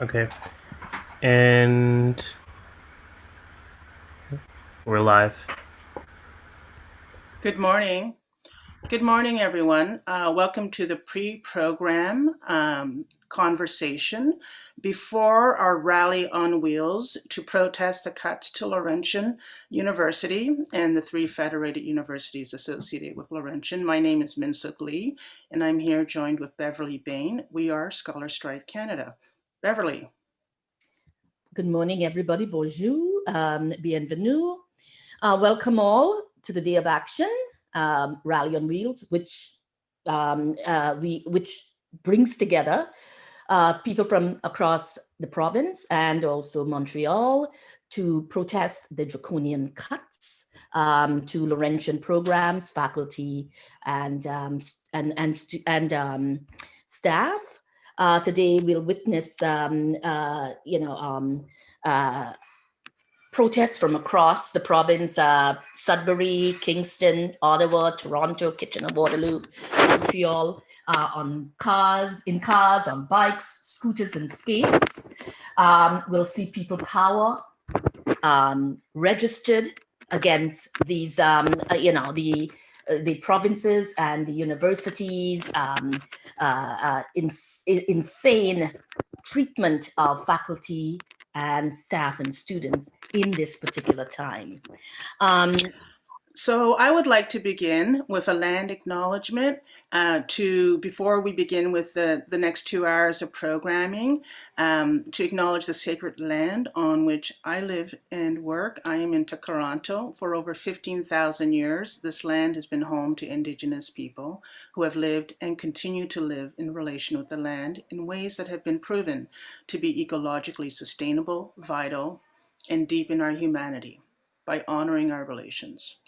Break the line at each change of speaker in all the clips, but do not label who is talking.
Okay. And we're live.
Good morning. Good morning, everyone. Welcome to the pre-program conversation before our rally on wheels to protest the cuts to Laurentian University and the three federated universities associated with Laurentian. My name is Minsuk Lee, and I'm here joined with Beverly Bain. We are Scholar Strike Canada. Beverly.
Good morning, everybody. Bonjour, bienvenue. Welcome all to the Day of Action, Rally on Wheels, which brings together people from across the province and also Montreal to protest the draconian cuts to Laurentian programs, faculty, and staff. Today we'll witness, protests from across the province, Sudbury, Kingston, Ottawa, Toronto, Kitchener-Waterloo, Montreal, on cars, on bikes, scooters, and skates. We'll see people power registered against these, the provinces and the universities, insane treatment of faculty and staff and students in this particular time.
So I would like to begin with a land acknowledgement before we begin with the next 2 hours of programming, to acknowledge the sacred land on which I live and work. I am in Toronto. For over 15,000 years, this land has been home to Indigenous people who have lived and continue to live in relation with the land in ways that have been proven to be ecologically sustainable, vital, and deep in our humanity by honoring our relations.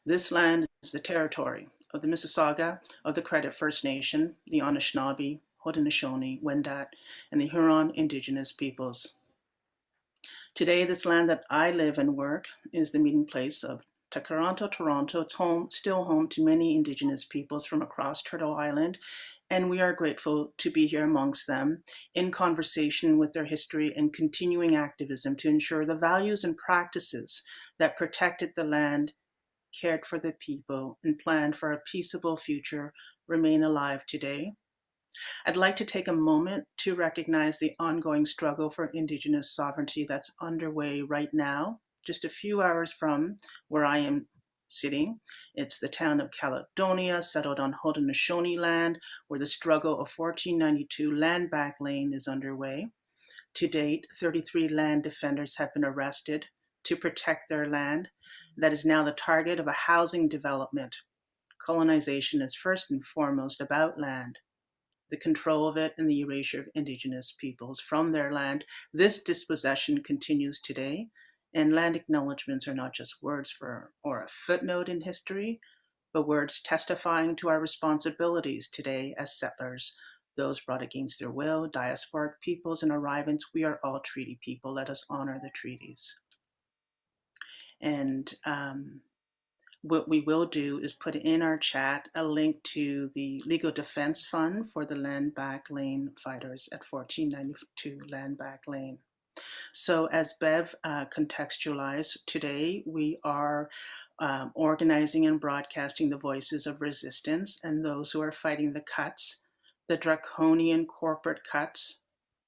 This land is the territory of the Mississauga of the Credit First Nation, the Anishinaabe, Haudenosaunee, Wendat, and the Huron Indigenous peoples. Today, this land that I live and work is the meeting place of Toronto. It's still home to many Indigenous peoples from across Turtle Island, and we are grateful to be here amongst them in conversation with their history and continuing activism to ensure the values and practices that protected the land, cared for the people, and planned for a peaceable future remain alive today. I'd like to take a moment to recognize the ongoing struggle for Indigenous sovereignty that's underway right now, just a few hours from where I am sitting. It's the town of Caledonia, settled on Haudenosaunee land, where the struggle of 1492 land back lane is underway. To date, 33 land defenders have been arrested to protect their land that is now the target of a housing development. Colonization is first and foremost about land, the control of it, and the erasure of Indigenous peoples from their land. This dispossession continues today, and land acknowledgements are not just words or a footnote in history, but words testifying to our responsibilities today as settlers, those brought against their will, diasporic peoples, and arrivants. We are all treaty people. Let us honor the treaties. And what we will do is put in our chat a link to the Legal Defense Fund for the Land Back Lane fighters at 1492 Land Back Lane. So as Bev contextualized, today we are organizing and broadcasting the voices of resistance and those who are fighting the cuts, the draconian corporate cuts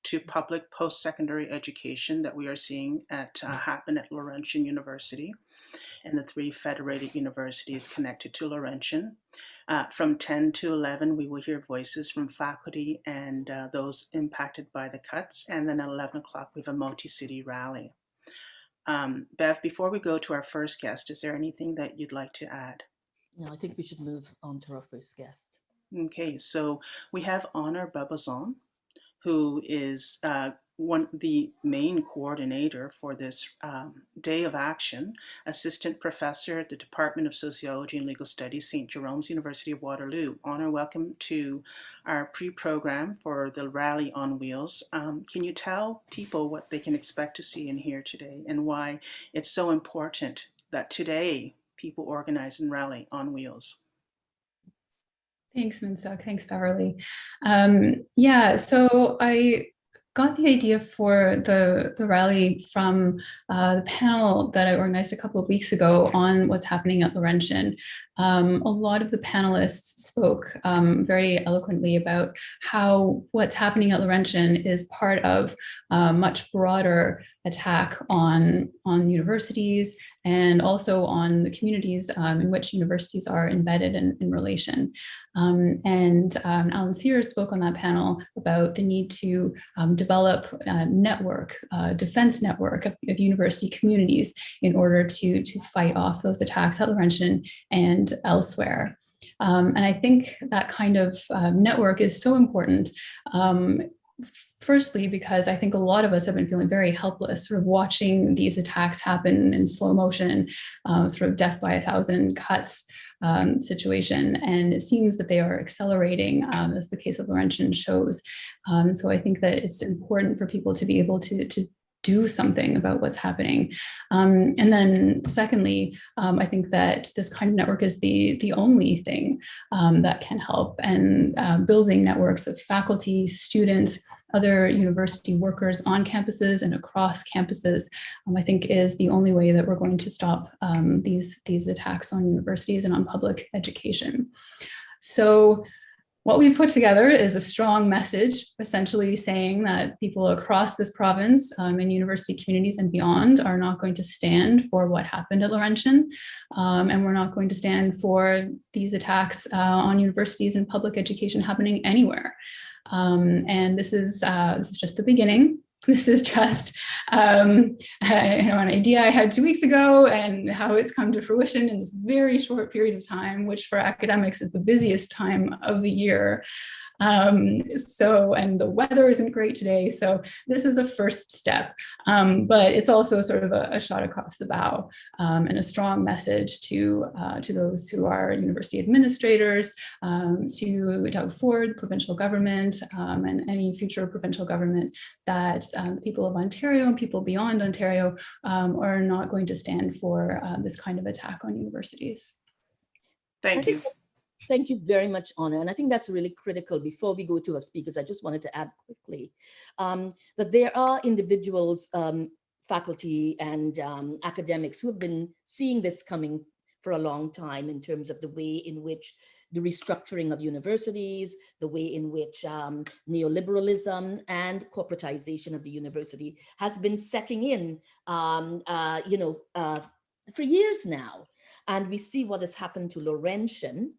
to public post-secondary education that we are seeing happen at Laurentian University and the three federated universities connected to Laurentian. From 10 to 11, we will hear voices from faculty and those impacted by the cuts. And then at 11 o'clock, we have a multi-city rally. Bev, before we go to our first guest, is there anything that you'd like to add?
No, I think we should move on to our first guest.
Okay, so we have Honor Babazon, who is the main coordinator for this Day of Action, assistant professor at the Department of Sociology and Legal Studies, St. Jerome's University of Waterloo. Honor, welcome to our pre-program for the Rally on Wheels. Can you tell people what they can expect to see and hear today, and why it's so important that today people organize and rally on wheels?
Thanks, Minsuk. Thanks, Beverly. So I got the idea for the rally from the panel that I organized a couple of weeks ago on what's happening at Laurentian. A lot of the panelists spoke very eloquently about how what's happening at Laurentian is part of a much broader attack on universities and also on the communities in which universities are embedded in relation. Alan Sears spoke on that panel about the need to develop a network, defense network of university communities in order to fight off those attacks at Laurentian and elsewhere. And I think that kind of network is so important. Firstly, because I think a lot of us have been feeling very helpless, sort of watching these attacks happen in slow motion, sort of death by 1,000 cuts situation. And it seems that they are accelerating, as the case of Laurentian shows. So I think that it's important for people to be able to do something about what's happening. And then secondly, I think that this kind of network is the only thing that can help. And building networks of faculty, students, other university workers on campuses and across campuses, I think is the only way that we're going to stop these attacks on universities and on public education. So what we've put together is a strong message, essentially saying that people across this province and university communities and beyond are not going to stand for what happened at Laurentian, and we're not going to stand for these attacks on universities and public education happening anywhere. And this is just the beginning. This is just an idea I had 2 weeks ago and how it's come to fruition in this very short period of time, which for academics is the busiest time of the year. And the weather isn't great today. So this is a first step, but it's also sort of a shot across the bow and a strong message to those who are university administrators, to Doug Ford, provincial government, and any future provincial government, that the people of Ontario and people beyond Ontario are not going to stand for this kind of attack on universities.
Thank you.
Thank you very much, Anna. And I think that's really critical. Before we go to our speakers, I just wanted to add quickly that there are individuals, faculty and academics who have been seeing this coming for a long time in terms of the way in which the restructuring of universities, the way in which neoliberalism and corporatization of the university has been setting in, for years now. And we see what has happened to Laurentian.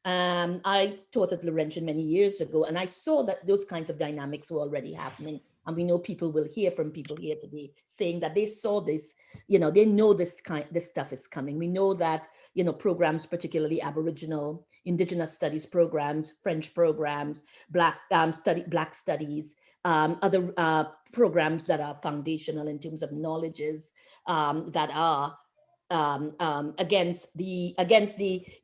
I taught at Laurentian many years ago, and I saw that those kinds of dynamics were already happening. And we know people will hear from people here today saying that they saw this, they know this stuff is coming. We know that, programs, particularly Aboriginal, Indigenous studies programs, French programs, Black studies, other programs that are foundational in terms of knowledges that are against the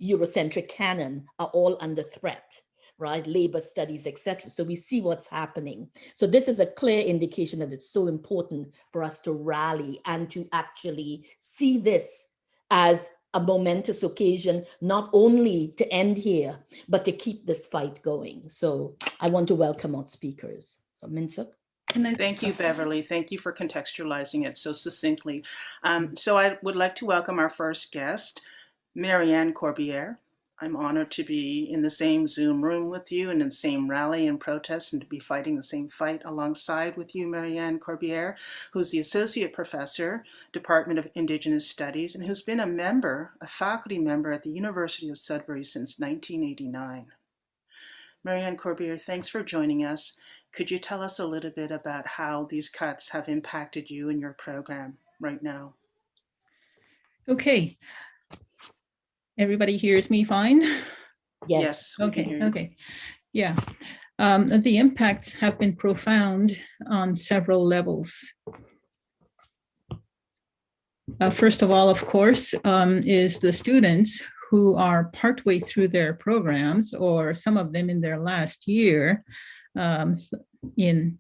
Eurocentric canon are all under threat, right? Labor studies, etc. So we see what's happening. So this is a clear indication that it's so important for us to rally and to actually see this as a momentous occasion, not only to end here, but to keep this fight going. So I want to welcome our speakers. So Minsuk.
Thank you, Beverly. Thank you for contextualizing it so succinctly. So I would like to welcome our first guest, Marianne Corbier. I'm honored to be in the same Zoom room with you and in the same rally and protest and to be fighting the same fight alongside with you, Marianne Corbier, who's the Associate Professor, Department of Indigenous Studies, and who's been a faculty member at the University of Sudbury since 1989. Marianne Corbier, thanks for joining us. Could you tell us a little bit about how these cuts have impacted you and your program right now?
Okay. Everybody hears me fine?
Yes.
Okay. Yeah. The impacts have been profound on several levels. First of all, of course, is the students who are partway through their programs, or some of them in their last year, in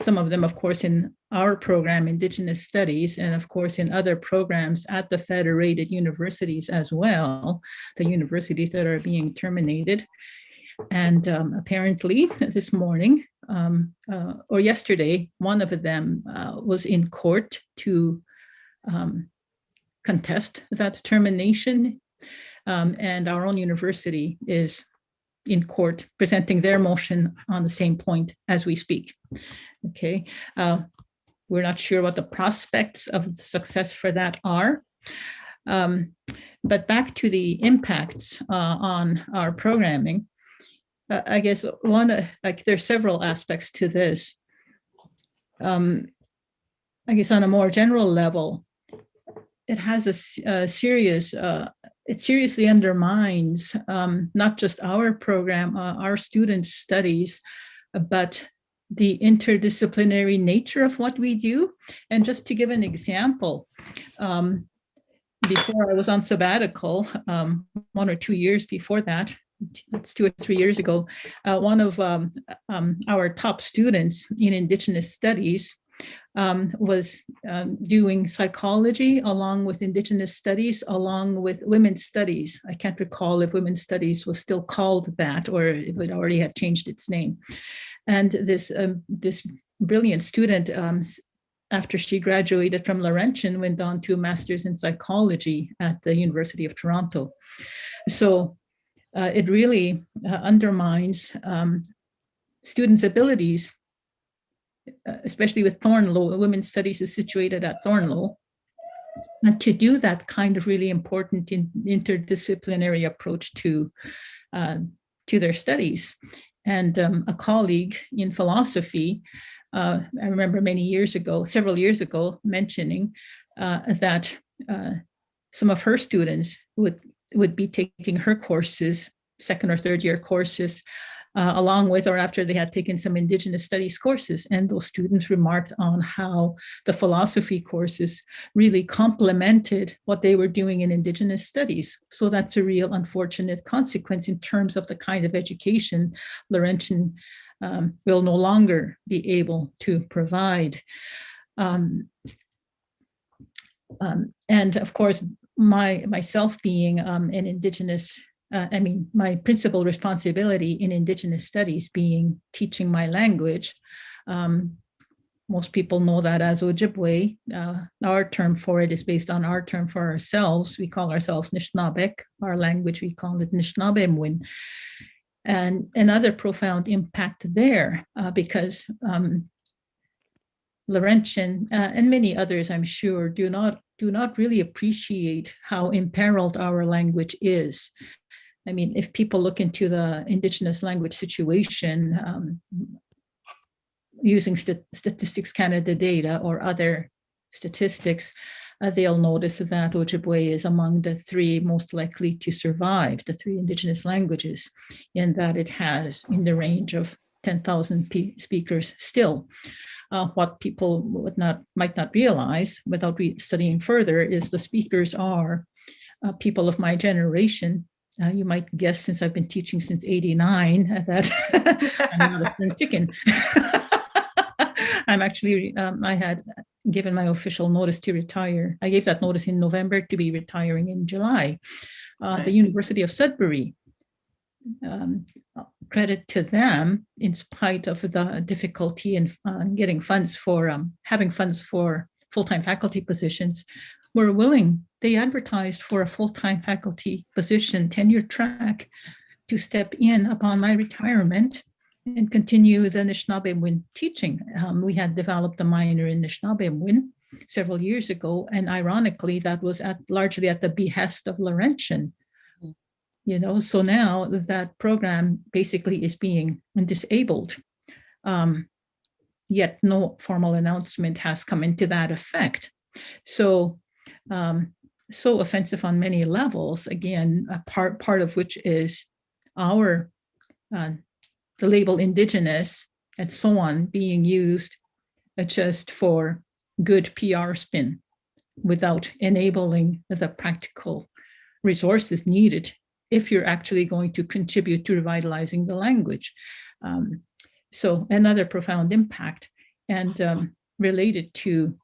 some of them, of course, in our program, Indigenous Studies, and of course in other programs at the federated universities as well, the universities that are being terminated. And apparently this morning, or yesterday, one of them was in court to contest that determination. And our own university is in court presenting their motion on the same point as we speak. Okay, we're not sure what the prospects of success for that are. But back to the impacts on our programming, I guess there's several aspects to this. I guess on a more general level, it has a serious, it seriously undermines not just our program, our students' studies, but the interdisciplinary nature of what we do. And just to give an example, before I was on sabbatical, 1 or 2 years before that, it's 2 or 3 years ago, one of our top students in Indigenous studies was doing psychology along with Indigenous studies, along with women's studies. I can't recall if women's studies was still called that or if it already had changed its name. And this brilliant student, after she graduated from Laurentian, went on to a master's in psychology at the University of Toronto. So it really undermines students' abilities, especially with Thornlow. Women's studies is situated at Thornlow, and to do that kind of really important interdisciplinary approach to their studies. And a colleague in philosophy, I remember several years ago, mentioning that some of her students would be taking her courses, 2nd or 3rd year courses, along with or after they had taken some Indigenous studies courses. And those students remarked on how the philosophy courses really complemented what they were doing in Indigenous studies. So that's a real unfortunate consequence in terms of the kind of education Laurentian will no longer be able to provide. And of course, myself being an Indigenous, my principal responsibility in Indigenous studies being teaching my language. Most people know that as Ojibwe. Our term for it is based on our term for ourselves. We call ourselves Nishnabek. Our language, we call it Nishnabemwin. And another profound impact there, because Laurentian and many others, I'm sure, do not really appreciate how imperiled our language is. I mean, if people look into the Indigenous language situation, using Statistics Canada data or other statistics, they'll notice that Ojibwe is among the 3 most likely to survive, the 3 Indigenous languages, in that it has in the range of 10,000 speakers still. What people might not realize without studying further is the speakers are people of my generation. You might guess, since I've been teaching since '89, that I'm not a spring chicken. I'm actually, I had given my official notice to retire. I gave that notice in November to be retiring in July. The University of Sudbury, credit to them, in spite of the difficulty in getting funds for, having funds for full-time faculty positions, were willing. They advertised for a full-time faculty position, tenure track, to step in upon my retirement and continue the Nishnabemwin teaching. We had developed a minor in Nishnabemwin several years ago, and ironically, that was largely at the behest of Laurentian. So now that program basically is being disabled. Yet no formal announcement has come into that effect. So offensive on many levels. Again, a part of which is our the label Indigenous and so on being used just for good PR spin without enabling the practical resources needed if you're actually going to contribute to revitalizing the language. So another profound impact, and related to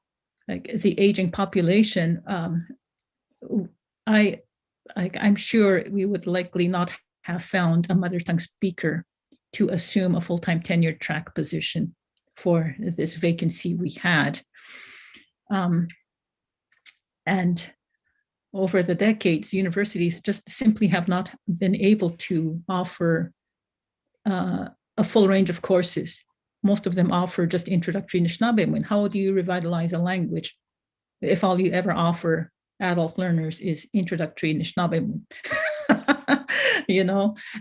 the aging population, I'm sure we would likely not have found a mother tongue speaker to assume a full-time tenure track position for this vacancy we had. And over the decades, universities just simply have not been able to offer a full range of courses. Most of them offer just introductory Anishinaabe. How do you revitalize a language if all you ever offer adult learners is introductory Anishinaabe?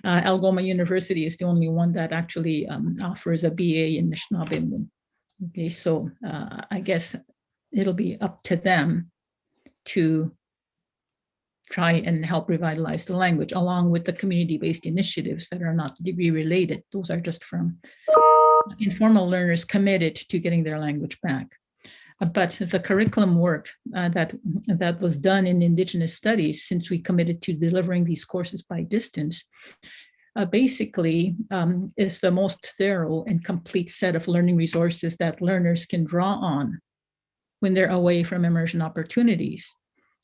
Algoma University is the only one that actually offers a BA in Anishinaabe. Okay, so I guess it'll be up to them to try and help revitalize the language, along with the community-based initiatives that are not degree related. Those are just from informal learners committed to getting their language back. But the curriculum work that was done in Indigenous studies, since we committed to delivering these courses by distance, basically is the most thorough and complete set of learning resources that learners can draw on when they're away from immersion opportunities.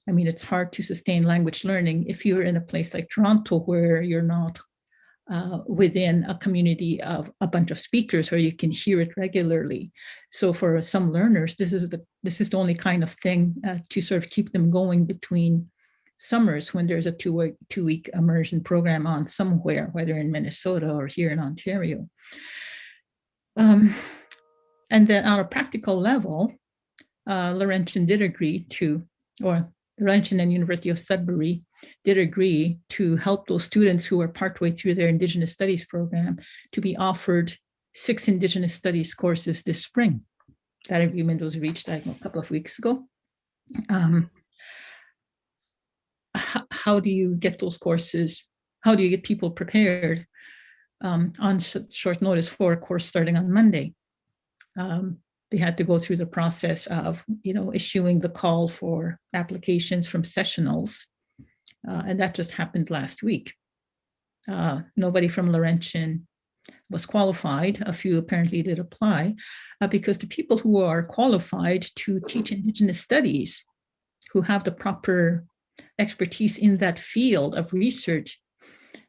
I mean, it's hard to sustain language learning if you're in a place like Toronto where you're not within a community of a bunch of speakers where you can hear it regularly. So for some learners, this is the only kind of thing to sort of keep them going between summers when there's a two-week immersion program on somewhere, whether in Minnesota or here in Ontario. And then on a practical level, Laurentian did agree to, or Laurentian and University of Sudbury did agree to help those students who are partway through their Indigenous Studies program to be offered 6 Indigenous Studies courses this spring. That agreement was reached a couple of weeks ago. How do you get those courses? How do you get people prepared on short notice for a course starting on Monday? They had to go through the process of, issuing the call for applications from sessionals. And that just happened last week. Nobody from Laurentian was qualified. A few apparently did apply because the people who are qualified to teach Indigenous studies, who have the proper expertise in that field of research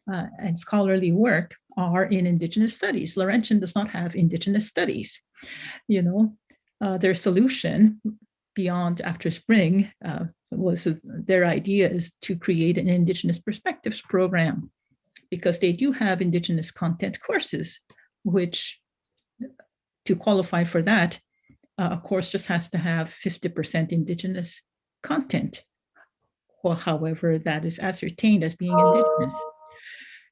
and scholarly work, are in Indigenous studies. Laurentian does not have Indigenous studies. Their solution beyond after spring was their idea is to create an Indigenous perspectives program, because they do have Indigenous content courses, which to qualify for that, a course just has to have 50% Indigenous content, or however that is ascertained as being Indigenous,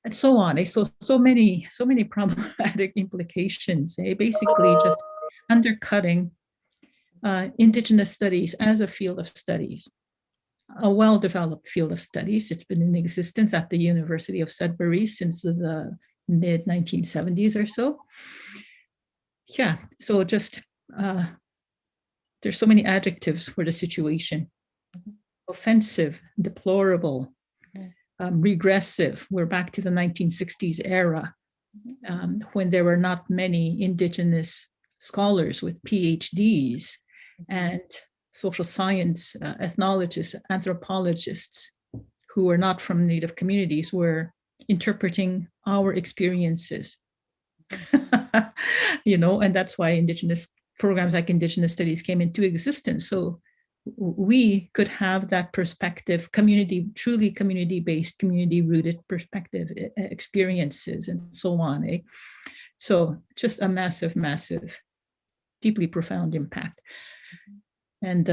and so on. So many problematic implications. Basically just undercutting Indigenous studies as a field of studies, a well-developed field of studies. It's been in existence at the University of Sudbury since the mid-1970s or so. Yeah, so just there's so many adjectives for the situation. Offensive, deplorable, regressive. We're back to the 1960s era when there were not many Indigenous scholars with PhDs and social science ethnologists, anthropologists who were not from Native communities were interpreting our experiences. And that's why Indigenous programs like Indigenous Studies came into existence. So we could have that perspective, truly community-based, community-rooted perspective, experiences, and so on. So just a massive, massive, deeply profound impact. And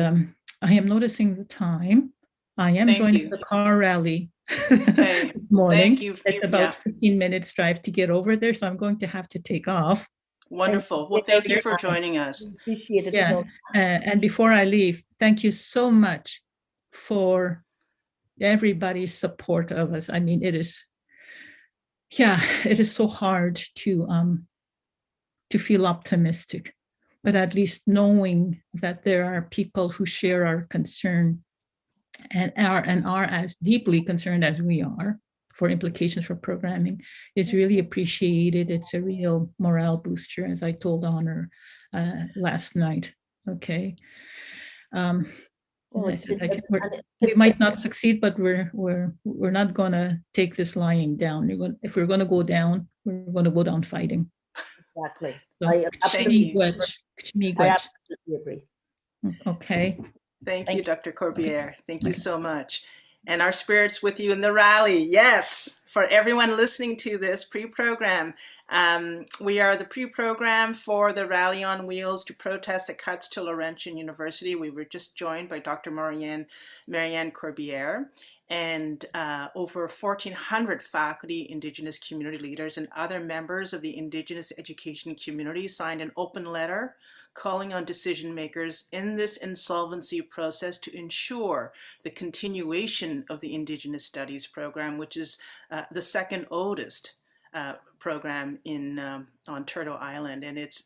I am noticing the time. I am joining the car rally this morning.
Thank you.
It's about 15 minutes drive to get over there, so I'm going to have to take off.
Wonderful. Well, thank you for joining us.
Appreciate it.
Yeah. And before I leave, thank you so much for everybody's support of us. I mean, it is so hard to feel optimistic, but at least knowing that there are people who share our concern and are as deeply concerned as we are for implications for programming is really appreciated. It's a real morale booster, as I told Honor last night. Okay. And I said,
and
we
it's
might not succeed, but we're not going to take this lying down. If we're going to go down, we're going to go down fighting.
exactly.
So,
I absolutely agree.
Okay.
Thank you, Dr. Corbier. Thank you so much. And our spirits with you in the rally. Yes, for everyone listening to this pre-program, we are the pre-program for the Rally on Wheels to protest the cuts to Laurentian University. We were just joined by Dr. Marianne Corbier and over 1,400 faculty, Indigenous community leaders, and other members of the Indigenous education community signed an open letter calling on decision makers in this insolvency process to ensure the continuation of the Indigenous Studies program, which is the second oldest program on Turtle Island. And it's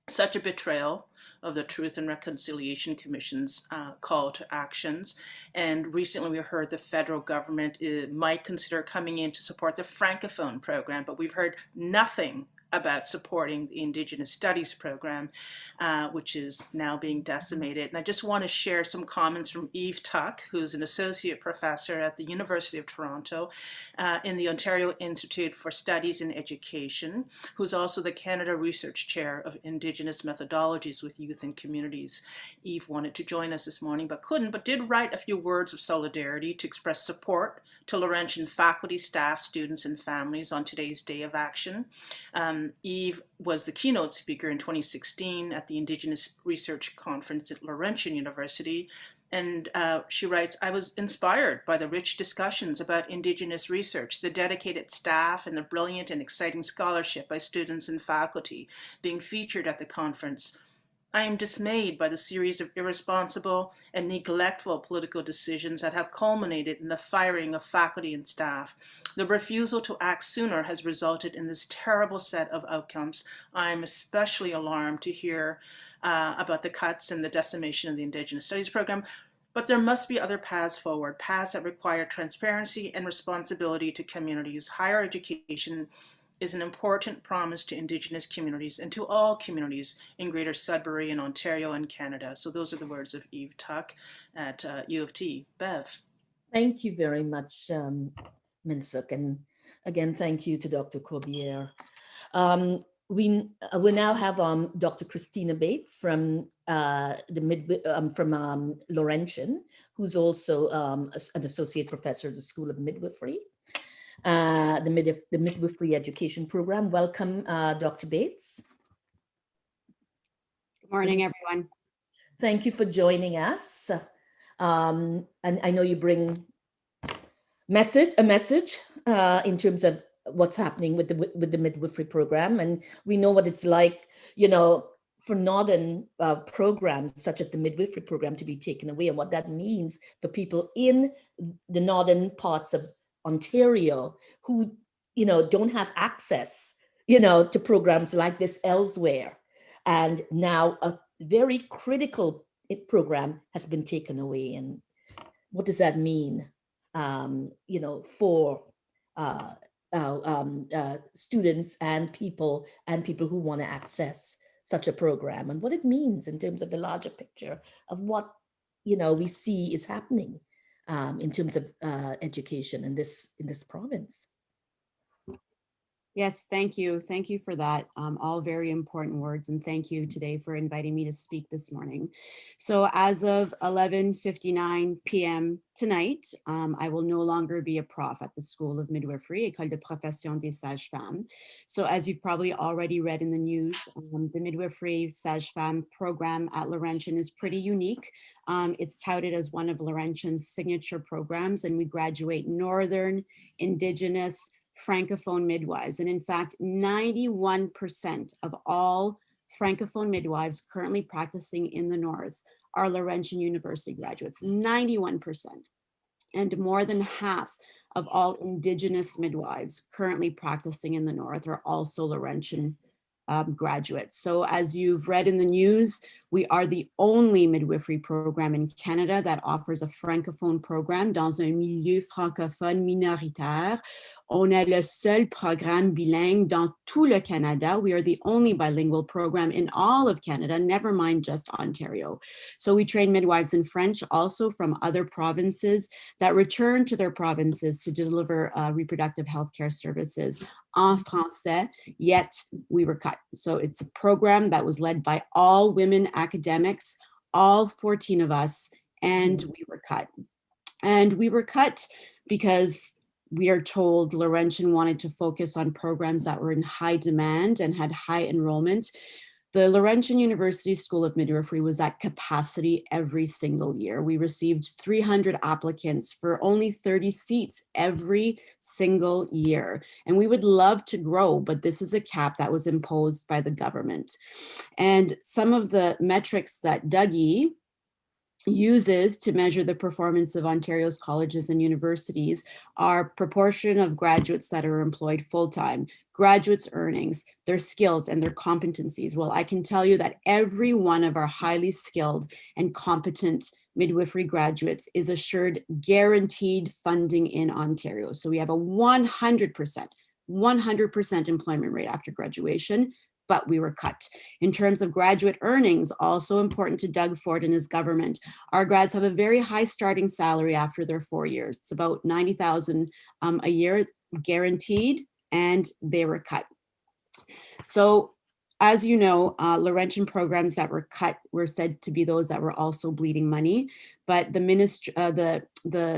such a betrayal of the Truth and Reconciliation Commission's call to actions. And recently we heard the federal government might consider coming in to support the Francophone program, but we've heard nothing about supporting the Indigenous Studies program, which is now being decimated. And I just want to share some comments from Eve Tuck, who's an associate professor at the University of Toronto in the Ontario Institute for Studies in Education, who's also the Canada Research Chair of Indigenous Methodologies with Youth and Communities. Eve wanted to join us this morning, but couldn't, but did write a few words of solidarity to express support to Laurentian faculty, staff, students, and families on today's day of action. Eve was the keynote speaker in 2016 at the Indigenous Research Conference at Laurentian University. And she writes, I was inspired by the rich discussions about Indigenous research, the dedicated staff, and the brilliant and exciting scholarship by students and faculty being featured at the conference. I am dismayed by the series of irresponsible and neglectful political decisions that have culminated in the firing of faculty and staff. The refusal to act sooner has resulted in this terrible set of outcomes. I am especially alarmed to hear about the cuts and the decimation of the Indigenous Studies program. But there must be other paths forward, paths that require transparency and responsibility to communities. Higher education is an important promise to Indigenous communities and to all communities in Greater Sudbury and Ontario and Canada. So those are the words of Eve Tuck at U of T. Bev.
Thank you very much, Minsuk. And again, thank you to Dr. Corbier. We now have Dr. Christina Bates from Laurentian, who's also an associate professor at the School of Midwifery. The Midwifery Education Program. Welcome, Dr. Bates.
Good morning, everyone.
Thank you for joining us. And I know you bring a message in terms of what's happening with the midwifery program, and we know what it's like, for northern programs such as the midwifery program to be taken away, and what that means for people in the northern parts of Ontario who, don't have access, to programs like this elsewhere. And now a very critical program has been taken away. And what does that mean, for students and people who want to access such a program, and what it means in terms of the larger picture of what, we see is happening in terms of education in this province.
Yes, thank you. Thank you for that. All very important words, and thank you today for inviting me to speak this morning. So as of 11:59 p.m. tonight, I will no longer be a prof at the School of Midwifery, École de Profession des Sages-Femmes. So as you've probably already read in the news, the Midwifery Sage-Femme program at Laurentian is pretty unique. It's touted as one of Laurentian's signature programs, and we graduate Northern, Indigenous, Francophone midwives. And in fact, 91% of all Francophone midwives currently practicing in the North are Laurentian University graduates, 91%. And more than half of all Indigenous midwives currently practicing in the North are also Laurentian graduates. So as you've read in the news, we are the only midwifery program in Canada that offers a francophone program dans un milieu francophone minoritaire. On est le seul programme bilingue dans tout le Canada. We are the only bilingual program in all of Canada, never mind just Ontario. So we train midwives in French, also from other provinces that return to their provinces to deliver reproductive healthcare services en français, yet we were cut. So it's a program that was led by all women academics, all 14 of us, and we were cut. And we were cut because we are told Laurentian wanted to focus on programs that were in high demand and had high enrollment. The Laurentian University School of Midwifery was at capacity every single year. We received 300 applicants for only 30 seats every single year. And we would love to grow, but this is a cap that was imposed by the government. And some of the metrics that Dougie uses to measure the performance of Ontario's colleges and universities are proportion of graduates that are employed full-time, graduates' earnings, their skills and their competencies. Well, I can tell you that every one of our highly skilled and competent midwifery graduates is assured guaranteed funding in Ontario. So we have a 100% employment rate after graduation, but we were cut. In terms of graduate earnings, also important to Doug Ford and his government, our grads have a very high starting salary after their 4 years. It's about $90,000 a year guaranteed, and they were cut. So as you know, Laurentian programs that were cut were said to be those that were also bleeding money, but the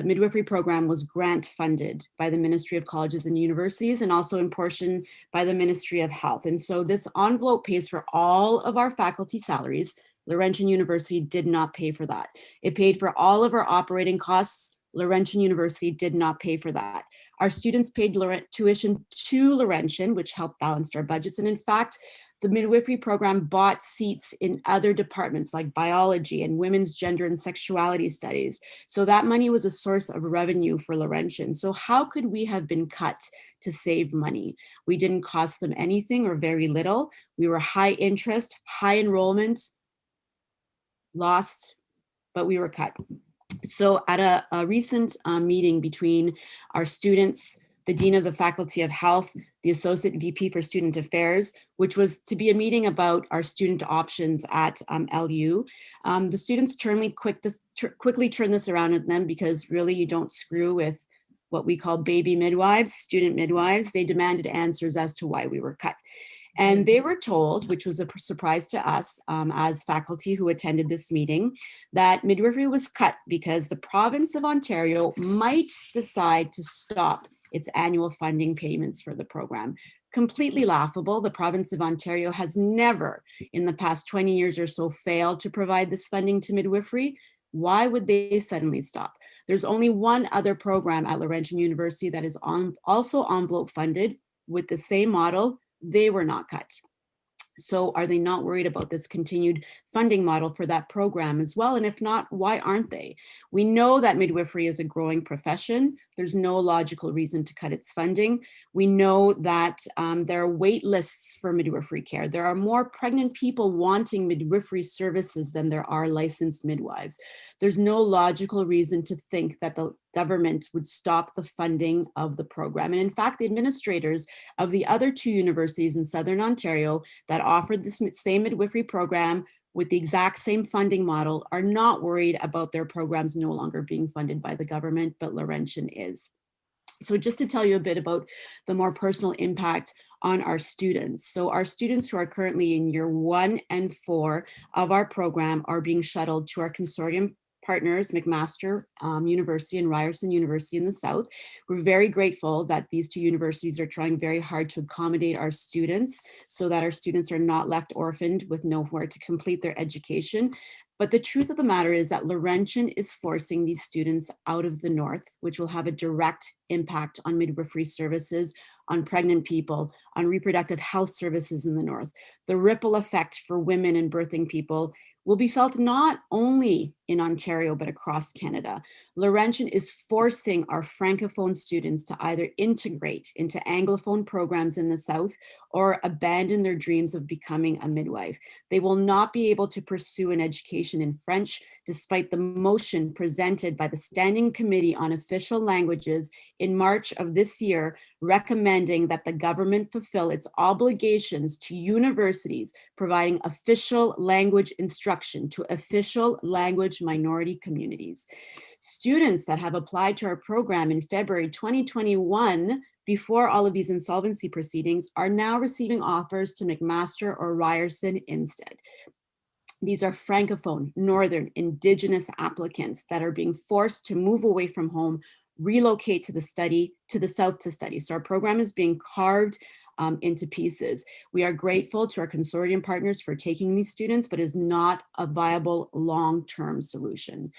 midwifery program was grant funded by the Ministry of Colleges and Universities and also in portion by the Ministry of Health. And so this envelope pays for all of our faculty salaries. Laurentian University did not pay for that. It paid for all of our operating costs. Laurentian University did not pay for that. Our students paid tuition to Laurentian, which helped balance our budgets. And in fact, the midwifery program bought seats in other departments like biology and women's gender and sexuality studies. So that money was a source of revenue for Laurentian. So how could we have been cut to save money? We didn't cost them anything or very little. We were high interest, high enrollment, lost, but we were cut. So at a recent meeting between our students, the Dean of the Faculty of Health, the Associate VP for Student Affairs, which was to be a meeting about our student options at LU. The students quickly turned this around at them because really you don't screw with what we call baby midwives, student midwives. They demanded answers as to why we were cut. And they were told, which was a surprise to us as faculty who attended this meeting, that midwifery was cut because the province of Ontario might decide to stop its annual funding payments for the program. Completely laughable. The province of Ontario has never in the past 20 years or so failed to provide this funding to midwifery. Why would they suddenly stop? There's only one other program at Laurentian University that is also envelope funded with the same model. They were not cut. So are they not worried about this continued funding model for that program as well? And if not, why aren't they? We know that midwifery is a growing profession. There's no logical reason to cut its funding. We know that there are wait lists for midwifery care. There are more pregnant people wanting midwifery services than there are licensed midwives. There's no logical reason to think that the government would stop the funding of the program. And in fact, the administrators of the other two universities in Southern Ontario that offered this same midwifery program with the exact same funding model are not worried about their programs no longer being funded by the government, but Laurentian is. So just to tell you a bit about the more personal impact on our students. So our students who are currently in year 1 and 4 of our program are being shuttled to our consortium partners, McMaster University and Ryerson University in the South. We're very grateful that these two universities are trying very hard to accommodate our students so that our students are not left orphaned with nowhere to complete their education. But the truth of the matter is that Laurentian is forcing these students out of the North, which will have a direct impact on midwifery services, on pregnant people, on reproductive health services in the North. The ripple effect for women and birthing people will be felt not only in Ontario, but across Canada. Laurentian is forcing our Francophone students to either integrate into Anglophone programs in the South or abandon their dreams of becoming a midwife. They will not be able to pursue an education in French, despite the motion presented by the Standing Committee on Official Languages in March of this year, recommending that the government fulfill its obligations to universities providing official language instruction to official language minority communities. Students that have applied to our program in February 2021, before all of these insolvency proceedings, are now receiving offers to McMaster or Ryerson instead. These are Francophone, Northern, Indigenous applicants that are being forced to move away from home, relocate to the South to study. So our program is being carved into pieces. We are grateful to our consortium partners for taking these students, but is not a viable long-term solution.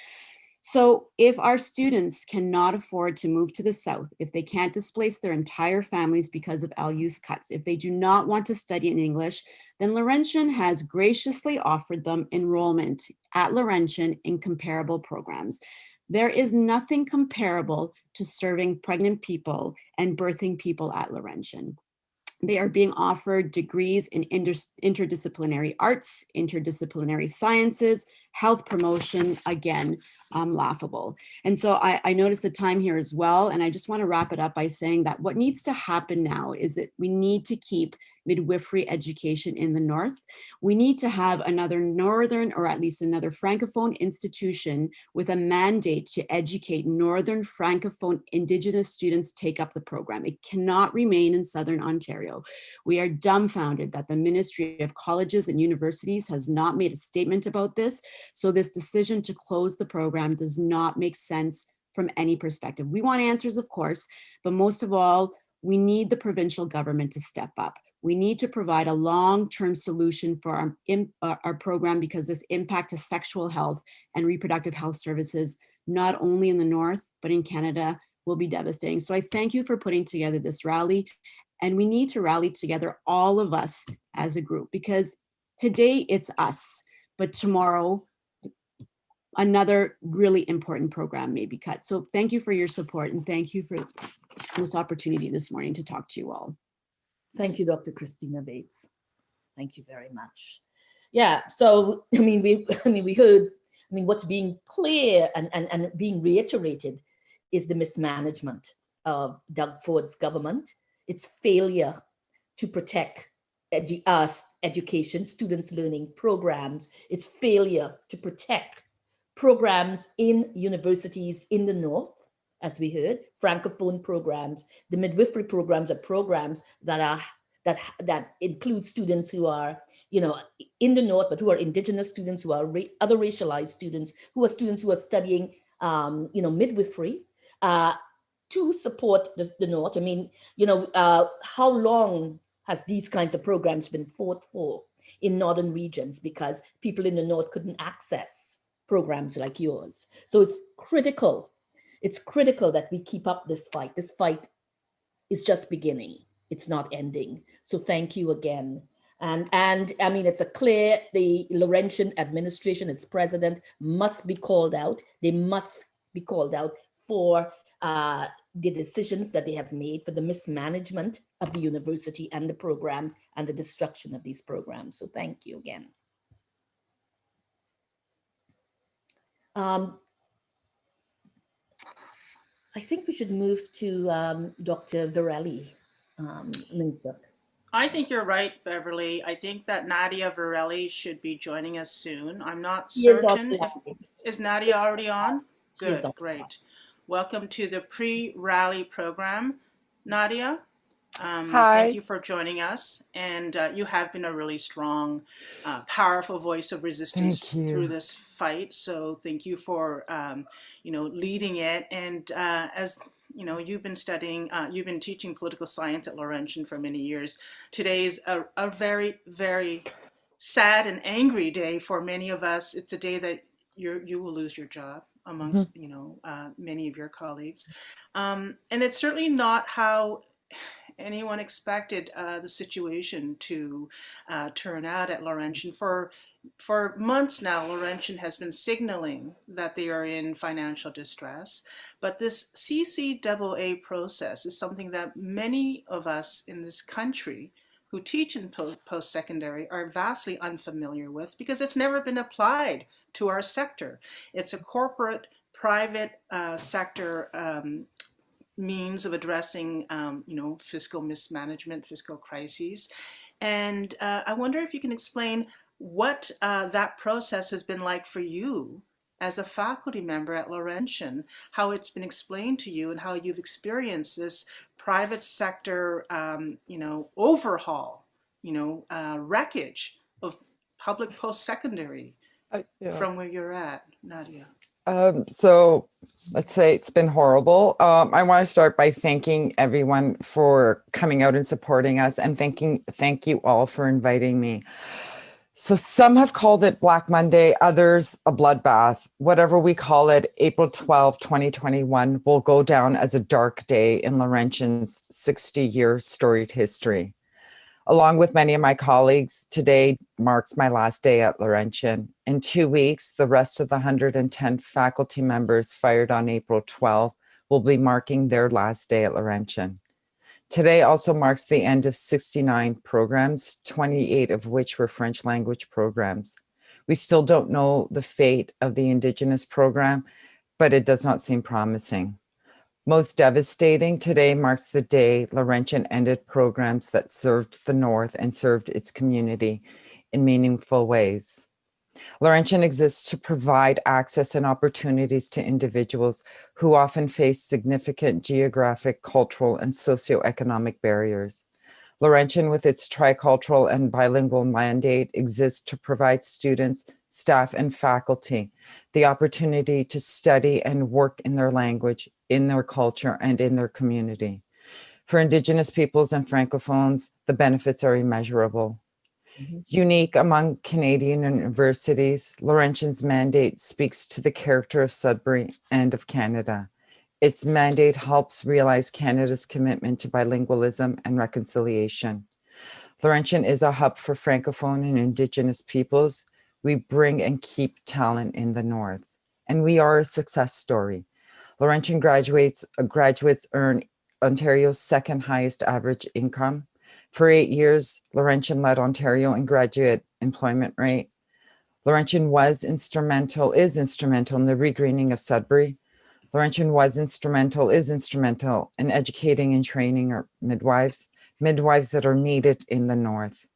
So if our students cannot afford to move to the South, if they can't displace their entire families because of LU's cuts, if they do not want to study in English, then Laurentian has graciously offered them enrollment at Laurentian in comparable programs. There is nothing comparable to serving pregnant people and birthing people at Laurentian. They are being offered degrees in interdisciplinary arts, interdisciplinary sciences, health promotion, again, laughable. And so I noticed the time here as well, and I just want to wrap it up by saying that what needs to happen now is that we need to keep midwifery education in the North. We need to have another Northern, or at least another Francophone institution with a mandate to educate Northern Francophone Indigenous students take up the program. It cannot remain in Southern Ontario. We are dumbfounded that the Ministry of Colleges and Universities has not made a statement about this. So this decision to close the program does not make sense from any perspective. We want answers, of course, but most of all, we need the provincial government to step up. We need to provide a long-term solution for our program, because this impact to sexual health and reproductive health services, not only in the North, but in Canada, will be devastating. So I thank you for putting together this rally, and we need to rally together, all of us as a group, because today it's us, but tomorrow another really important program may be cut. So thank you for your support, and thank you for this opportunity this morning to talk to you all.
Thank you, Dr. Christina Bates. Thank you very much. Yeah, so we heard, what's being clear and being reiterated is the mismanagement of Doug Ford's government, its failure to protect education, students' learning programs, its failure to protect programs in universities in the North, as we heard, Francophone programs. The midwifery programs are programs that include students who are, in the North, but who are Indigenous students, who are other racialized students, who are studying, midwifery to support the North. How long has these kinds of programs been fought for in northern regions, because people in the North couldn't access programs like yours? So it's critical. It's critical that we keep up this fight. This fight is just beginning. It's not ending. So thank you again. And it's the Laurentian administration, its president, must be called out. They must be called out for the decisions that they have made, for the mismanagement of the university and the programs and the destruction of these programs. So thank you again. I think we should move to Dr. Varelli.
I think you're right, Beverly. I think that Nadia Varelli should be joining us soon. I'm not certain. Is Nadia already on? Good, great. Welcome to the pre-rally program, Nadia.
Hi.
Thank you for joining us. And you have been a really strong, powerful voice of resistance through this fight. So thank you for, leading it. And as you've been studying, you've been teaching political science at Laurentian for many years. Today is a very, very sad and angry day for many of us. It's a day that you will lose your job amongst, many of your colleagues. And it's certainly not how anyone expected the situation to turn out at Laurentian. For months now, Laurentian has been signaling that they are in financial distress, but this CCAA process is something that many of us in this country who teach in post-secondary are vastly unfamiliar with because it's never been applied to our sector. It's a corporate, private sector means of addressing, fiscal mismanagement, fiscal crises. And I wonder if you can explain what that process has been like for you as a faculty member at Laurentian, how it's been explained to you and how you've experienced this private sector, overhaul, wreckage of public post-secondary
Yeah.
from where you're at, Nadia.
So let's say it's been horrible. I want to start by thanking everyone for coming out and supporting us, and thank you all for inviting me. So some have called it Black Monday, others a bloodbath. Whatever we call it, April 12, 2021 will go down as a dark day in Laurentian's 60-year storied history. Along with many of my colleagues, today marks my last day at Laurentian. In 2 weeks, the rest of the 110 faculty members fired on April 12 will be marking their last day at Laurentian. Today also marks the end of 69 programs, 28 of which were French language programs. We still don't know the fate of the Indigenous program, but it does not seem promising. Most devastating, today marks the day Laurentian ended programs that served the North and served its community in meaningful ways. Laurentian exists to provide access and opportunities to individuals who often face significant geographic, cultural, and socioeconomic barriers. Laurentian, with its tricultural and bilingual mandate, exists to provide students, staff, and faculty the opportunity to study and work in their language, in their culture, and in their community. For Indigenous peoples and Francophones, the benefits are immeasurable. Unique among Canadian universities, Laurentian's mandate speaks to the character of Sudbury and of Canada. Its mandate helps realize Canada's commitment to bilingualism and reconciliation. Laurentian is a hub for Francophone and Indigenous peoples. We bring and keep talent in the North, and we are a success story. Laurentian graduates earn Ontario's second highest average income. For 8 years, Laurentian led Ontario in graduate employment rate. Laurentian is instrumental in the regreening of Sudbury. Laurentian is instrumental in educating and training our midwives that are needed in the North.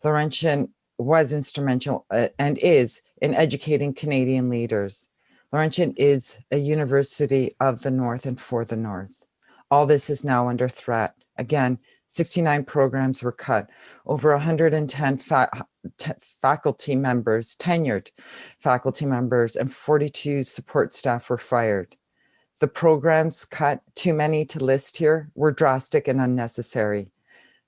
Laurentian was instrumental and is in educating Canadian leaders. Laurentian is a university of the North and for the North. All this is now under threat. Again, 69 programs were cut. Over 110 faculty members, tenured faculty members, and 42 support staff were fired. The programs cut, too many to list here, were drastic and unnecessary.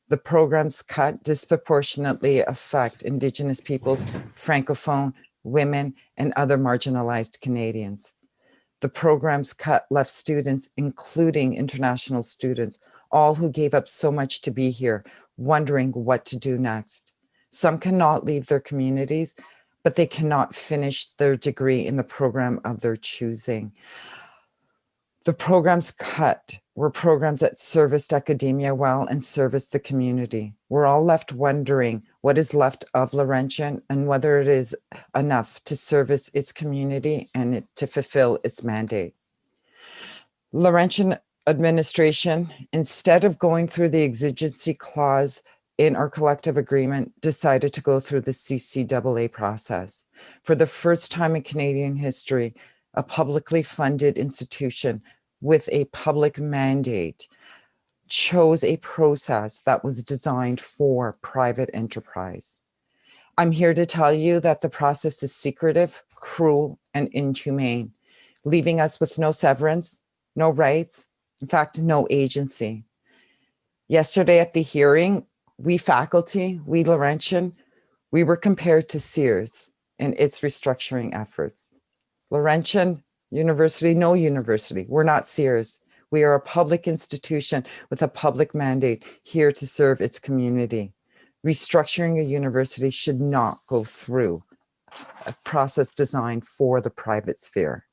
The programs cut disproportionately affect Indigenous peoples, Francophone, women, and other marginalized Canadians. The programs cut left students, including international students, all who gave up so much to be here, wondering what to do next. Some cannot leave their communities, but they cannot finish their degree in the program of their choosing. The programs cut were programs that serviced academia well and serviced the community. We're all left wondering what is left of Laurentian and whether it is enough to service its community and to fulfill its mandate. Laurentian administration, instead of going through the exigency clause in our collective agreement, decided to go through the CCAA process. For the first time in Canadian history, a publicly funded institution with a public mandate chose a process that was designed for private enterprise. I'm here to tell you that the process is secretive, cruel, and inhumane, leaving us with no severance, no rights, in fact, no agency. Yesterday at the hearing, we faculty, we Laurentian, we were compared to Sears in its restructuring efforts. Laurentian University, no university, we're not Sears. We are a public institution with a public mandate here to serve its community. Restructuring a university should not go through a process designed for the private sphere.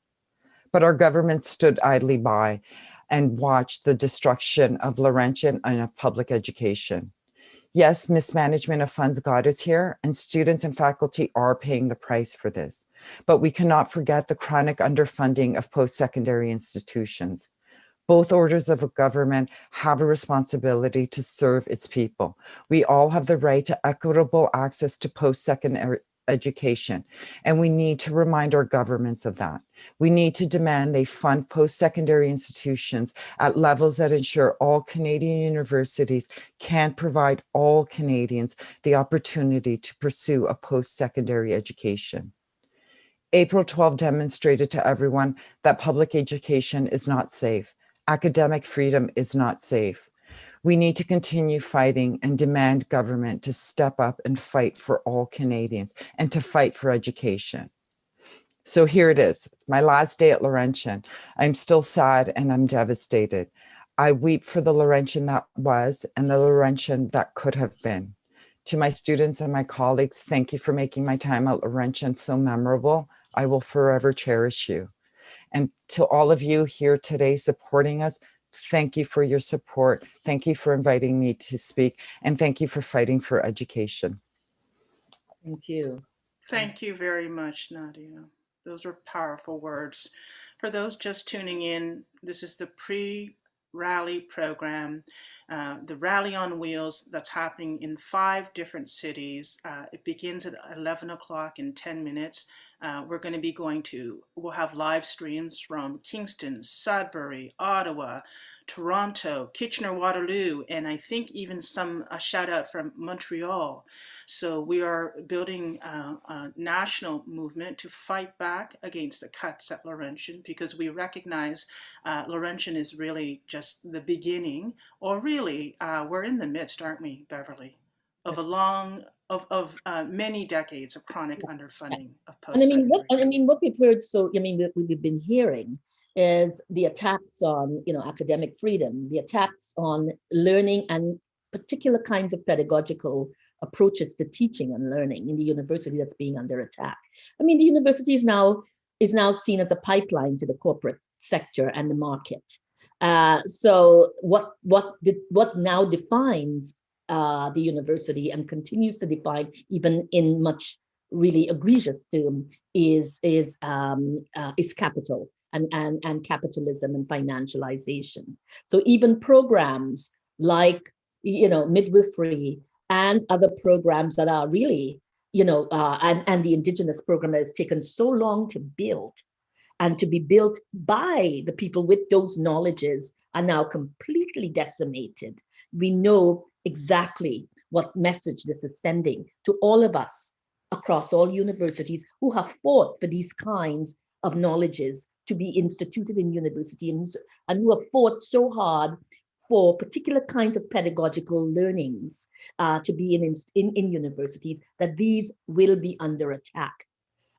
But our government stood idly by and watched the destruction of Laurentian and of public education. Yes, mismanagement of funds got us here, and students and faculty are paying the price for this. But we cannot forget the chronic underfunding of post-secondary institutions. Both orders of government have a responsibility to serve its people. We all have the right to equitable access to post-secondary education, and we need to remind our governments of that. We need to demand they fund post-secondary institutions at levels that ensure all Canadian universities can provide all Canadians the opportunity to pursue a post-secondary education. April 12 demonstrated to everyone that public education is not safe. Academic freedom is not safe. We need to continue fighting and demand government to step up and fight for all Canadians and to fight for education. So here it is. It's my last day at Laurentian. I'm still sad and I'm devastated. I weep for the Laurentian that was and the Laurentian that could have been. To my students and my colleagues, thank you for making my time at Laurentian so memorable. I will forever cherish you. And to all of you here today supporting us, thank you for your support. Thank you for inviting me to speak, and thank you for fighting for education.
Thank you.
Thank you very much, Nadia. Those were powerful words. For those just tuning in, this is the pre-rally program, the Rally on Wheels that's happening in 5 different cities. It begins at 11 o'clock in 10 minutes. We're going to be we'll have live streams from Kingston, Sudbury, Ottawa, Toronto, Kitchener-Waterloo, and I think even a shout out from Montreal. So we are building a national movement to fight back against the cuts at Laurentian, because we recognize Laurentian is really just the beginning, or really we're in the midst, aren't we, Beverly, of a long many decades of chronic underfunding of post-secondary.
What we've heard, we've been hearing is the attacks on, academic freedom, the attacks on learning and particular kinds of pedagogical approaches to teaching and learning in the university that's being under attack. The university is now seen as a pipeline to the corporate sector and the market. So what now defines the university and continues to define, even in much really egregious term, is capital and capitalism and financialization. So even programs like midwifery and other programs that are really and the Indigenous program that has taken so long to build and to be built by the people with those knowledges are now completely decimated. We know exactly what message this is sending to all of us across all universities who have fought for these kinds of knowledges to be instituted in university and who have fought so hard for particular kinds of pedagogical learnings to be in universities, that these will be under attack.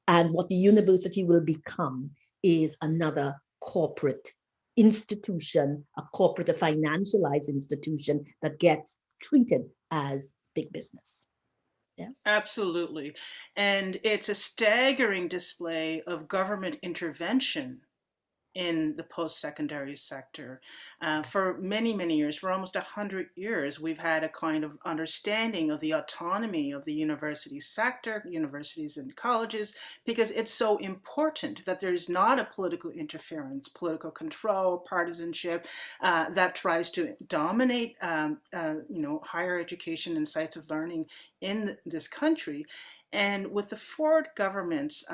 And what the university will become is another corporate institution, a financialized institution that gets treated as big business. Yes,
absolutely. And it's a staggering display of government intervention in the post-secondary sector. For many, many years, for almost 100 years, we've had a kind of understanding of the autonomy of the university sector, universities and colleges, because it's so important that there's not a political interference, political control, partisanship that tries to dominate higher education and sites of learning in this country. And with the Ford government's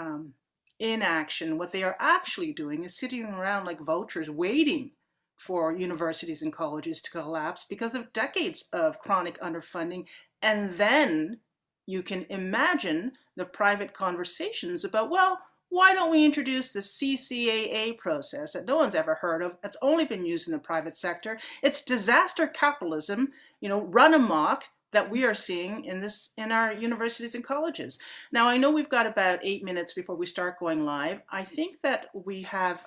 inaction, what they are actually doing is sitting around like vultures waiting for universities and colleges to collapse because of decades of chronic underfunding. And then you can imagine the private conversations about, well, why don't we introduce the CCAA process that no one's ever heard of? It's only been used in the private sector. It's disaster capitalism, run amok, that we are seeing in our universities and colleges. Now, I know we've got about 8 minutes before we start going live. I think that we have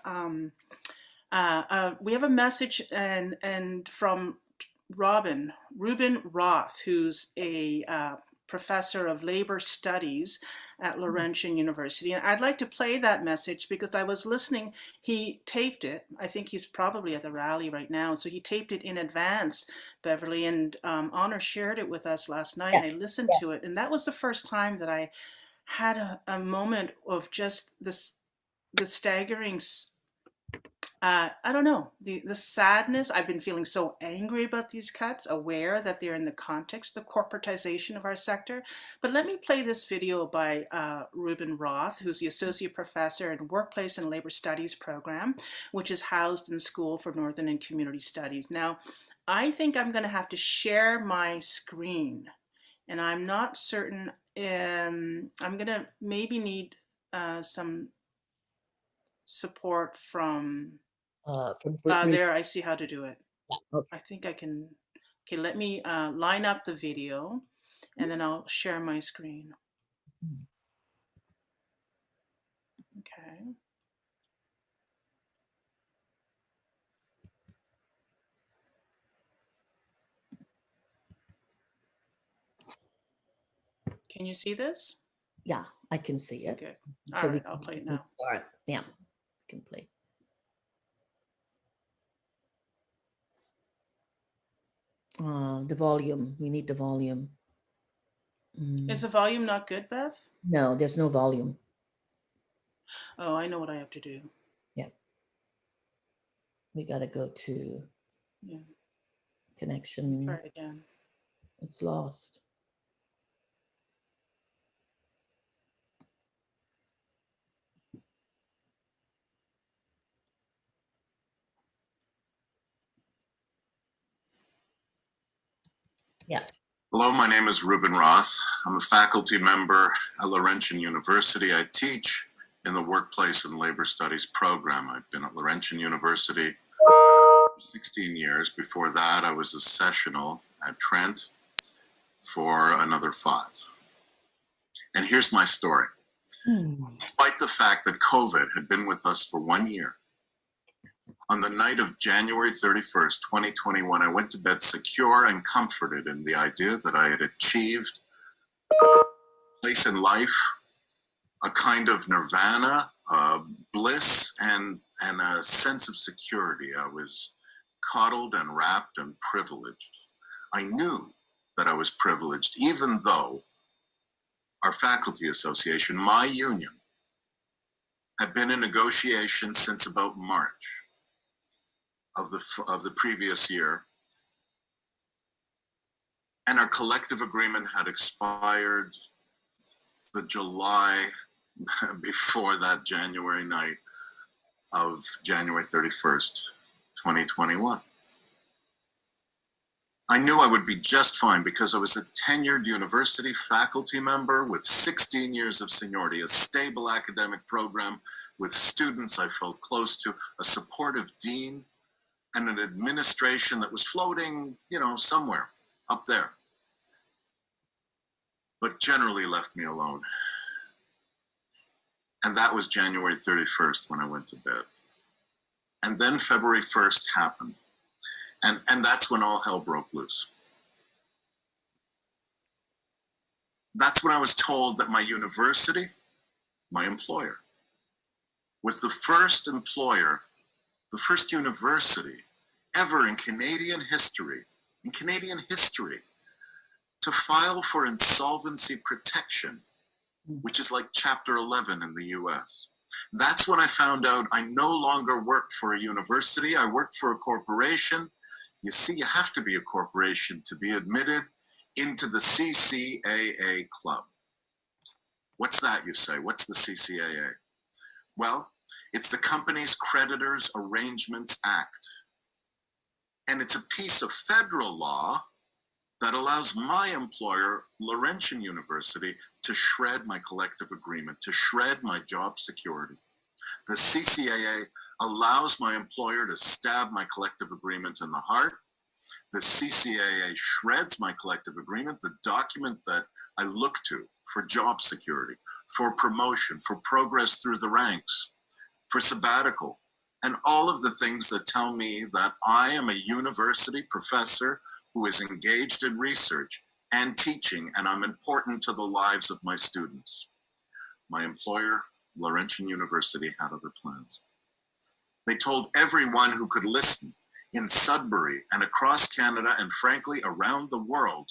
We have a message and from Reuben Roth, who's a professor of labor studies at Laurentian University. And I'd like to play that message because I was listening. He taped it. I think he's probably at the rally right now. So he taped it in advance, Beverly, and Honor shared it with us last night.
Yeah.
And I listened to it. And that was the first time that I had a moment of just the staggering I don't know, the sadness. I've been feeling so angry about these cuts, aware that they're in the context, the corporatization of our sector. But let me play this video by Reuben Roth, who's the Associate Professor in Workplace and Labor Studies program, which is housed in the School for Northern and Community Studies. Now, I think I'm going to have to share my screen, and I'm not certain. I'm going to maybe need some support from there. I see how to do it.
Yeah, okay.
I think I can. Okay, let me line up the video and then I'll share my screen. Okay. Can you see this?
Yeah, I can see it.
Okay.
So
All right, I'll play it now.
All right. Yeah, I can play. The volume. We need the volume.
Is the volume not good, Bev?
No, there's no volume.
Oh, I know what I have to do.
Yeah. We got to go to connection.
Try it again.
It's lost. Yeah.
Hello, my name is Reuben Roth. I'm a faculty member at Laurentian University. I teach in the Workplace and Labor Studies program. I've been at Laurentian University for 16 years. Before that, I was a sessional at Trent for another 5. And here's my story. Despite the fact that COVID had been with us for 1 year, on the night of January 31st, 2021, I went to bed secure and comforted in the idea that I had achieved a place in life, a kind of nirvana, bliss, and a sense of security. I was coddled and wrapped and privileged. I knew that I was privileged, even though our faculty association, my union, had been in negotiation since about March of the previous year, and our collective agreement had expired the July before that January night of January 31st, 2021. I knew I would be just fine because I was a tenured university faculty member with 16 years of seniority, a stable academic program with students I felt close to, a supportive dean, and an administration that was floating, somewhere up there, but generally left me alone. And that was January 31st when I went to bed. And then February 1st happened. And that's when all hell broke loose. That's when I was told that my university, my employer, was the first employer, the first university ever in Canadian history, to file for insolvency protection, which is like Chapter 11 in the US. That's when I found out I no longer worked for a university, I worked for a corporation. You see, you have to be a corporation to be admitted into the CCAA club. What's that, you say? What's the CCAA? Well, it's the Companies Creditors Arrangements Act. And it's a piece of federal law that allows my employer, Laurentian University, to shred my collective agreement, to shred my job security. The CCAA allows my employer to stab my collective agreement in the heart. The CCAA shreds my collective agreement, the document that I look to for job security, for promotion, for progress through the ranks, for sabbatical, and all of the things that tell me that I am a university professor who is engaged in research and teaching, and I'm important to the lives of my students. My employer, Laurentian University, had other plans. They told everyone who could listen in Sudbury and across Canada and frankly around the world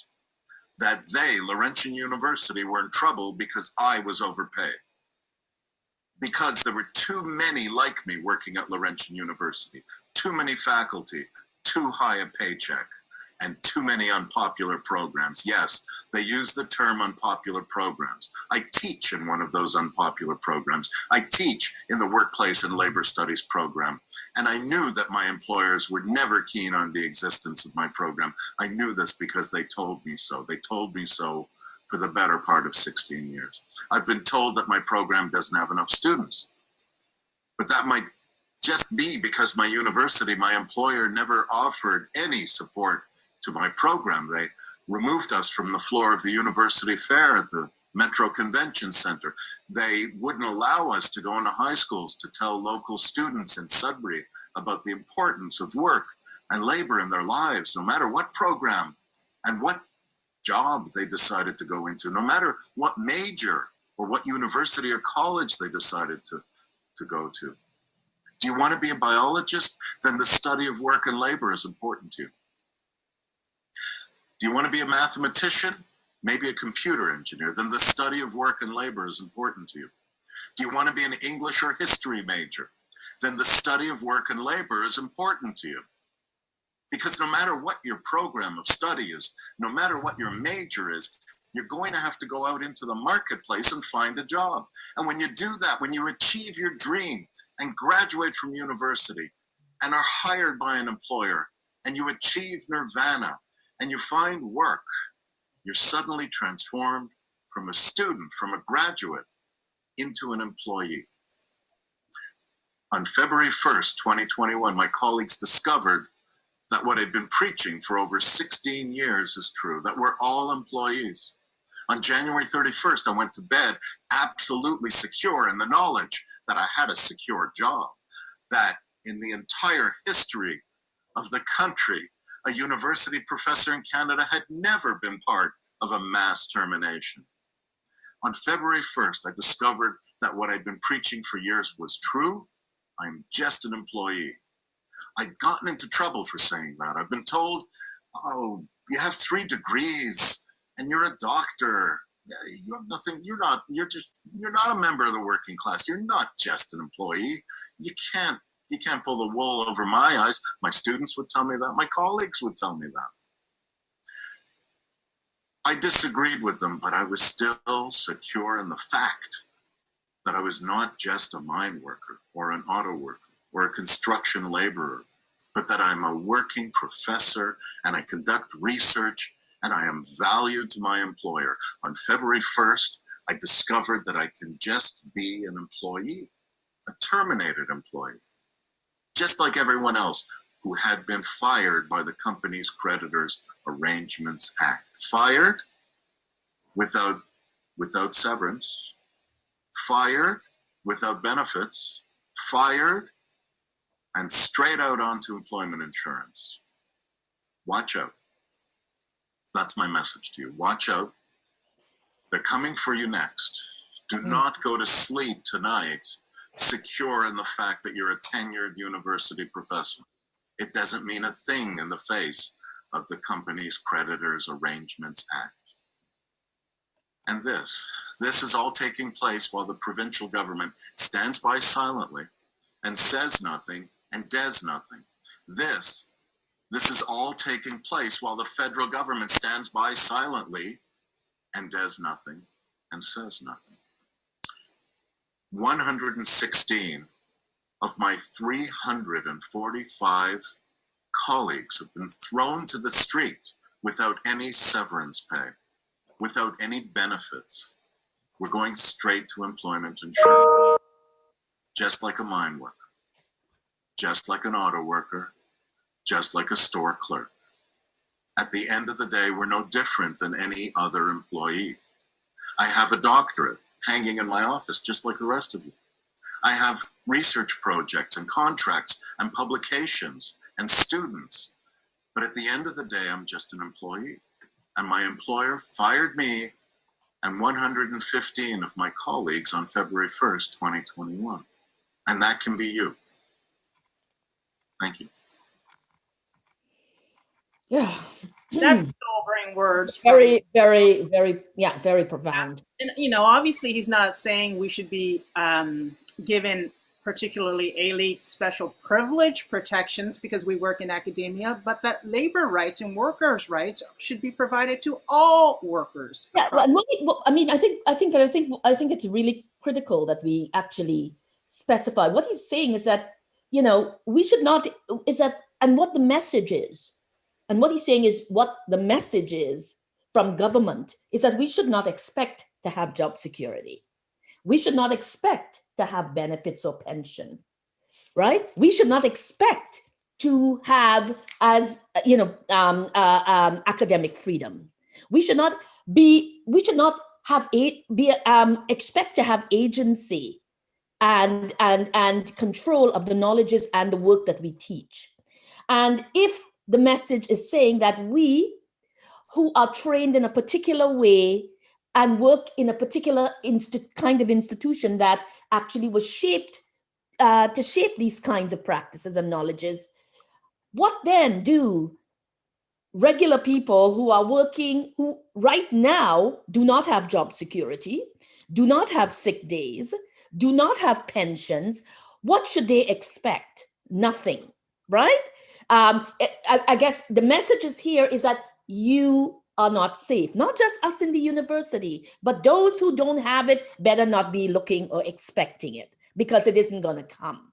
that they, Laurentian University, were in trouble because I was overpaid. Because there were too many like me working at Laurentian University, too many faculty, too high a paycheck, and too many unpopular programs. Yes, they use the term unpopular programs. I teach in one of those unpopular programs. I teach in the Workplace and Labor Studies program. And I knew that my employers were never keen on the existence of my program. I knew this because they told me so. They told me so for the better part of 16 years. I've been told that my program doesn't have enough students. But that might just be because my university, my employer, never offered any support to my program. They removed us from the floor of the university fair at the Metro Convention Center. They wouldn't allow us to go into high schools to tell local students in Sudbury about the importance of work and labor in their lives, no matter what program and what job they decided to go into, no matter what major or what university or college they decided to go to. Do you want to be a biologist? Then the study of work and labor is important to you. Do you want to be a mathematician? Maybe a computer engineer? Then the study of work and labor is important to you. Do you want to be an English or history major? Then the study of work and labor is important to you. Because no matter what your program of study is, no matter what your major is, you're going to have to go out into the marketplace and find a job. And when you do that, when you achieve your dream and graduate from university and are hired by an employer and you achieve nirvana and you find work, you're suddenly transformed from a student, from a graduate, into an employee. On February 1st, 2021, my colleagues discovered that what I'd been preaching for over 16 years is true, that we're all employees. On January 31st, I went to bed absolutely secure in the knowledge that I had a secure job, that in the entire history of the country, a university professor in Canada had never been part of a mass termination. On February 1st, I discovered that what I'd been preaching for years was true. I'm just an employee. I'd gotten into trouble for saying that. I've been told, oh, you have 3 degrees and you're a doctor. You have nothing, you're not a member of the working class. You're not just an employee. You can't pull the wool over my eyes. My students would tell me that. My colleagues would tell me that. I disagreed with them, but I was still secure in the fact that I was not just a mine worker or an auto worker or a construction laborer, but that I'm a working professor and I conduct research and I am valued to my employer. On February 1st, I discovered that I can just be an employee, a terminated employee, just like everyone else who had been fired by the Companies Creditors Arrangements Act. Fired without severance, fired without benefits, fired and straight out onto employment insurance. Watch out. That's my message to you. Watch out. They're coming for you next. Do not go to sleep tonight secure in the fact that you're a tenured university professor. It doesn't mean a thing in the face of the Companies Creditors Arrangements Act. And this is all taking place while the provincial government stands by silently and says nothing and does nothing. This is all taking place while the federal government stands by silently and does nothing and says nothing. 116 of my 345 colleagues have been thrown to the street without any severance pay, without any benefits. We're going straight to employment insurance, just like a mine worker, just like an auto worker, just like a store clerk. At the end of the day, we're no different than any other employee. I have a doctorate hanging in my office, just like the rest of you. I have research projects and contracts and publications and students. But at the end of the day, I'm just an employee. And my employer fired me and 115 of my colleagues on February 1st, 2021. And that can be you. Thank you.
Yeah.
That's sobering words.
Very, very, very, yeah, very profound.
And, you know, obviously he's not saying we should be given particularly elite special privilege protections because we work in academia, but that labor rights and workers' rights should be provided to all workers.
Yeah, well, I mean, I think it's really critical that we actually specify. What he's saying is that, you know, we should not, is that, and what the message is, and what he's saying is what the message is from government is that we should not expect to have job security. We should not expect to have benefits or pension, right? We should not expect to have, as you know, academic freedom. We should not have expect to have agency and control of the knowledges and the work that we teach. And if the message is saying that we who are trained in a particular way and work in a particular kind of institution that actually was shaped to shape these kinds of practices and knowledges, what then do regular people who are working, who right now do not have job security, do not have sick days, do not have pensions, what should they expect? Nothing, right? I guess the message is here is that you are not safe, not just us in the university, but those who don't have it better not be looking or expecting it because it isn't going to come.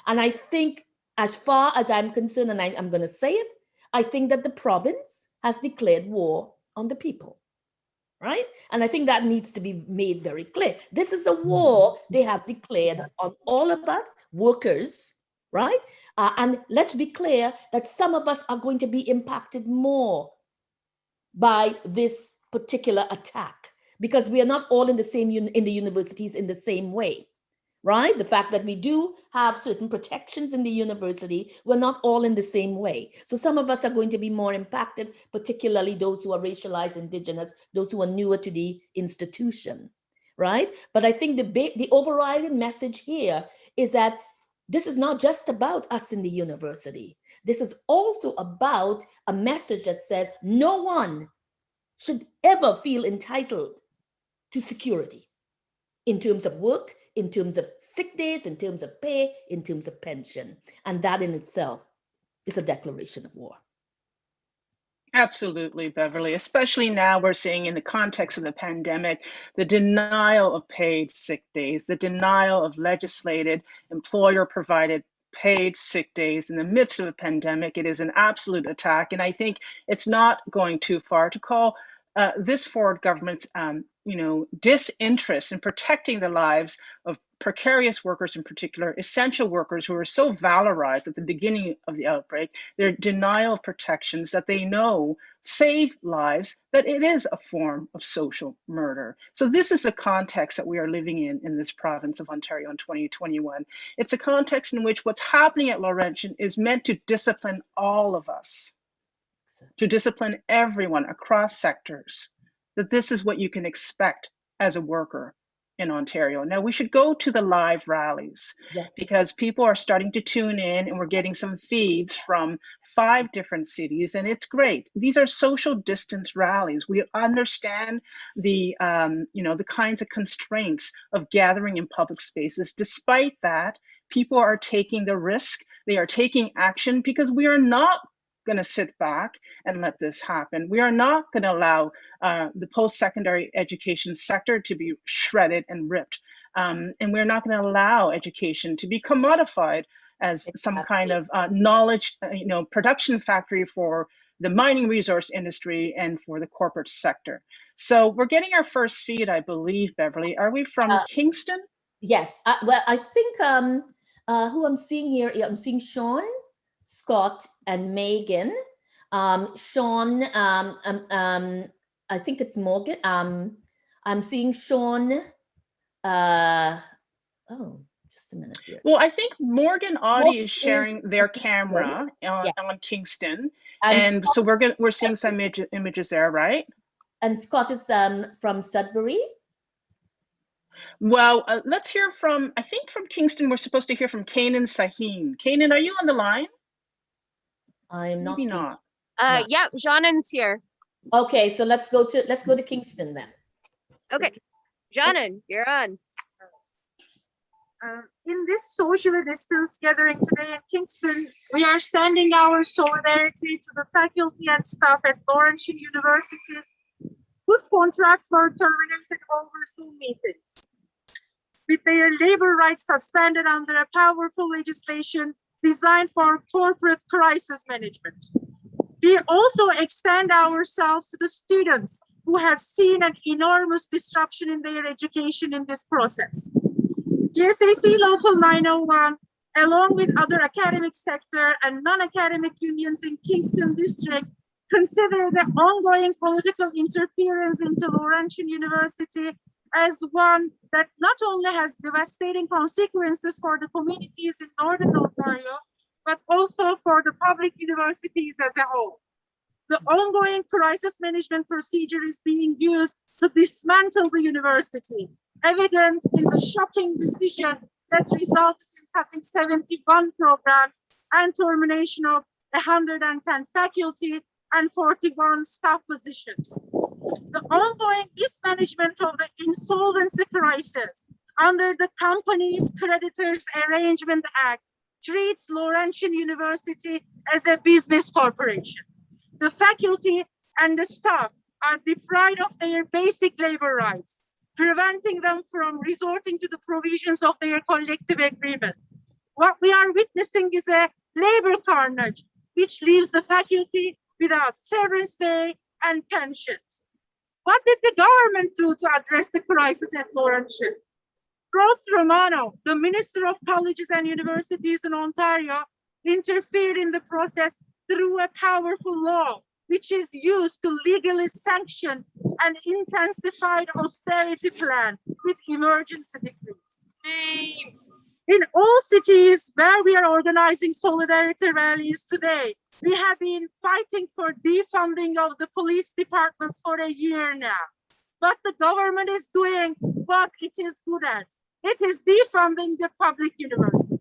And I think as far as I'm concerned, and I'm going to say it, I think that the province has declared war on the people, right? And I think that needs to be made very clear. This is a war they have declared on all of us, workers, right? And let's be clear that some of us are going to be impacted more by this particular attack because we are not all in the same in the universities in the same way, right? The fact that we do have certain protections in the university, we're not all in the same way. So some of us are going to be more impacted, particularly those who are racialized, indigenous, those who are newer to the institution, right? But I think the overriding message here is that this is not just about us in the university. This is also about a message that says no one should ever feel entitled to security in terms of work, in terms of sick days, in terms of pay, in terms of pension. And that in itself is a declaration of war.
Absolutely, Beverly. Especially now we're seeing in the context of the pandemic, the denial of paid sick days, the denial of legislated, employer-provided paid sick days in the midst of a pandemic. It is an absolute attack. And I think it's not going too far to call this Ford government's disinterest in protecting the lives of precarious workers, in particular, essential workers who are so valorized at the beginning of the outbreak, their denial of protections that they know save lives, that it is a form of social murder. So this is the context that we are living in this province of Ontario in 2021. It's a context in which what's happening at Laurentian is meant to discipline all of us, to discipline everyone across sectors, that this is what you can expect as a worker in Ontario. Now we should go to the live rallies because people are starting to tune in and we're getting some feeds from 5 different cities and it's great. These are social distance rallies. We understand the kinds of constraints of gathering in public spaces. Despite that, people are taking the risk. They are taking action because we are not going to sit back and let this happen. We are not going to allow the post-secondary education sector to be shredded and ripped. And we're not going to allow education to be commodified as some kind of knowledge, production factory for the mining resource industry and for the corporate sector. So we're getting our first feed, I believe, Beverly. Are we from Kingston?
Yes. Well, I think who I'm seeing here, I'm seeing Sean, Scott, and Megan. Sean, I think it's Morgan. I'm seeing Sean. Just Just a minute here.
Well, I think Morgan Audie is sharing their
Kingston.
camera
Yeah.
on Kingston,
And
and so we're seeing some images there, right?
And Scott is from Sudbury.
Well, let's hear from, I think from Kingston, we're supposed to hear from Kanan Sahin. Kanan, are you on the line?
I'm not
Maybe
seeing.
not.
Yeah, Janan's here.
Okay, so let's go to Kingston then.
Okay, Janan, you're on.
In this socially distanced gathering today in Kingston, we are sending our solidarity to the faculty and staff at Laurentian University whose contracts were terminated over Zoom meetings, with their labor rights suspended under a powerful legislation designed for corporate crisis management. We also extend ourselves to the students who have seen an enormous disruption in their education in this process. GSAC Local 901, along with other academic sector and non-academic unions in Kingston District, consider the ongoing political interference into Laurentian University as one that not only has devastating consequences for the communities in Northern Ontario, but also for the public universities as a whole. The ongoing crisis management procedure is being used to dismantle the university, evident in the shocking decision that resulted in cutting 71 programs and termination of 110 faculty and 41 staff positions. The ongoing mismanagement of the insolvency crisis under the Companies Creditors Arrangement Act treats Laurentian University as a business corporation. The faculty and the staff are deprived of their basic labor rights, preventing them from resorting to the provisions of their collective agreement. What we are witnessing is a labor carnage, which leaves the faculty without severance pay and pensions. What did the government do to address the crisis at Laurentian? Ross Romano, the Minister of Colleges and Universities in Ontario, interfered in the process through a powerful law, which is used to legally sanction an intensified austerity plan with emergency decrees. In all cities where we are organizing solidarity rallies today, we have been fighting for defunding of the police departments for a year now. But the government is doing what it is good at. It is defunding the public universities.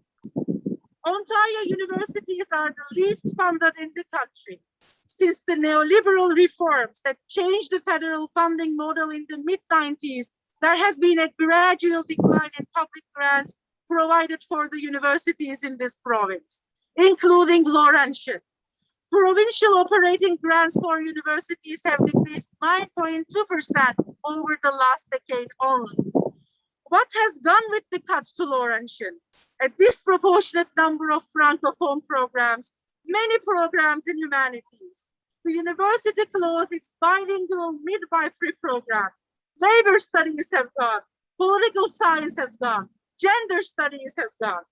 Ontario universities are the least funded in the country. Since the neoliberal reforms that changed the federal funding model in the mid-90s, there has been a gradual decline in public grants provided for the universities in this province, including Laurentian. Provincial operating grants for universities have decreased 9.2% over the last decade only. What has gone with the cuts to Laurentian? A disproportionate number of francophone programs, many programs in humanities. The university closed its bilingual midwifery program. Labor studies have gone. Political science has gone. Gender studies has gone.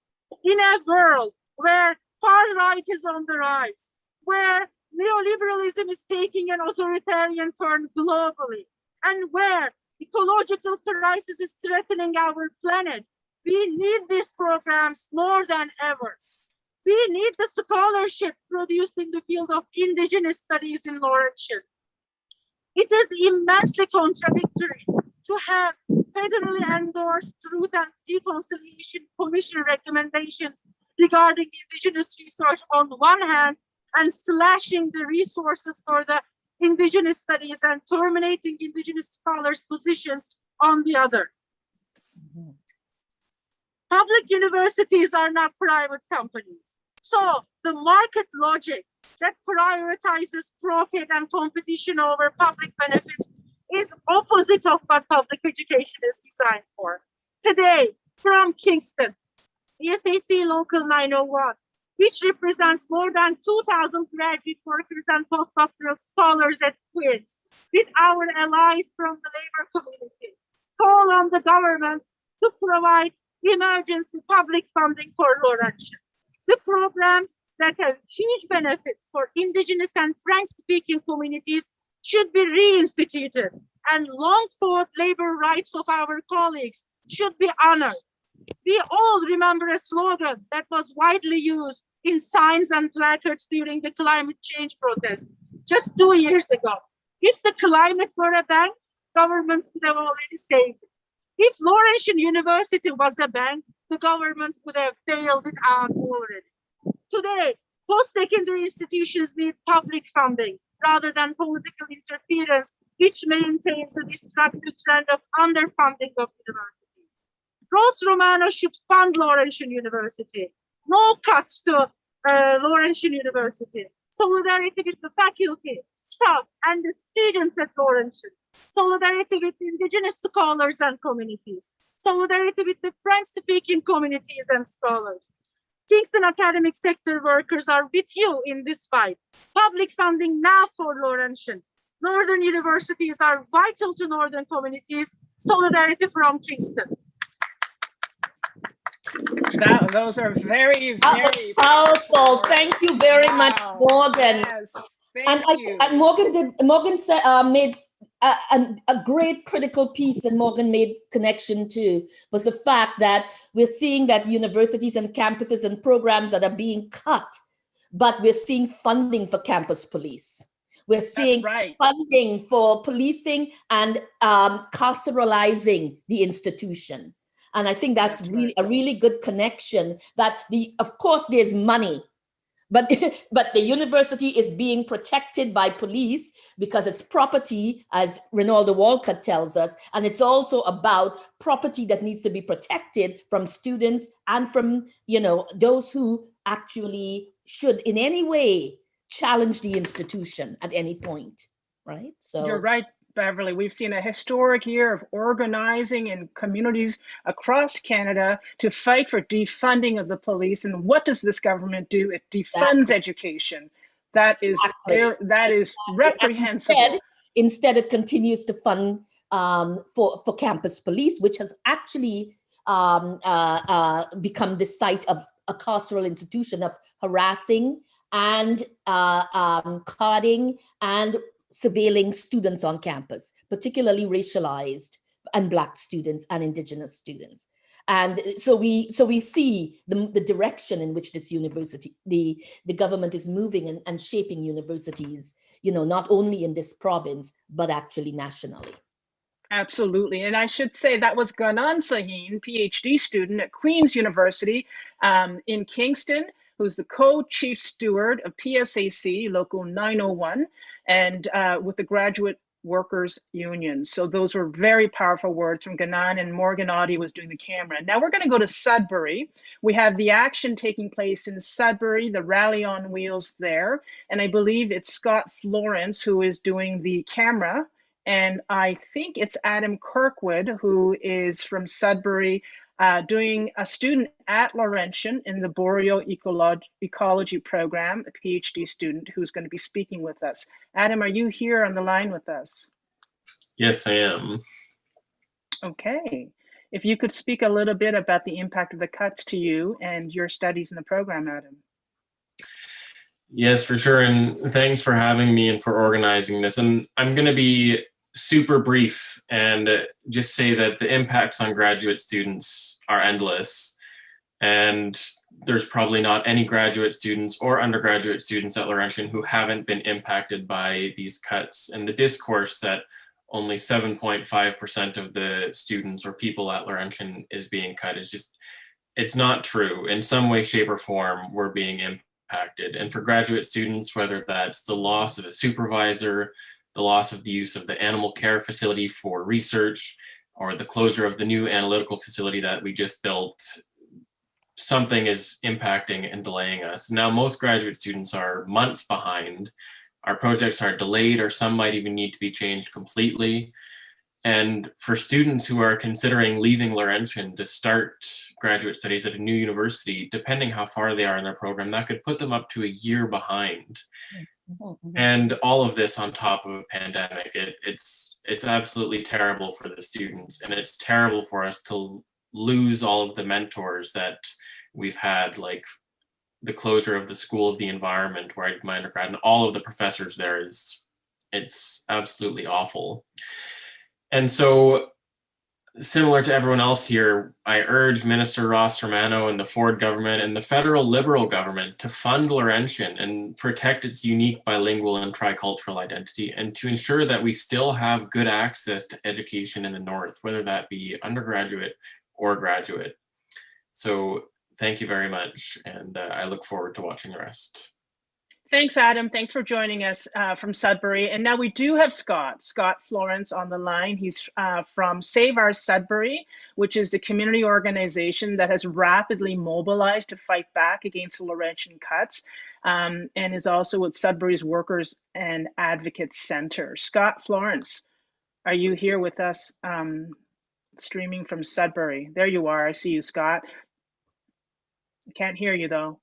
In a world where far right is on the rise, where neoliberalism is taking an authoritarian turn globally, and where ecological crisis is threatening our planet, we need these programs more than ever. We need the scholarship produced in the field of Indigenous studies in Laurentian. It is immensely contradictory to have federally endorsed Truth and Reconciliation Commission recommendations regarding Indigenous research on one hand and slashing the resources for the Indigenous studies and terminating Indigenous scholars' positions on the other. Public universities are not private companies. So the market logic that prioritizes profit and competition over public benefits is opposite of what public education is designed for. Today, from Kingston, GSAC Local 901, which represents more than 2,000 graduate workers and postdoctoral scholars at Queen's, with our allies from the labor community, call on the government to provide emergency public funding for Laurentian. The programs that have huge benefits for Indigenous and French-speaking communities should be reinstituted, and long-fought labor rights of our colleagues should be honored. We all remember a slogan that was widely used in signs and placards during the climate change protest just 2 years ago. If the climate were a bank, governments would have already saved it. If Laurentian University was a bank, the government would have bailed it out already. Today, post-secondary institutions need public funding rather than political interference, which maintains the destructive trend of underfunding of universities. Ross Romano should fund Laurentian University. No cuts to Laurentian University. Solidarity with the faculty, staff, and the students at Laurentian. Solidarity with Indigenous scholars and communities. Solidarity with the French-speaking communities and scholars. Kingston academic sector workers are with you in this fight. Public funding now for Laurentian. Northern universities are vital to northern communities. Solidarity from Kingston.
Those are very
powerful. Thank you very much, Morgan.
Yes, thank you.
And Morgan said, made a great critical piece, and Morgan made connection to, was the fact that we're seeing that universities and campuses and programs that are being cut, but we're seeing funding for campus police. We're seeing funding for policing and carceralizing the institution. And I think that's really a really good connection, that of course there's money, but the university is being protected by police because it's property, as Ronaldo Walcott tells us, and it's also about property that needs to be protected from students and from, those who actually should in any way challenge the institution at any point, right? So
you're right, Beverly. We've seen a historic year of organizing in communities across Canada to fight for defunding of the police. And what does this government do? It defunds education. That is reprehensible.
Instead, it continues to fund for campus police, which has actually become the site of a carceral institution of harassing and carding and surveilling students on campus, particularly racialized and Black students and Indigenous students. And so we see the direction in which this university, the government is moving and shaping universities, not only in this province, but actually nationally.
Absolutely. And I should say that was Ganan Sahin, PhD student at Queen's University in Kingston, who's the co-chief steward of PSAC, Local 901, and with the Graduate Workers Union. So those were very powerful words from Ganan, and Morgan Audie was doing the camera. Now we're going to go to Sudbury. We have the action taking place in Sudbury, the rally on wheels there. And I believe it's Scott Florence who is doing the camera. And I think it's Adam Kirkwood, who is from Sudbury, doing a student at Laurentian in the Boreal Ecology program, a PhD student who's going to be speaking with us. Adam, are you here on the line with us?
Yes, I am.
Okay. If you could speak a little bit about the impact of the cuts to you and your studies in the program, Adam.
Yes, for sure. And thanks for having me and for organizing this. And I'm going to be super brief and just say that the impacts on graduate students are endless. And there's probably not any graduate students or undergraduate students at Laurentian who haven't been impacted by these cuts. And the discourse that only 7.5% of the students or people at Laurentian is being cut is just, it's not true. In some way, shape, or form, we're being impacted. And for graduate students, whether that's the loss of a supervisor, the loss of the use of the animal care facility for research, or the closure of the new analytical facility that we just built, something is impacting and delaying us. Now, most graduate students are months behind. Our projects are delayed, or some might even need to be changed completely. And for students who are considering leaving Laurentian to start graduate studies at a new university, depending how far they are in their program, that could put them up to a year behind. And all of this on top of a pandemic, it's absolutely terrible for the students, and it's terrible for us to lose all of the mentors that we've had, like the closure of the School of the Environment where I did my undergrad, and all of the professors there it's absolutely awful. And so similar to everyone else here, I urge Minister Ross Romano and the Ford government and the federal Liberal government to fund Laurentian and protect its unique bilingual and tricultural identity, and to ensure that we still have good access to education in the North, whether that be undergraduate or graduate. So thank you very much, and I look forward to watching the rest.
Thanks, Adam. Thanks for joining us from Sudbury. And now we do have Scott Florence on the line. He's from Save Our Sudbury, which is the community organization that has rapidly mobilized to fight back against the Laurentian cuts, and is also with Sudbury's Workers and Advocates Center. Scott Florence, are you here with us streaming from Sudbury? There you are. I see you, Scott. I can't hear you, though.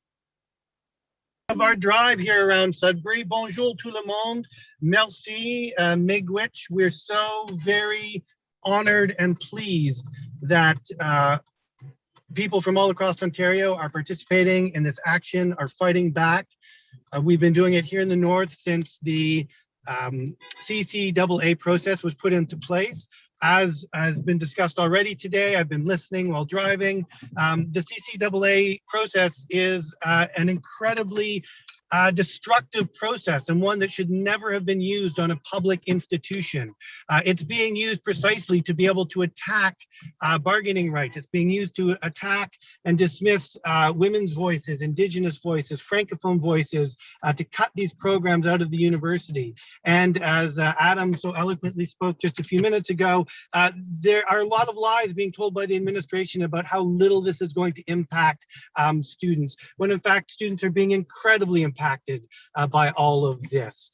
Of our drive here around Sudbury. Bonjour tout le monde. Merci, Miigwech. We're so very honored and pleased that people from all across Ontario are participating in this action, are fighting back. We've been doing it here in the North since the CCAA process was put into place. As has been discussed already today, I've been listening while driving. The CCAA process is an incredibly destructive process, and one that should never have been used on a public institution. It's being used precisely to be able to attack bargaining rights. It's being used to attack and dismiss women's voices, Indigenous voices, Francophone voices, to cut these programs out of the university. And as Adam so eloquently spoke just a few minutes ago, there are a lot of lies being told by the administration about how little this is going to impact students, when in fact students are being incredibly impacted by all of this.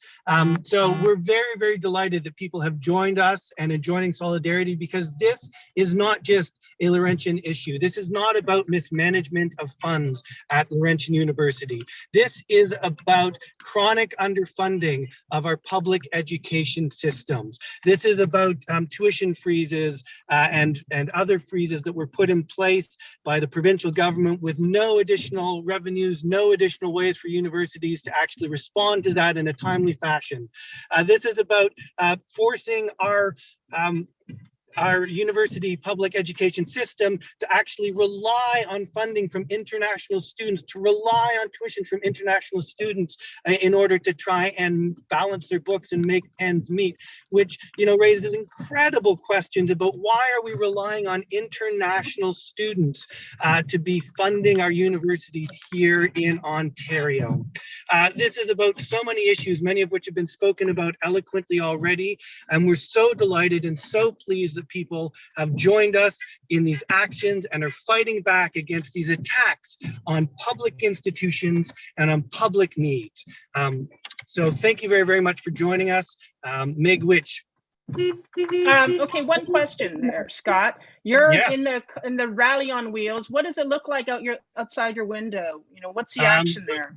So we're very, very delighted that people have joined us and are joining Solidarity, because this is not just a Laurentian issue. This is not about mismanagement of funds at Laurentian University. This is about chronic underfunding of our public education systems. This is about tuition freezes and other freezes that were put in place by the provincial government with no additional revenues, no additional ways for universities to actually respond to that in a timely fashion. This is about forcing our university public education system to actually rely on funding from international students, to rely on tuition from international students in order to try and balance their books and make ends meet, which, you know, raises incredible questions about why are we relying on international students to be funding our universities here in Ontario. This is about so many issues, many of which have been spoken about eloquently already, and we're so delighted and so pleased that people have joined us in these actions and are fighting back against these attacks on public institutions and on public needs. So thank you very, very much for joining us. Miigwech.
Okay, one question there, Scott. You're in the rally on wheels. What does it look like outside your window? You know, what's the action there?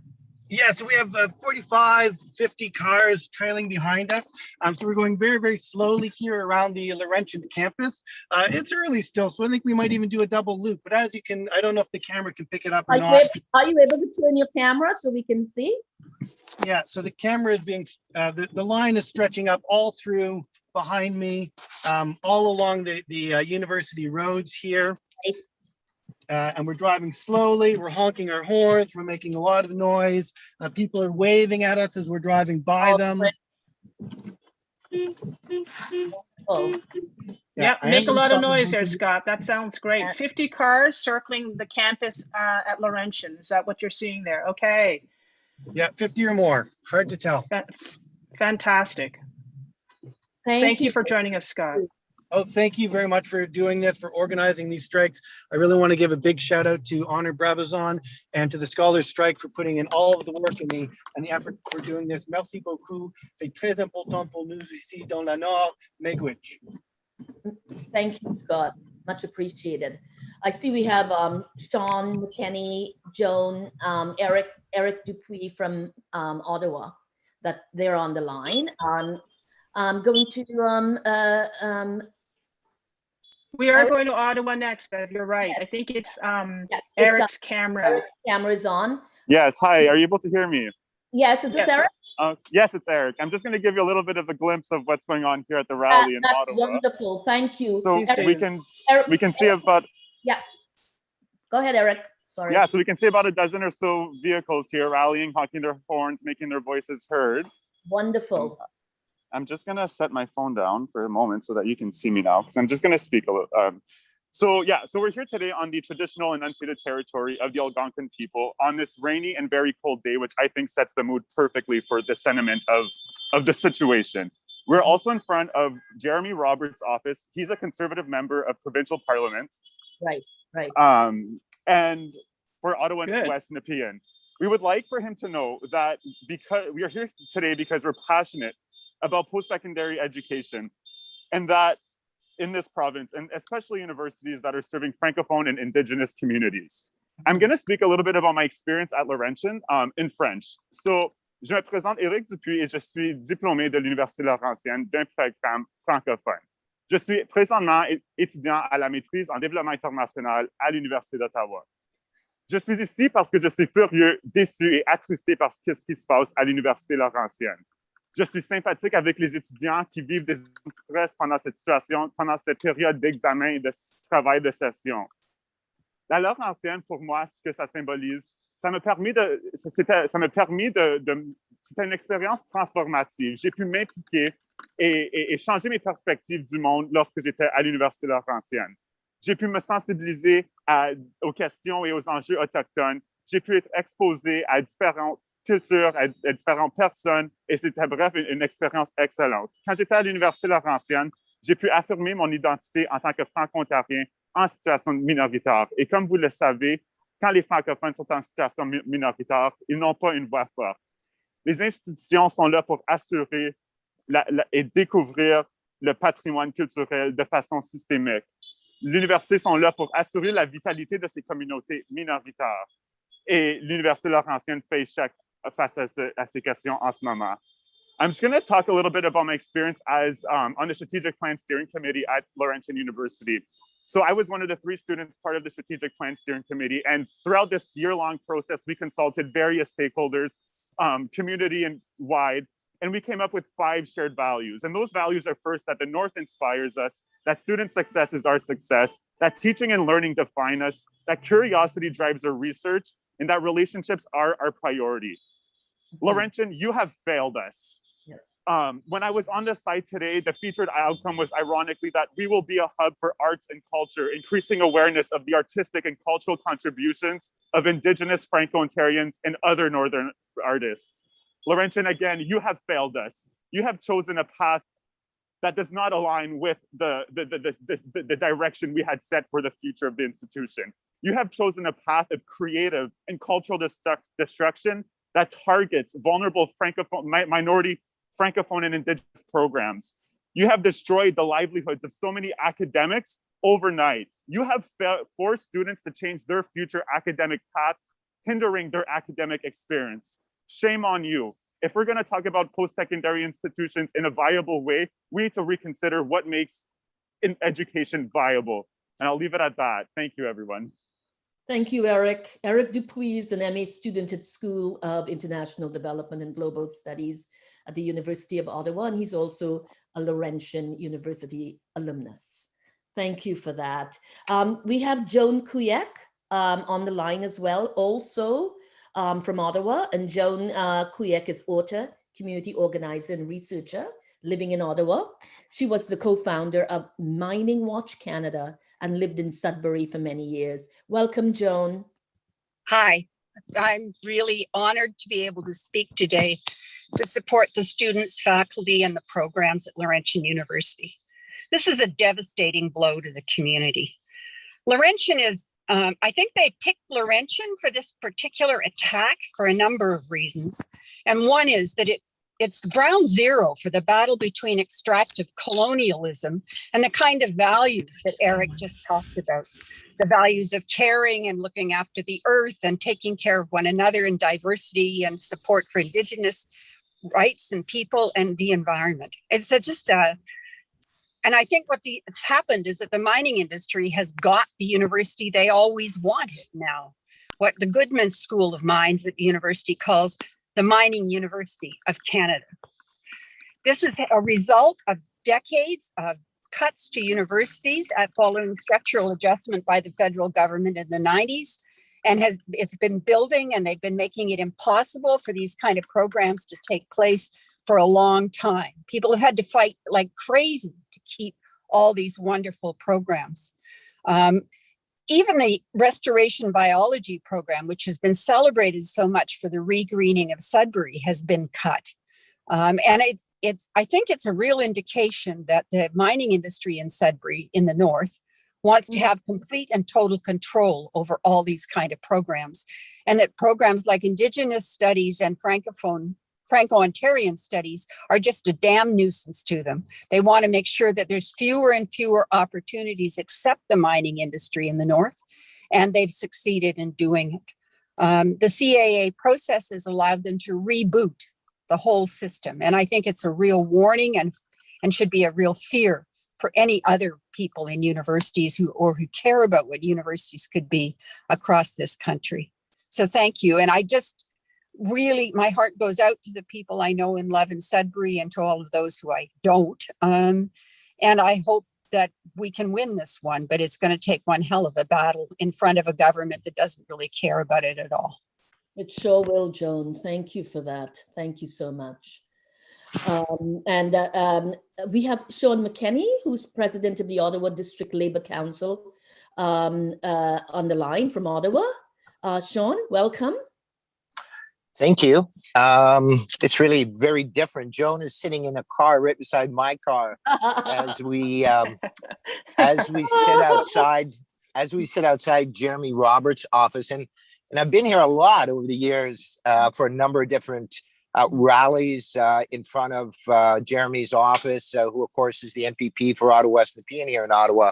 Yeah, so we have 45, 50 cars trailing behind us. So we're going very, very slowly here around the Laurentian campus. It's early still, so I think we might even do a double loop. But as you can, I don't know if the camera can pick it up or not.
Are you able to turn your camera so we can see?
Yeah, so the camera is being, the line is stretching up all through behind me, all along the university roads here. And we're driving slowly, we're honking our horns, we're making a lot of noise. People are waving at us as we're driving by them.
Yeah, make a lot of noise there, Scott. That sounds great. 50 cars circling the campus at Laurentian. Is that what you're seeing there? Okay.
Yeah, 50 or more. Hard to tell.
Fantastic. Thank you for joining us, Scott.
Oh, thank you very much for doing this, for organizing these strikes. I really want to give a big shout out to Honor Brabazon and to the Scholars Strike for putting in all of the work and the effort for doing this. Merci beaucoup. C'est très important pour nous ici dans la Nord. Miigwech.
Thank you, Scott. Much appreciated. I see we have Sean McKenney, Joan, Eric Dupuis from Ottawa, that they're on the line. I'm going to
we are going to Ottawa next, Bev. You're right. Yes. I think it's Eric's camera.
Eric's camera is on.
Yes. Hi. Are you able to hear me?
Yes. Is this Eric?
Yes, it's Eric. I'm just going to give you a little bit of a glimpse of what's going on here at the rally in
That's
Ottawa.
wonderful. Thank you.
So
Eric,
we can see about.
Yeah. Go ahead, Eric. Sorry.
Yeah, so we can see about a dozen or so vehicles here rallying, honking their horns, making their voices heard.
Wonderful.
I'm just going to set my phone down for a moment so that you can see me now, because I'm just going to speak a little. So we're here today on the traditional and unceded territory of the Algonquin people on this rainy and very cold day, which I think sets the mood perfectly for the sentiment of the situation. We're also in front of Jeremy Roberts' office. He's a Conservative member of provincial parliament.
Right.
And for Ottawa and West Nepean. We would like for him to know that because we are here today because we're passionate about post-secondary education, and that in this province, and especially universities that are serving Francophone and Indigenous communities. I'm going to speak a little bit about my experience at Laurentian in French. So, je me présente Éric Dupuis et je suis diplômé de l'Université Laurentienne d'un programme francophone. Je suis présentement étudiant à la maîtrise en développement international à l'Université d'Ottawa. Je suis ici parce que je suis furieux, déçu et attristé par ce qui se passe à l'Université Laurentienne. Je suis sympathique avec les étudiants qui vivent des stress pendant cette situation, pendant cette période d'examen et de travail de session. La Laurentienne, pour moi, ce que ça symbolise, c'était une expérience transformative. J'ai pu m'impliquer et changer mes perspectives du monde lorsque j'étais à l'Université Laurentienne. J'ai pu me sensibiliser aux questions et aux enjeux autochtones. J'ai pu être exposé à différentes cultures, à différentes personnes, et c'était bref une expérience excellente. Quand j'étais à l'Université Laurentienne, j'ai pu affirmer mon identité en tant que franco-ontarien en situation minoritaire. Et comme vous le savez, quand les francophones sont en situation minoritaire, ils n'ont pas une voix forte. Les institutions sont là pour assurer et découvrir le patrimoine culturel de façon systémique. Les universités sont là pour assurer la vitalité de ces communautés minoritaires. Et l'Université Laurentienne fait face à ces questions en ce moment. I'm just going to talk a little bit about my experience as on the Strategic Plan Steering Committee at Laurentian University. So I was one of the 3 students part of the Strategic Plan Steering Committee. And throughout this year-long process, we consulted various stakeholders, community and wide, and we came up with 5 shared values. And those values are first, that the North inspires us, that student success is our success, that teaching and learning define us, that curiosity drives our research, and that relationships are our priority. Laurentian, you have failed us. When I was on the site today, the featured outcome was ironically that we will be a hub for arts and culture, increasing awareness of the artistic and cultural contributions of Indigenous Franco-Ontarians and other Northern artists. Laurentian, again, you have failed us. You have chosen a path that does not align with the direction we had set for the future of the institution. You have chosen a path of creative and cultural destruction that targets vulnerable minority Francophone and Indigenous programs. You have destroyed the livelihoods of so many academics overnight. You have forced students to change their future academic path, hindering their academic experience. Shame on you. If we're going to talk about post-secondary institutions in a viable way, we need to reconsider what makes education viable. And I'll leave it at that. Thank you, everyone.
Thank you, Eric. Eric Dupuis is an MA student at School of International Development and Global Studies at the University of Ottawa, and he's also a Laurentian University alumnus. Thank you for that. We have Joan Kuyek on the line as well, also from Ottawa. And Joan Kuyek is author, community organizer, and researcher living in Ottawa. She was the co-founder of Mining Watch Canada and lived in Sudbury for many years. Welcome, Joan.
Hi, I'm really honored to be able to speak today to support the students, faculty, and the programs at Laurentian University. This is a devastating blow to the community. Laurentian is, I think they picked Laurentian for this particular attack for a number of reasons. And one is that it's ground zero for the battle between extractive colonialism and the kind of values that Eric just talked about. The values of caring and looking after the earth and taking care of one another, and diversity and support for Indigenous rights and people and the environment. It's and I think what's happened is that the mining industry has got the university they always wanted now. What the Goodman School of Mines at the university calls the Mining University of Canada. This is a result of decades of cuts to universities following structural adjustment by the federal government in the 90s. And it's been building, and they've been making it impossible for these kind of programs to take place for a long time. People have had to fight like crazy to keep all these wonderful programs. Even the restoration biology program, which has been celebrated so much for the regreening of Sudbury, has been cut. And I think it's a real indication that the mining industry in Sudbury in the north wants to have complete and total control over all these kind of programs, and that programs like Indigenous studies and Franco-Ontarian studies are just a damn nuisance to them. They want to make sure that there's fewer and fewer opportunities except the mining industry in the north, and they've succeeded in doing it. The CAA process has allowed them to reboot the whole system, and I think it's a real warning and should be a real fear for any other people in universities who care about what universities could be across this country. So thank you. And I just really, my heart goes out to the people I know and love in Sudbury, and to all of those who I don't. And I hope that we can win this one, but it's going to take one hell of a battle in front of a government that doesn't really care about it at all.
It sure will, Joan. Thank you for that. Thank you so much. We have Sean McKenney, who's president of the Ottawa District Labour Council, on the line from Ottawa. Sean, welcome.
Thank you. It's really very different. Joan is sitting in a car right beside my car as we sit outside Jeremy Roberts' office, and I've been here a lot over the years for a number of different rallies in front of Jeremy's office, who of course is the NPP for Ottawa West Nepean here in Ottawa.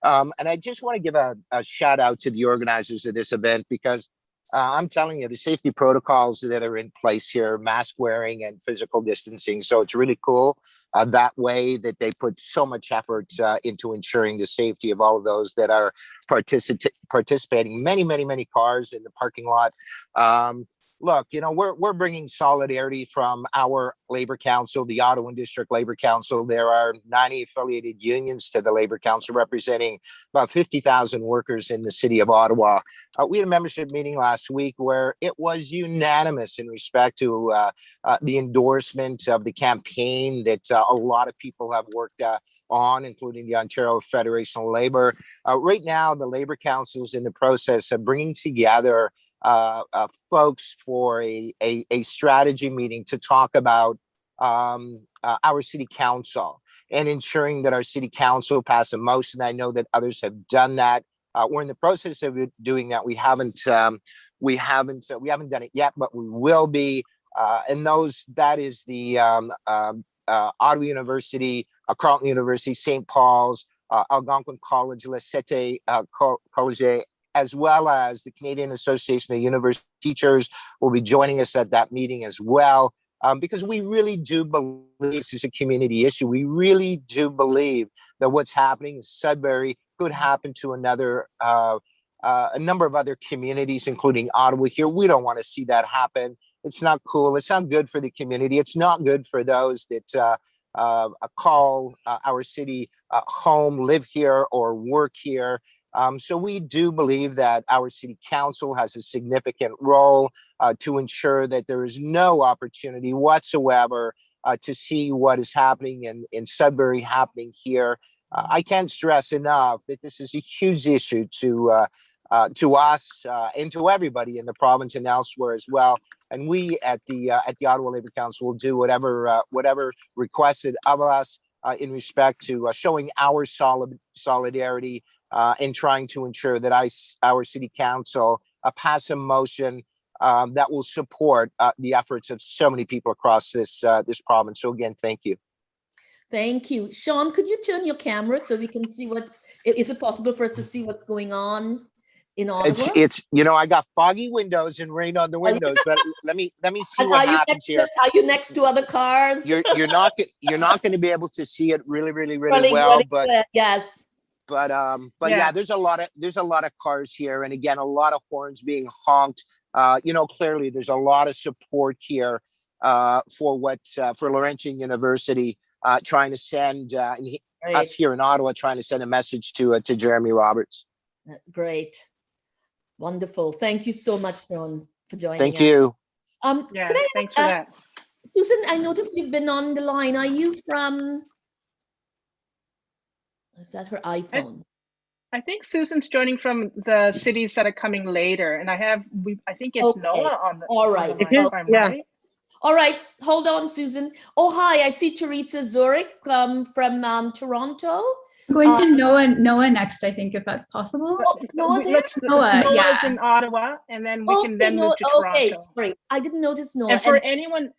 And I just want to give a shout out to the organizers of this event, because I'm telling you, the safety protocols that are in place here, mask wearing and physical distancing. So it's really cool that way that they put so much effort into ensuring the safety of all of those that are participating. Many cars in the parking lot. Look, you know, we're bringing solidarity from our Labor Council, the Ottawa District Labor Council. There are 90 affiliated unions to the Labor Council, representing about 50,000 workers in the city of Ottawa. We had a membership meeting last week where it was unanimous in respect to the endorsement of the campaign that a lot of people have worked on, including the Ontario Federation of Labour. Right now, the Labor Council is in the process of bringing together folks for a strategy meeting to talk about our city council and ensuring that our city council pass a motion. I know that others have done that. We're in the process of doing that. We haven't done it yet, but we will be. And that is the Ottawa University, Carleton University, St. Paul's, Algonquin College, Le Cete College, as well as the Canadian Association of University Teachers will be joining us at that meeting as well, because we really do believe this is a community issue. We really do believe that what's happening in Sudbury could happen to a number of other communities, including Ottawa here. We don't want to see that happen. It's not cool. It's not good for the community. It's not good for those that call our city home, live here, or work here. So we do believe that our city council has a significant role to ensure that there is no opportunity whatsoever to see what is happening in Sudbury happening here. I can't stress enough that this is a huge issue to us and to everybody in the province and elsewhere as well. And we at the Ottawa Labour Council will do whatever requested of us in respect to showing our solidarity in trying to ensure that our city council pass a motion that will support the efforts of so many people across this province. So again, thank you.
Thank you. Sean, could you turn your camera so we can see is it possible for us to see what's going on in Ottawa?
It's you know, I got foggy windows and rain on the windows, but let me see what happens here.
Are you next to other cars?
You're not going to be able to see it really well, but
yes.
But yeah, there's a lot of cars here, and again, a lot of horns being honked. Clearly there's a lot of support here for Laurentian University trying to send us here in Ottawa trying to send a message to Jeremy Roberts.
Great. Wonderful. Thank you so much, Sean, for joining us.
Thank you.
Yeah, thanks for that.
Susan, I noticed you've been on the line. Are you from, is that her iPhone?
I think Susan's joining from the cities that are coming later, and I think it's Noah on the.
All right.
On the line, if I'm right.
All right. Hold on, Susan. Oh, hi. I see Teresa Zurich from Toronto.
I'm going to Noah next, I think, if that's possible.
Noah there?
Noah's in Ottawa, and then we can then move to Toronto.
Okay, sorry. I didn't notice Noah.
And for anyone,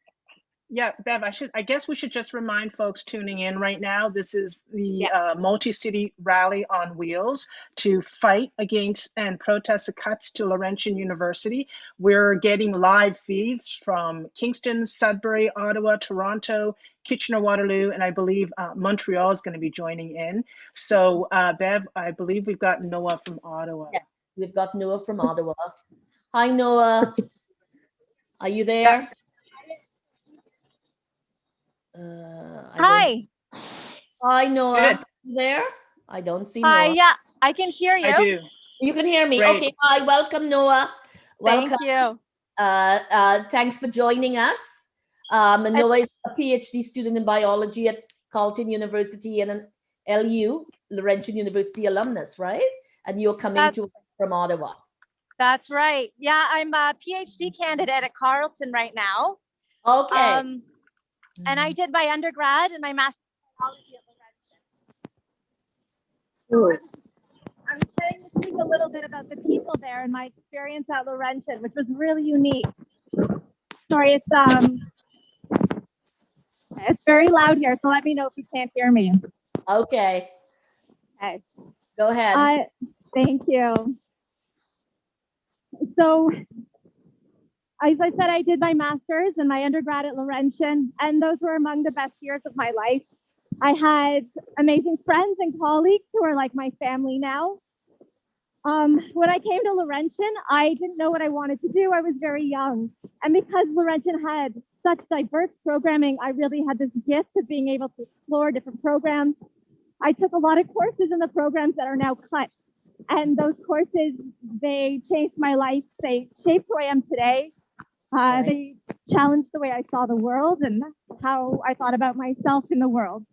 yeah, Bev, I guess we should just remind folks tuning in right now, this is the multi-city rally on wheels to fight against and protest the cuts to Laurentian University. We're getting live feeds from Kingston, Sudbury, Ottawa, Toronto, Kitchener-Waterloo, and I believe Montreal is going to be joining in. So Bev, I believe we've got Noah from Ottawa.
Yes, we've got Noah from Ottawa. Hi, Noah. Are you there?
Hi.
Hi, Noah.
Good.
Are you there? I don't see
Hi,
Noah.
yeah, I can hear you.
I do.
You can hear me.
Great.
Okay. Hi, welcome, Noah. Welcome.
Thank you.
Thanks for joining us. And Noah is a PhD student in biology at Carleton University and an LU, Laurentian University alumnus, right? And you're coming to us from Ottawa.
That's right. Yeah, I'm a PhD candidate at Carleton right now.
Okay.
And I did my undergrad and my master's in biology at Laurentian. I was trying to speak a little bit about the people there and my experience at Laurentian, which was really unique. Sorry, it's very loud here, so let me know if you can't hear me.
Okay.
Okay.
Go ahead.
Thank you. So, as I said, I did my master's and my undergrad at Laurentian, and those were among the best years of my life. I had amazing friends and colleagues who are like my family now. When I came to Laurentian, I didn't know what I wanted to do. I was very young. And because Laurentian had such diverse programming, I really had this gift of being able to explore different programs. I took a lot of courses in the programs that are now cut. And those courses, they changed my life. They shaped who I am today. They challenged the way I saw the world and how I thought about myself in the world.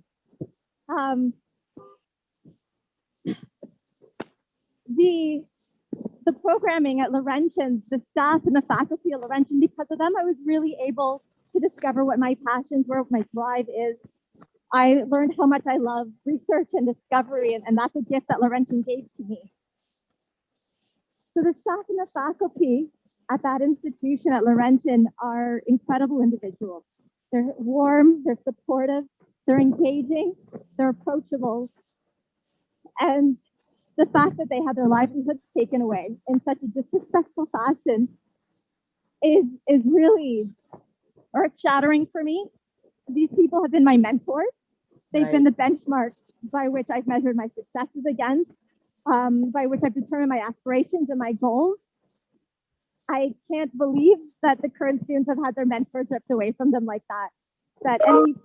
The programming at Laurentian, the staff and the faculty at Laurentian, because of them, I was really able to discover what my passions were, what my drive is. I learned how much I love research and discovery, and that's a gift that Laurentian gave to me. So the staff and the faculty at that institution at Laurentian are incredible individuals. They're warm, they're supportive, they're engaging, they're approachable. And the fact that they had their livelihoods taken away in such a disrespectful fashion is really earth-shattering for me. These people have been my mentors. They've been the benchmark by which I've measured my successes against, by which I've determined my aspirations and my goals. I can't believe that the current students have had their mentors ripped away from them like that, that any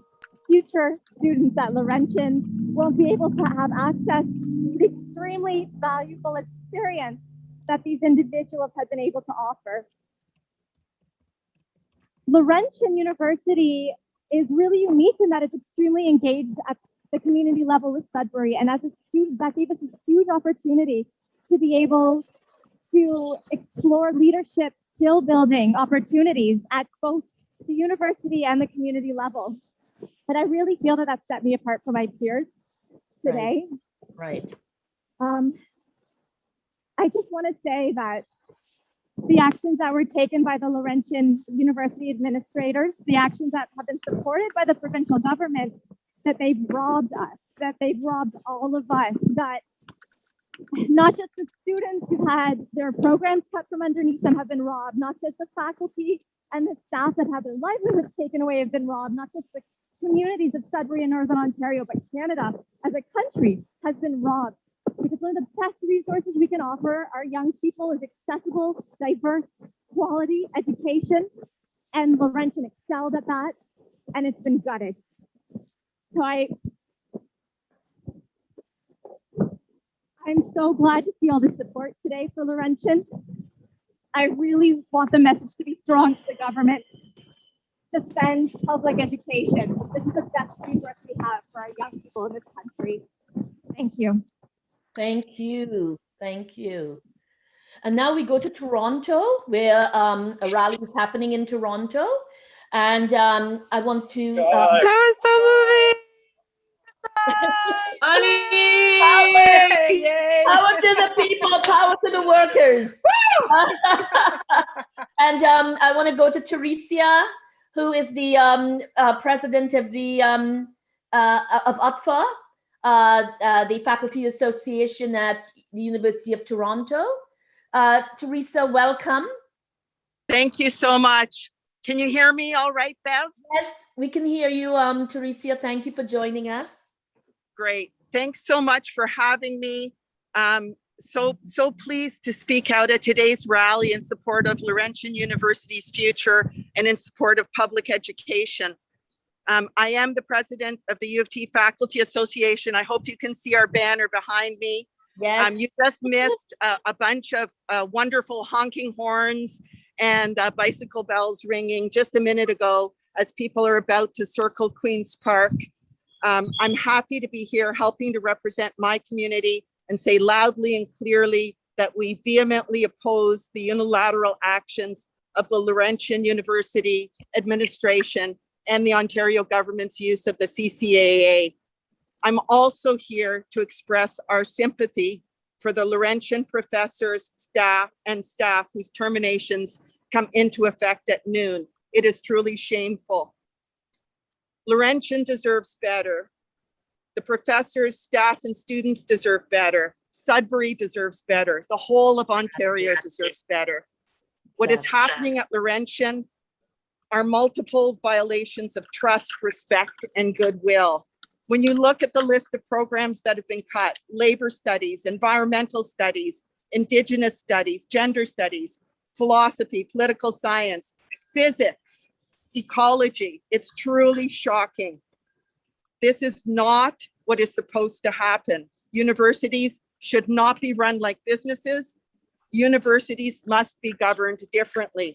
future students at Laurentian won't be able to have access to the extremely valuable experience that these individuals have been able to offer. Laurentian University is really unique in that it's extremely engaged at the community level with Sudbury. And as a student, that gave us a huge opportunity to be able to explore leadership, skill building opportunities at both the university and the community level. And I really feel that set me apart from my peers today.
Right.
I just want to say that the actions that were taken by the Laurentian University administrators, the actions that have been supported by the provincial government, that they've robbed us, that they've robbed all of us, that not just the students who had their programs cut from underneath them have been robbed, not just the faculty and the staff that have their livelihoods taken away have been robbed, not just the communities of Sudbury and Northern Ontario, but Canada as a country has been robbed because one of the best resources we can offer our young people is accessible, diverse, quality education. And Laurentian excelled at that, and it's been gutted. So I'm so glad to see all the support today for Laurentian. I really want the message to be strong to the government. Defend public education. This is the best resource we have for our young people in this country. Thank you.
Thank you. Thank you. And now we go to Toronto, where a rally is happening in Toronto. And I want to...
that was so moving.
Power to the people, power to the workers. And I want to go to Teresia, who is the president of the of UTFA, the Faculty Association at the University of Toronto. Teresa, welcome.
Thank you so much. Can you hear me all right, Bev?
Yes, we can hear you, Teresia. Thank you for joining us.
Great. Thanks so much for having me. So pleased to speak out at today's rally in support of Laurentian University's future and in support of public education. I am the president of the U of T Faculty Association. I hope you can see our banner behind me.
Yes.
You just missed a bunch of wonderful honking horns and bicycle bells ringing just a minute ago as people are about to circle Queen's Park. I'm happy to be here helping to represent my community and say loudly and clearly that we vehemently oppose the unilateral actions of the Laurentian University administration and the Ontario government's use of the CCAA. I'm also here to express our sympathy for the Laurentian professors, staff whose terminations come into effect at noon. It is truly shameful. Laurentian deserves better. The professors, staff, and students deserve better. Sudbury deserves better. The whole of Ontario deserves better. What is happening at Laurentian are multiple violations of trust, respect, and goodwill. When you look at the list of programs that have been cut, labor studies, environmental studies, Indigenous studies, gender studies, philosophy, political science, physics, ecology, it's truly shocking. This is not what is supposed to happen. Universities should not be run like businesses. Universities must be governed differently.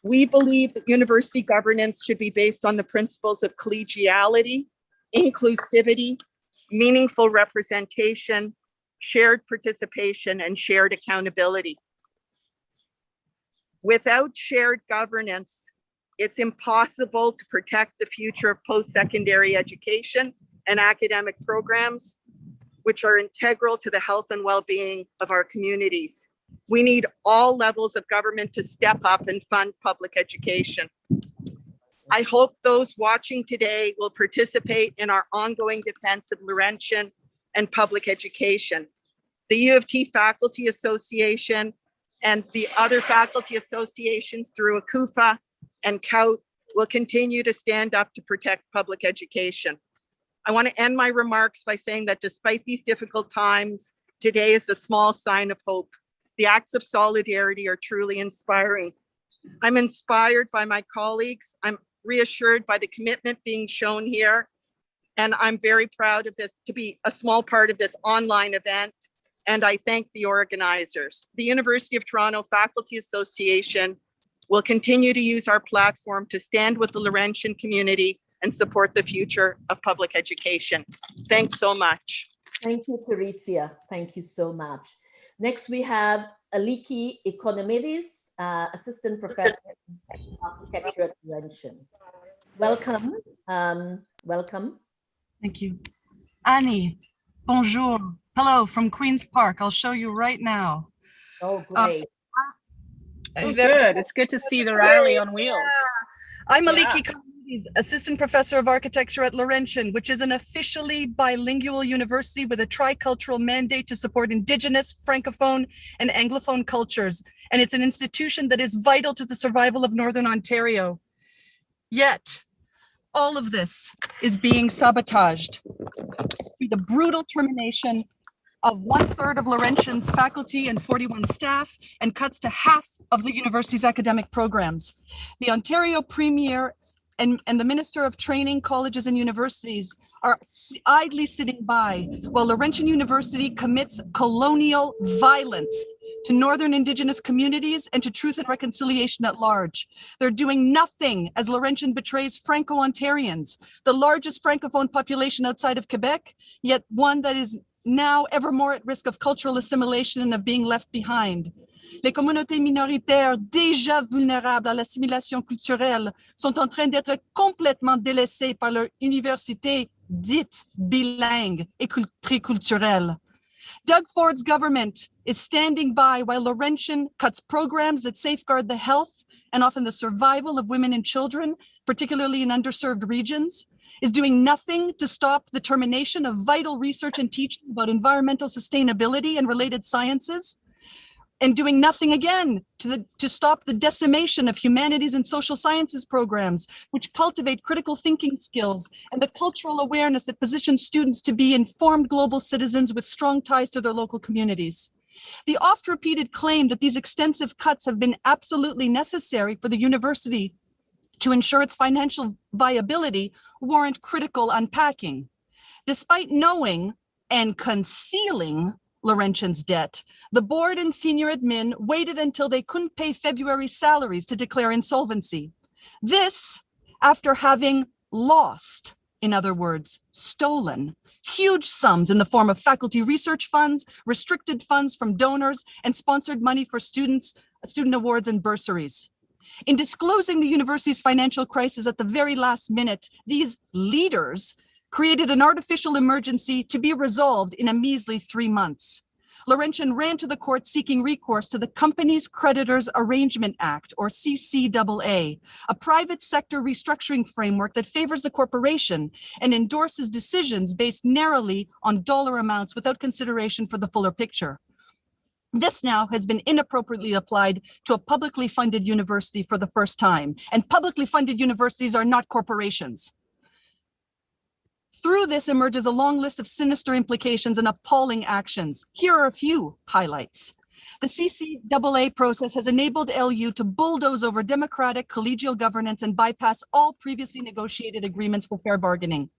We believe that university governance should be based on the principles of collegiality, inclusivity, meaningful representation, shared participation, and shared accountability. Without shared governance, it's impossible to protect the future of post-secondary education and academic programs, which are integral to the health and well-being of our communities. We need all levels of government to step up and fund public education. I hope those watching today will participate in our ongoing defense of Laurentian and public education. The U of T Faculty Association and the other faculty associations through ACUFA and COUT will continue to stand up to protect public education. I want to end my remarks by saying that despite these difficult times, today is a small sign of hope. The acts of solidarity are truly inspiring. I'm inspired by my colleagues. I'm reassured by the commitment being shown here. And I'm very proud of this, to be a small part of this online event. And I thank the organizers. The University of Toronto Faculty Association will continue to use our platform to stand with the Laurentian community and support the future of public education. Thanks so much.
Thank you, Teresia. Thank you so much. Next, we have Aliki Economides, Assistant Professor in Architecture at Laurentian. Welcome. Welcome.
Thank you. Annie, bonjour. Hello from Queen's Park. I'll show you right now.
Oh, great.
Oh, good. It's good to see the rally on wheels.
I'm Aliki Economides, Assistant Professor of Architecture at Laurentian, which is an officially bilingual university with a tricultural mandate to support Indigenous, Francophone, and Anglophone cultures. And it's an institution that is vital to the survival of Northern Ontario. Yet, all of this is being sabotaged through the brutal termination of 1/3 of Laurentian's faculty and 41 staff, and cuts to half of the university's academic programs. The Ontario Premier and the Minister of Training, Colleges and Universities are idly sitting by while Laurentian University commits colonial violence to Northern Indigenous communities and to truth and reconciliation at large. They're doing nothing as Laurentian betrays Franco-Ontarians, the largest Francophone population outside of Quebec, yet one that is now ever more at risk of cultural assimilation and of being left behind. Les communautés minoritaires déjà vulnérables à l'assimilation culturelle sont en train d'être complètement délaissées par leur université dite bilingue et triculturelle. Doug Ford's government is standing by while Laurentian cuts programs that safeguard the health and often the survival of women and children, particularly in underserved regions, is doing nothing to stop the termination of vital research and teaching about environmental sustainability and related sciences, and doing nothing again to stop the decimation of humanities and social sciences programs, which cultivate critical thinking skills and the cultural awareness that positions students to be informed global citizens with strong ties to their local communities. The oft-repeated claim that these extensive cuts have been absolutely necessary for the university to ensure its financial viability warrant critical unpacking. Despite knowing and concealing Laurentian's debt, the board and senior admin waited until they couldn't pay February salaries to declare insolvency. This after having lost, in other words, stolen, huge sums in the form of faculty research funds, restricted funds from donors, and sponsored money for students, student awards and bursaries. In disclosing the university's financial crisis at the very last minute, these leaders created an artificial emergency to be resolved in a measly 3 months. Laurentian ran to the court seeking recourse to the Companies Creditors Arrangement Act, or CCAA, a private sector restructuring framework that favors the corporation and endorses decisions based narrowly on dollar amounts without consideration for the fuller picture. This now has been inappropriately applied to a publicly funded university for the first time, and publicly funded universities are not corporations. Through this emerges a long list of sinister implications and appalling actions. Here are a few highlights. The CCAA process has enabled LU to bulldoze over democratic collegial governance and bypass all previously negotiated agreements for fair bargaining.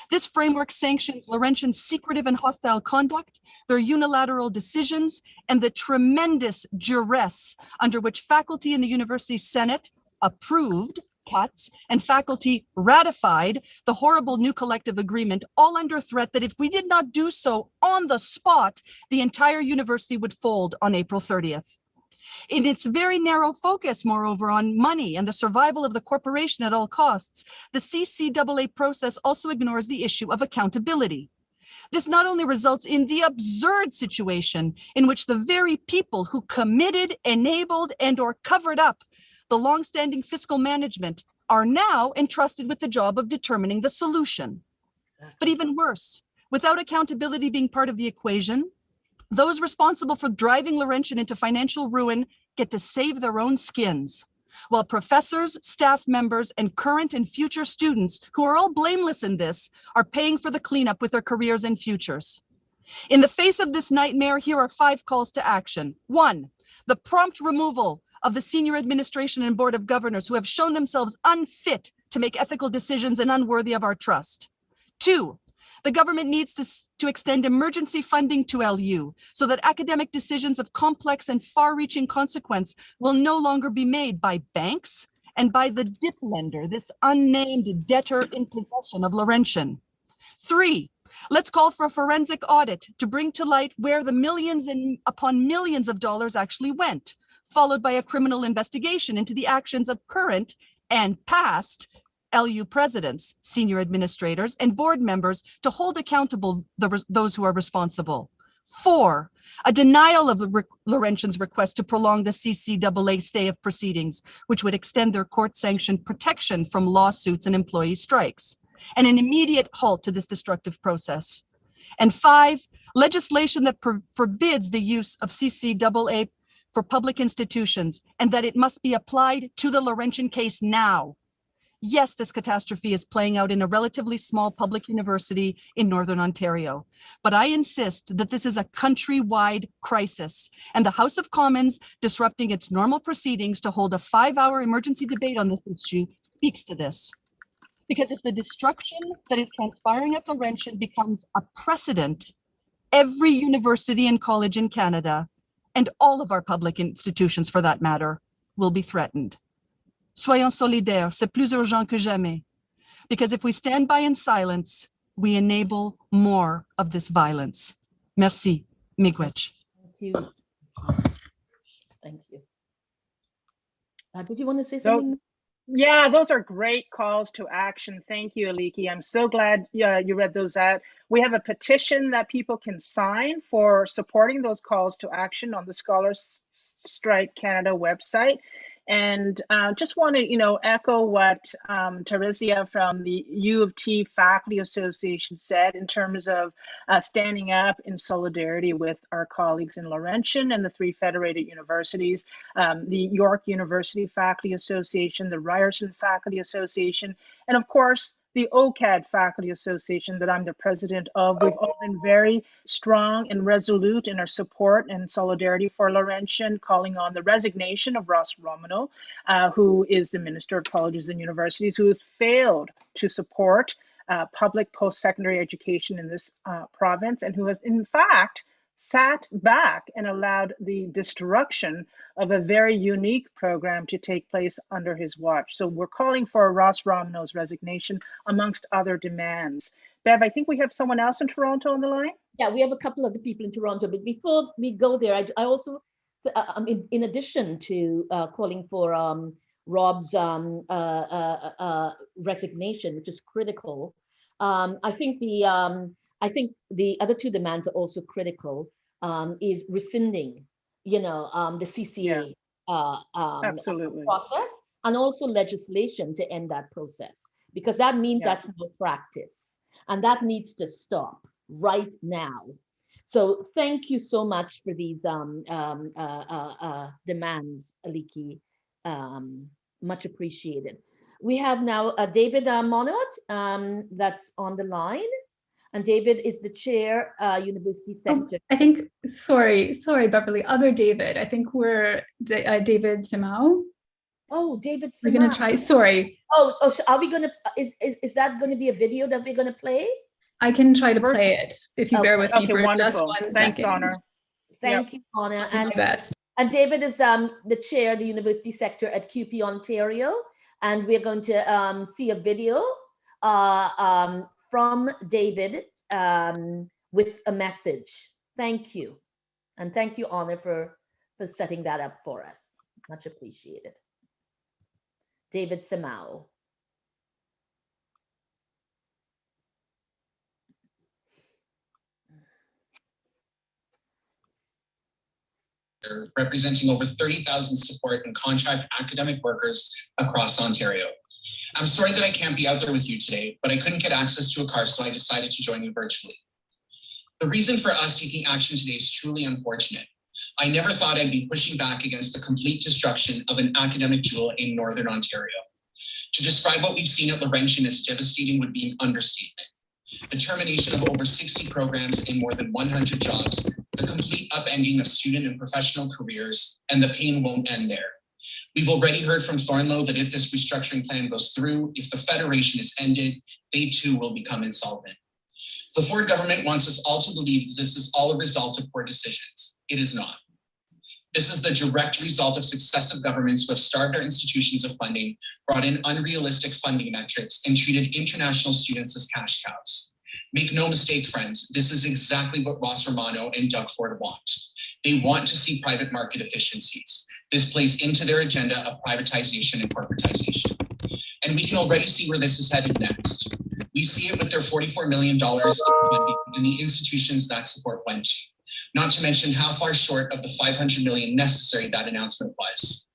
This framework sanctions Laurentian's secretive and hostile conduct, their unilateral decisions, and the tremendous duress under which faculty in the university senate approved cuts and faculty ratified the horrible new collective agreement, all under threat that if we did not do so on the spot, the entire university would fold on April 30th. In its very narrow focus, moreover, on money and the survival of the corporation at all costs, the CCAA process also ignores the issue of accountability. This not only results in the absurd situation in which the very people who committed, enabled, and/or covered up the longstanding fiscal management are now entrusted with the job of determining the solution. But even worse, without accountability being part of the equation, those responsible for driving Laurentian into financial ruin get to save their own skins, while professors, staff members, and current and future students, who are all blameless in this, are paying for the cleanup with their careers and futures. In the face of this nightmare, here are 5 calls to action. 1, the prompt removal of the senior administration and board of governors who have shown themselves unfit to make ethical decisions and unworthy of our trust. 2, the government needs to extend emergency funding to LU so that academic decisions of complex and far-reaching consequence will no longer be made by banks and by the dip lender, this unnamed debtor in possession of Laurentian. 3, let's call for a forensic audit to bring to light where the millions and upon millions of dollars actually went, followed by a criminal investigation into the actions of current and past LU presidents, senior administrators, and board members to hold accountable those who are responsible. 4, a denial of Laurentian's request to prolong the CCAA stay of proceedings, which would extend their court-sanctioned protection from lawsuits and employee strikes, and an immediate halt to this destructive process. And 5, legislation that forbids the use of CCAA for public institutions, and that it must be applied to the Laurentian case now. Yes, this catastrophe is playing out in a relatively small public university in Northern Ontario, but I insist that this is a countrywide crisis, and the House of Commons disrupting its normal proceedings to hold a 5-hour emergency debate on this issue speaks to this. Because if the destruction that is transpiring at Laurentian becomes a precedent, every university and college in Canada, and all of our public institutions for that matter, will be threatened. Soyons solidaires, c'est plus urgent que jamais. Because if we stand by in silence, we enable more of this violence. Merci, miigwech.
Thank you. Thank you. Did you want to say something?
Yeah, those are great calls to action. Thank you, Aliki. I'm so glad you read those out. We have a petition that people can sign for supporting those calls to action on the Scholars Strike Canada website. And just want to, echo what Teresia from the U of T Faculty Association said in terms of standing up in solidarity with our colleagues in Laurentian and the 3 federated universities, the York University Faculty Association, the Ryerson Faculty Association, and of course, the OCAD Faculty Association that I'm the president of. We've all been very strong and resolute in our support and solidarity for Laurentian, calling on the resignation of Ross Romano, who is the Minister of Colleges and Universities, who has failed to support public post-secondary education in this province, and who has in fact sat back and allowed the destruction of a very unique program to take place under his watch. So we're calling for Ross Romano's resignation, amongst other demands. Bev, I think we have someone else in Toronto on the line.
Yeah, we have a couple of the people in Toronto, but before we go there, I also, in addition to calling for Rob's resignation, which is critical, I think the other 2 demands are also critical, is rescinding, the CCA process, and also legislation to end that process, because that means that's no practice, and that needs to stop right now. So thank you so much for these demands, Aliki. Much appreciated. We have now David Monod that's on the line. And David is the chair, University Center.
I think, sorry, Beverly, other David. I think we're David Simao.
Oh, David Simao.
We're going to try, sorry.
So are we going to, is that going to be a video that we're going to play?
I can try to play it if you bear with me for
wonderful.
Just 1
Thanks,
second.
Honor.
Thank you, Honor.
And my best.
And David is the chair of the university sector at QP Ontario. And we're going to see a video from David with a message. Thank you. And thank you, Honor, for setting that up for us. Much appreciated. David Simao.
Representing over 30,000 support and contract academic workers across Ontario. I'm sorry that I can't be out there with you today, but I couldn't get access to a car, so I decided to join you virtually. The reason for us taking action today is truly unfortunate. I never thought I'd be pushing back against the complete destruction of an academic jewel in Northern Ontario. To describe what we've seen at Laurentian as devastating would be an understatement. The termination of over 60 programs and more than 100 jobs, the complete upending of student and professional careers, and the pain won't end there. We've already heard from Thornlow that if this restructuring plan goes through, if the Federation is ended, they too will become insolvent. The Ford government wants us all to believe this is all a result of poor decisions. It is not. This is the direct result of successive governments who have starved our institutions of funding, brought in unrealistic funding metrics, and treated international students as cash cows. Make no mistake, friends, this is exactly what Ross Romano and Doug Ford want. They want to see private market efficiencies. This plays into their agenda of privatization and corporatization. And we can already see where this is headed next. We see it with their $44 million in the institutions that support went to. Not to mention how far short of the $500 million necessary that announcement was.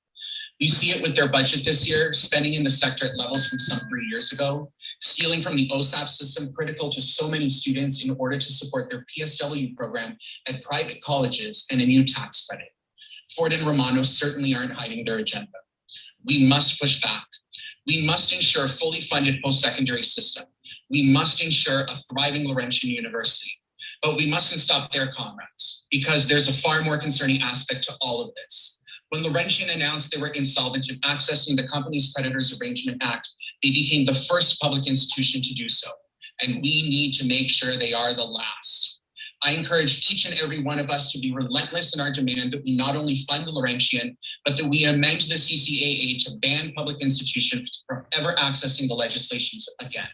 We see it with their budget this year, spending in the sector at levels from some 3 years ago, stealing from the OSAP system critical to so many students in order to support their PSW program at private colleges and a new tax credit. Ford and Romano certainly aren't hiding their agenda. We must push back. We must ensure a fully funded post-secondary system. We must ensure a thriving Laurentian University. But we mustn't stop there, comrades, because there's a far more concerning aspect to all of this. When Laurentian announced they were insolvent in accessing the Companies Creditors Arrangement Act, they became the first public institution to do so. And we need to make sure they are the last. I encourage each and every one of us to be relentless in our demand that we not only fund the Laurentian, but that we amend the CCAA to ban public institutions from ever accessing the legislations again.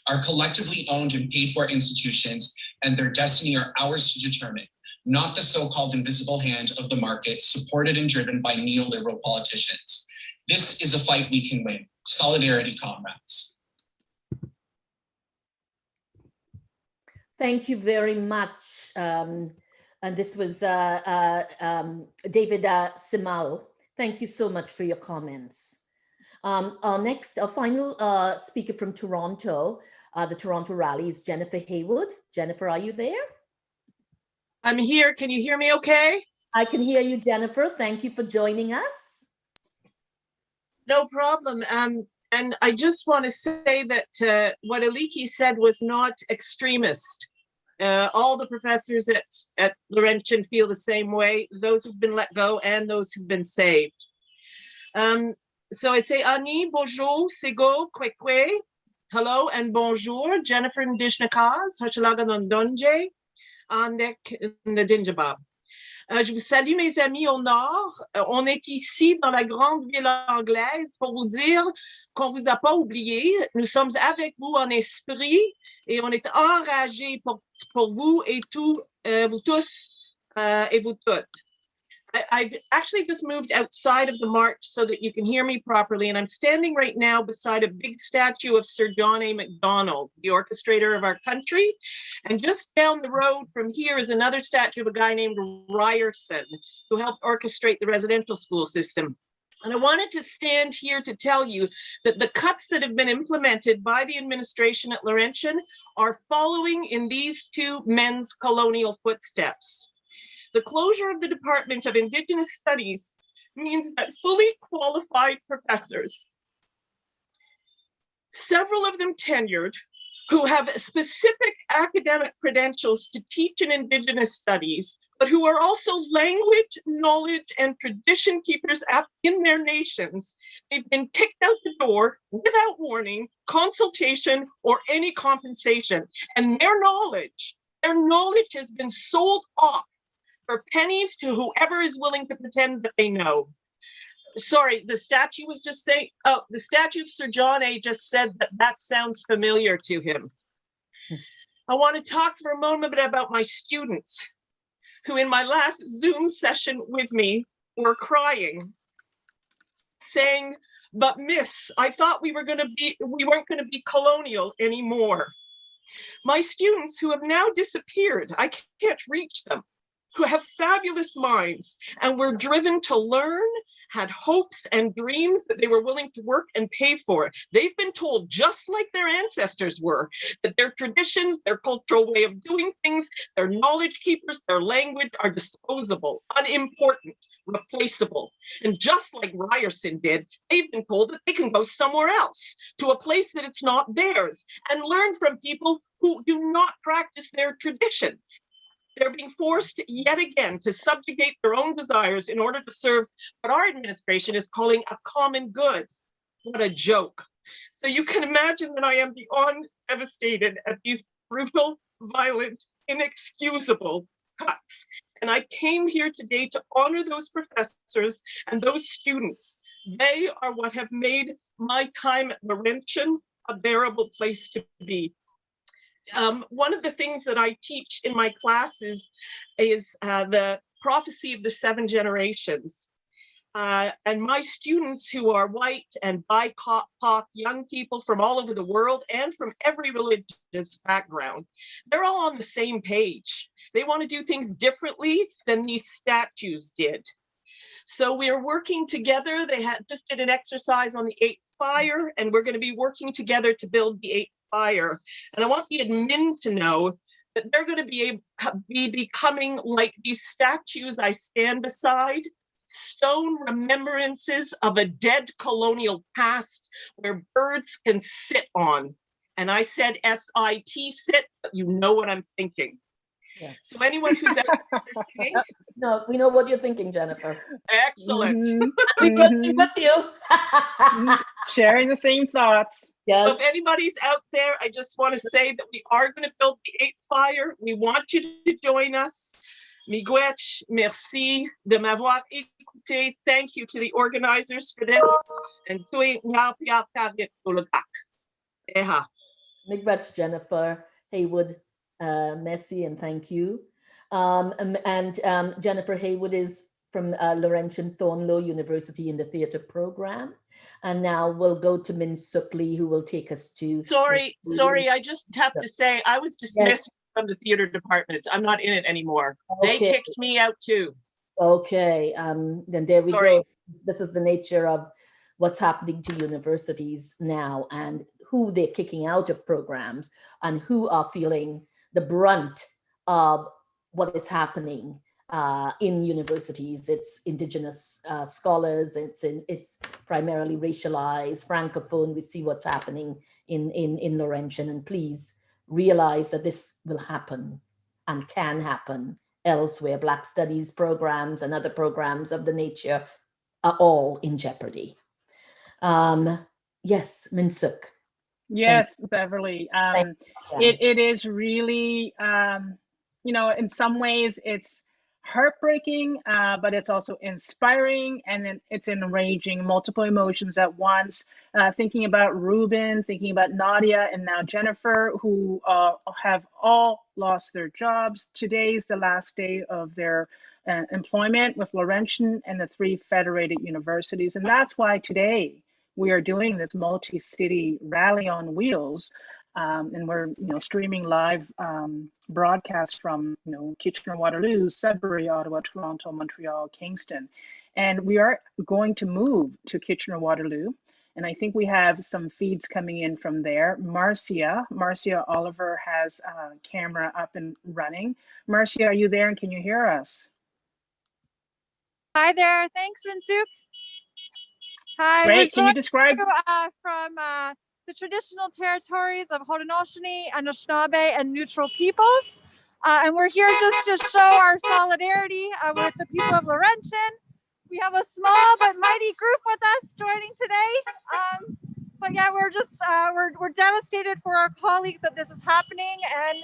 Our collectively owned and paid for institutions and their destiny are ours to determine, not the so-called invisible hand of the market supported and driven by neoliberal politicians. This is a fight we can win. Solidarity, comrades.
Thank you very much. And this was David Simao. Thank you so much for your comments. Our final speaker from Toronto, the Toronto rally is Jennifer Haywood. Jennifer, are you there?
I'm here. Can you hear me okay?
I can hear you, Jennifer. Thank you for joining us.
No problem. And I just want to say that what Aliki said was not extremist. All the professors at Laurentian feel the same way, those who've been let go and those who've been saved. So I say Ani, bonjour, Sego, Kwekwe, hello and bonjour, Jennifer Ndishnakas, Hochelaga Nondonje, Andek Ndinjabab. Je vous salue mes amis au nord. On est ici dans la grande ville anglaise pour vous dire qu'on vous a pas oublié. Nous sommes avec vous en esprit et on est enragés pour vous et vous tous et vous toutes. I've actually just moved outside of the march so that you can hear me properly, and I'm standing right now beside a big statue of Sir John A. Macdonald, the orchestrator of our country. And just down the road from here is another statue of a guy named Ryerson, who helped orchestrate the residential school system. And I wanted to stand here to tell you that the cuts that have been implemented by the administration at Laurentian are following in these two men's colonial footsteps. The closure of the Department of Indigenous Studies means that fully qualified professors, several of them tenured, who have specific academic credentials to teach in Indigenous studies, but who are also language, knowledge, and tradition keepers in their nations, they've been kicked out the door without warning, consultation, or any compensation. And their knowledge has been sold off for pennies to whoever is willing to pretend that they know. Sorry, the statue was just saying, oh, the statue of Sir John A. just said that sounds familiar to him. I want to talk for a moment about my students who in my last Zoom session with me were crying, saying, but miss, I thought we weren't going to be colonial anymore. My students who have now disappeared, I can't reach them, who have fabulous minds and were driven to learn, had hopes and dreams that they were willing to work and pay for. They've been told, just like their ancestors were, that their traditions, their cultural way of doing things, their knowledge keepers, their language are disposable, unimportant, replaceable. And just like Ryerson did, they've been told that they can go somewhere else, to a place that it's not theirs, and learn from people who do not practice their traditions. They're being forced yet again to subjugate their own desires in order to serve what our administration is calling a common good. What a joke. So you can imagine that I am beyond devastated at these brutal, violent, inexcusable cuts. And I came here today to honor those professors and those students. They are what have made my time at Laurentian a bearable place to be. One of the things that I teach in my classes is the prophecy of the 7 generations. And my students who are white and BIPOC young people from all over the world and from every religious background, they're all on the same page. They want to do things differently than these statues did. So we are working together. They just did an exercise on the 8th fire, and we're going to be working together to build the 8th fire. And I want the admin to know that they're going to be becoming like these statues I stand beside, stone remembrances of a dead colonial past where birds can sit on. And I said S-I-T, sit, but you know what I'm thinking.
Yeah.
So anyone who's out there listening,
No, we know what you're thinking, Jennifer.
excellent.
We with you.
Sharing the same thoughts.
Yes.
So if anybody's out there, I just want to say that we are going to build the 8th fire. We want you to join us. Miigwech, merci de m'avoir écouté. Thank you to the organizers for this. And tuwing nga piak target tulak. Eha.
Miigwech, Jennifer, Haywood, merci and thank you. Jennifer Haywood is from Laurentian University in the theatre program. And now we'll go to Min Suk Lee, who will take us to...
Sorry, I just have to say, I was dismissed from the theatre department. I'm not in it anymore.
Okay.
They kicked me out too.
Okay, then there we go. This is the nature of what's happening to universities now and who they're kicking out of programs and who are feeling the brunt of what is happening in universities. It's Indigenous scholars, it's primarily racialized, Francophone. We see what's happening in Laurentian, and please realize that this will happen and can happen elsewhere. Black studies programs and other programs of the nature are all in jeopardy. Yes, Min Suk.
Yes, Beverly. It is really, in some ways it's heartbreaking, but it's also inspiring, and then it's enraging, multiple emotions at once. Thinking about Ruben, thinking about Nadia, and now Jennifer, who have all lost their jobs. Today's the last day of their employment with Laurentian and the 3 federated universities. And that's why today we are doing this multi-city rally on wheels. And we're streaming live broadcast from Kitchener-Waterloo, Sudbury, Ottawa, Toronto, Montreal, Kingston. And we are going to move to Kitchener-Waterloo. And I think we have some feeds coming in from there. Marcia Oliver has a camera up and running. Marcia, are you there and can you hear us?
Hi there, thanks, Rinsuk. Hi,
Great, can you describe?
From the traditional territories of Haudenosaunee, Anishinaabe, and Neutral Peoples. And we're here just to show our solidarity with the people of Laurentian. We have a small but mighty group with us joining today. But yeah, we're just, we're devastated for our colleagues that this is happening. And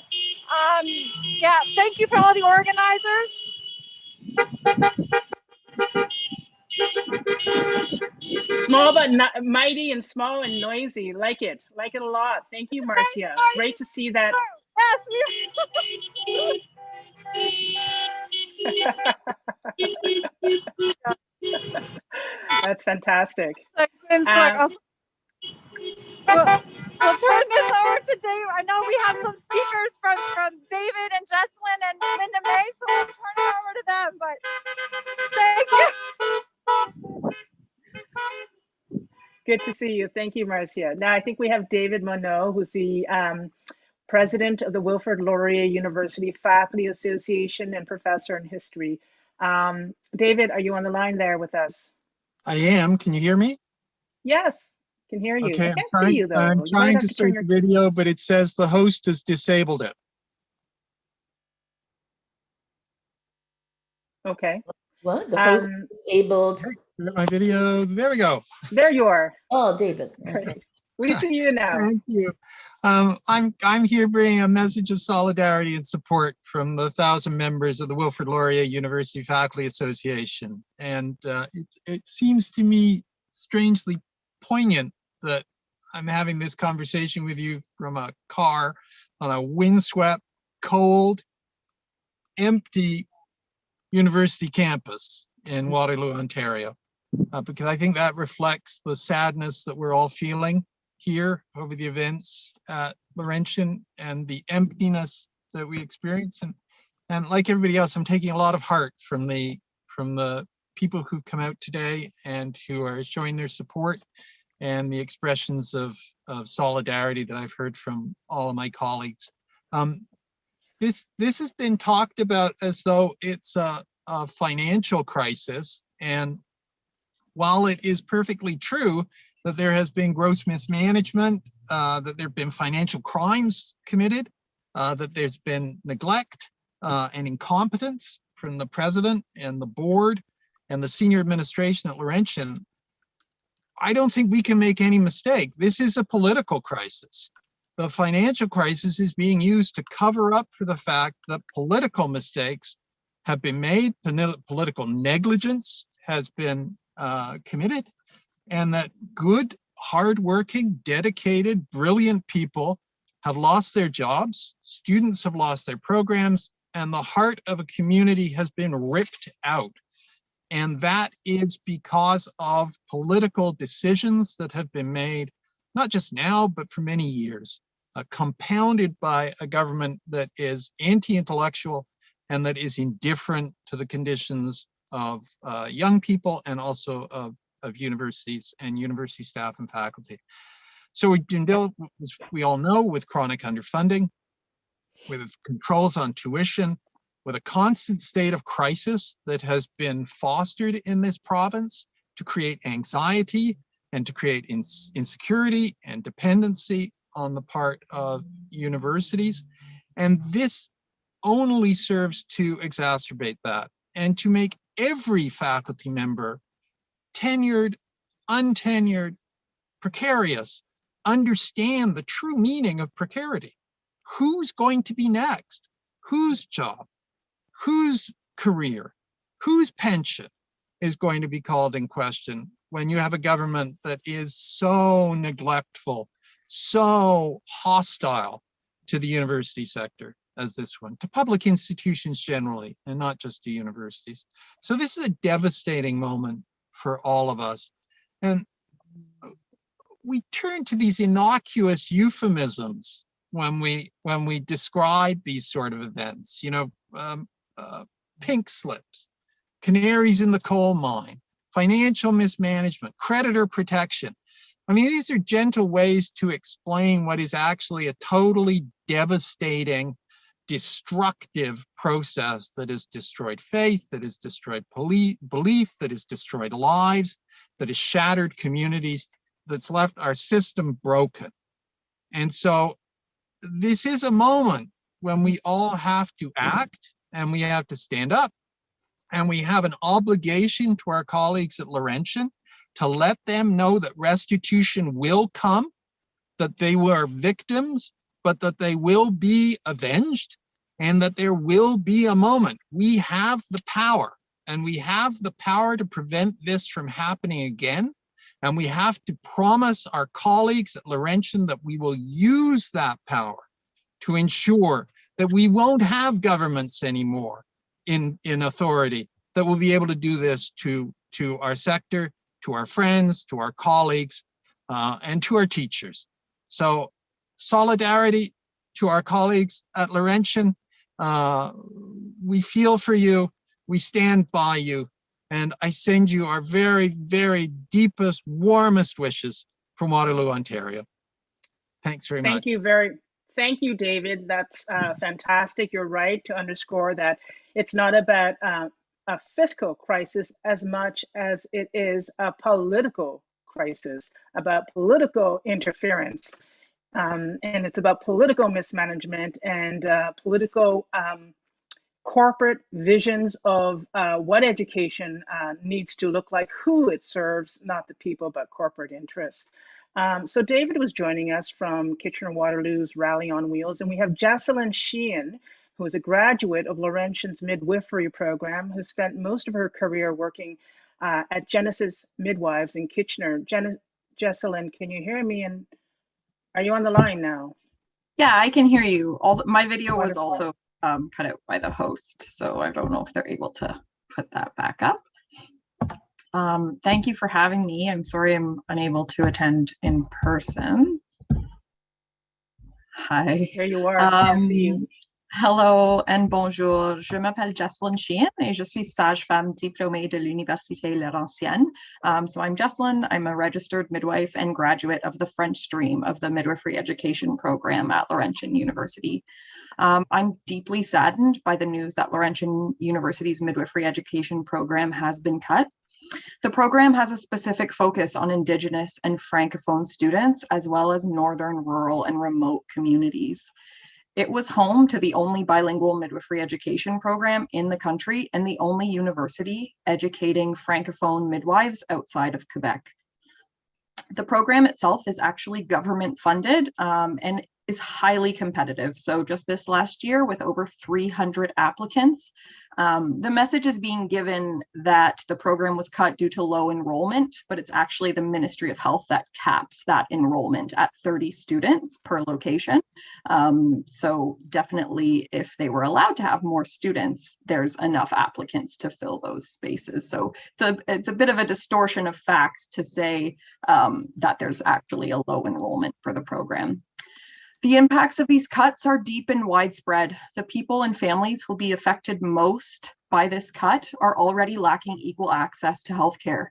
yeah, thank you for all the organizers.
Small but mighty, and small and noisy. Like it a lot. Thank you, Marcia. Great to see that. That's fantastic.
We'll turn this over to Dave. I know we have some speakers from David and Jesselyn and Linda May, so we'll turn it over to them. But thank you.
Good to see you. Thank you, Marcia. Now I think we have David Monod, who's the president of the Wilfrid Laurier University Faculty Association and professor in history. David, are you on the line there with us?
I am. Can you hear me?
Yes, can hear you.
Okay,
I can't see you though.
I'm trying to start the video, but it says the host has disabled it.
Okay.
What? The host disabled.
My video. There we go.
There you are.
Oh, David.
Great. We see you now.
Thank you. I'm here bringing a message of solidarity and support from the 1,000 members of the Wilfrid Laurier University Faculty Association. And it seems to me strangely poignant that I'm having this conversation with you from a car on a windswept, cold, empty university campus in Waterloo, Ontario, because I think that reflects the sadness that we're all feeling here over the events at Laurentian and the emptiness that we experience. And like everybody else, I'm taking a lot of heart from the people who've come out today and who are showing their support, and the expressions of solidarity that I've heard from all of my colleagues. This has been talked about as though it's a financial crisis, And while it is perfectly true that there has been gross mismanagement, that there have been financial crimes committed, that there's been neglect and incompetence from the president and the board and the senior administration at Laurentian, I don't think we can make any mistake. This is a political crisis. The financial crisis is being used to cover up for the fact that political mistakes have been made, political negligence has been committed, and that good, hardworking, dedicated, brilliant people have lost their jobs, students have lost their programs, and the heart of a community has been ripped out. And that is because of political decisions that have been made, not just now, but for many years, compounded by a government that is anti-intellectual and that is indifferent to the conditions of young people and also of universities and university staff and faculty. So we deal, as we all know, with chronic underfunding, with controls on tuition, with a constant state of crisis that has been fostered in this province to create anxiety and to create insecurity and dependency on the part of universities. And this only serves to exacerbate that and to make every faculty member, tenured, untenured, precarious, understand the true meaning of precarity. Who's going to be next? Whose job? Whose career? Whose pension is going to be called in question when you have a government that is so neglectful, so hostile to the university sector as this one, to public institutions generally, and not just to universities? So this is a devastating moment for all of us. And we turn to these innocuous euphemisms when we describe these sort of events, you know, pink slips, canaries in the coal mine, financial mismanagement, creditor protection. I mean, these are gentle ways to explain what is actually a totally devastating, destructive process that has destroyed faith, that has destroyed belief, that has destroyed lives, that has shattered communities, that's left our system broken. And so this is a moment when we all have to act and we have to stand up, and we have an obligation to our colleagues at Laurentian to let them know that restitution will come, that they were victims, but that they will be avenged, and that there will be a moment. We have the power, and we have the power to prevent this from happening again. And we have to promise our colleagues at Laurentian that we will use that power to ensure that we won't have governments anymore in authority that will be able to do this to our sector, to our friends, to our colleagues, and to our teachers. So solidarity to our colleagues at Laurentian. We feel for you, we stand by you, and I send you our very, very deepest, warmest wishes from Waterloo, Ontario. Thanks very much.
Thank you, David. That's fantastic. You're right to underscore that it's not about a fiscal crisis as much as it is a political crisis, about political interference. And it's about political mismanagement and political corporate visions of what education needs to look like, who it serves, not the people, but corporate interests. So David was joining us from Kitchener-Waterloo's Rally on Wheels, and we have Jocelyn Sheehan, who is a graduate of Laurentian's Midwifery program, who spent most of her career working at Genesis Midwives in Kitchener. Jocelyn, can you hear me? And are you on the line now?
Yeah, I can hear you. Also, my video was also cut out by the host, so I don't know if they're able to put that back up. Thank you for having me. I'm sorry I'm unable to attend in person. Hi.
Here you are. I see you.
Hello and bonjour. Je m'appelle Jocelyn Sheehan et je suis sage-femme diplômée de l'Université Laurentienne. So I'm Jocelyn. I'm a registered midwife and graduate of the French stream of the midwifery education program at Laurentian University. I'm deeply saddened by the news that Laurentian University's midwifery education program has been cut. The program has a specific focus on Indigenous and Francophone students, as well as Northern, rural, and remote communities. It was home to the only bilingual midwifery education program in the country and the only university educating Francophone midwives outside of Quebec. The program itself is actually government funded and is highly competitive. So just this last year, with over 300 applicants, the message is being given that the program was cut due to low enrollment, but it's actually the Ministry of Health that caps that enrollment at 30 students per location. So definitely, if they were allowed to have more students, there's enough applicants to fill those spaces. So it's a bit of a distortion of facts to say that there's actually a low enrollment for the program. The impacts of these cuts are deep and widespread. The people and families who will be affected most by this cut are already lacking equal access to healthcare.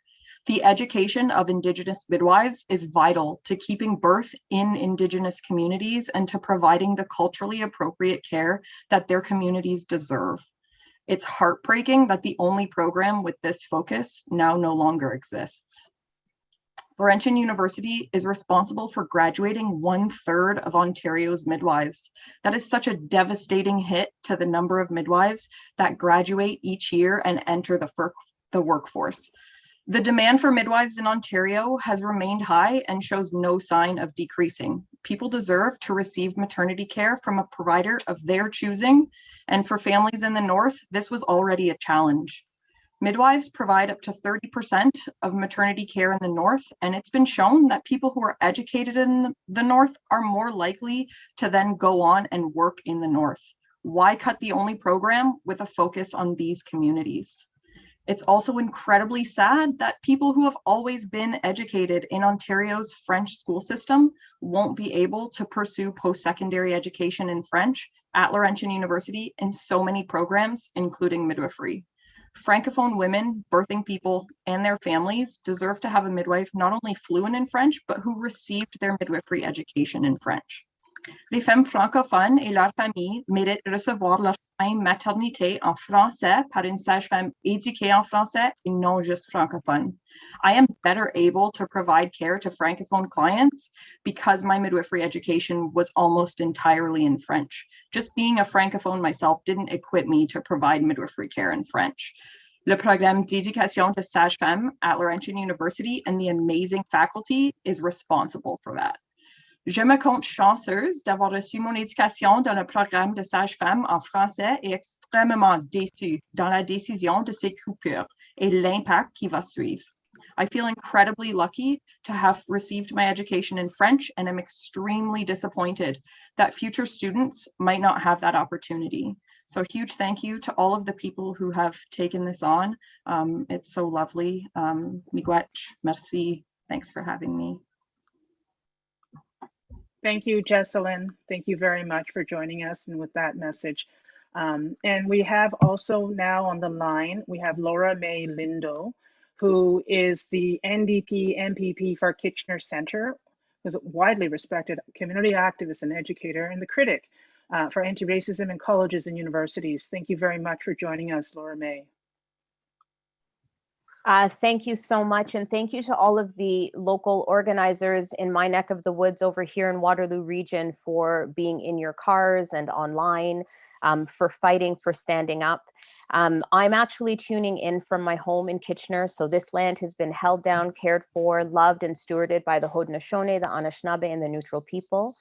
The education of Indigenous midwives is vital to keeping birth in Indigenous communities and to providing the culturally appropriate care that their communities deserve. It's heartbreaking that the only program with this focus now no longer exists. Laurentian University is responsible for graduating 1/3 of Ontario's midwives. That is such a devastating hit to the number of midwives that graduate each year and enter the workforce. The demand for midwives in Ontario has remained high and shows no sign of decreasing. People deserve to receive maternity care from a provider of their choosing, and for families in the North, this was already a challenge. Midwives provide up to 30% of maternity care in the North, and it's been shown that people who are educated in the North are more likely to then go on and work in the North. Why cut the only program with a focus on these communities? It's also incredibly sad that people who have always been educated in Ontario's French school system won't be able to pursue post-secondary education in French at Laurentian University in so many programs, including midwifery. Francophone women, birthing people, and their families deserve to have a midwife not only fluent in French, but who received their midwifery education in French. Les femmes francophones et leurs familles méritent de recevoir leur soins maternité en français par une sage-femme éduquée en français et non juste francophone. I am better able to provide care to Francophone clients because my midwifery education was almost entirely in French. Just being a Francophone myself didn't equip me to provide midwifery care in French. Le programme d'éducation de sage-femme at Laurentian University and the amazing faculty is responsible for that. Je me compte chanceuse d'avoir reçu mon éducation dans le programme de sage-femme en français et extrêmement déçue dans la décision de ces coupures et l'impact qui va suivre. I feel incredibly lucky to have received my education in French, and I'm extremely disappointed that future students might not have that opportunity. So huge thank you to all of the people who have taken this on. It's so lovely. Miigwech, merci. Thanks for having me.
Thank you, Jesselyn. Thank you very much for joining us and with that message. And we have also now on the line, we have Mae Lindell, who is the NDP MPP for Kitchener Centre, who's a widely respected community activist and educator and the critic for anti-racism in colleges and universities. Thank you very much for joining us, Mae.
Thank you so much. And thank you to all of the local organizers in my neck of the woods over here in Waterloo region for being in your cars and online, for fighting, for standing up. I'm actually tuning in from my home in Kitchener. So this land has been held down, cared for, loved, and stewarded by the Haudenosaunee, the Anishinaabe, and the Neutral people.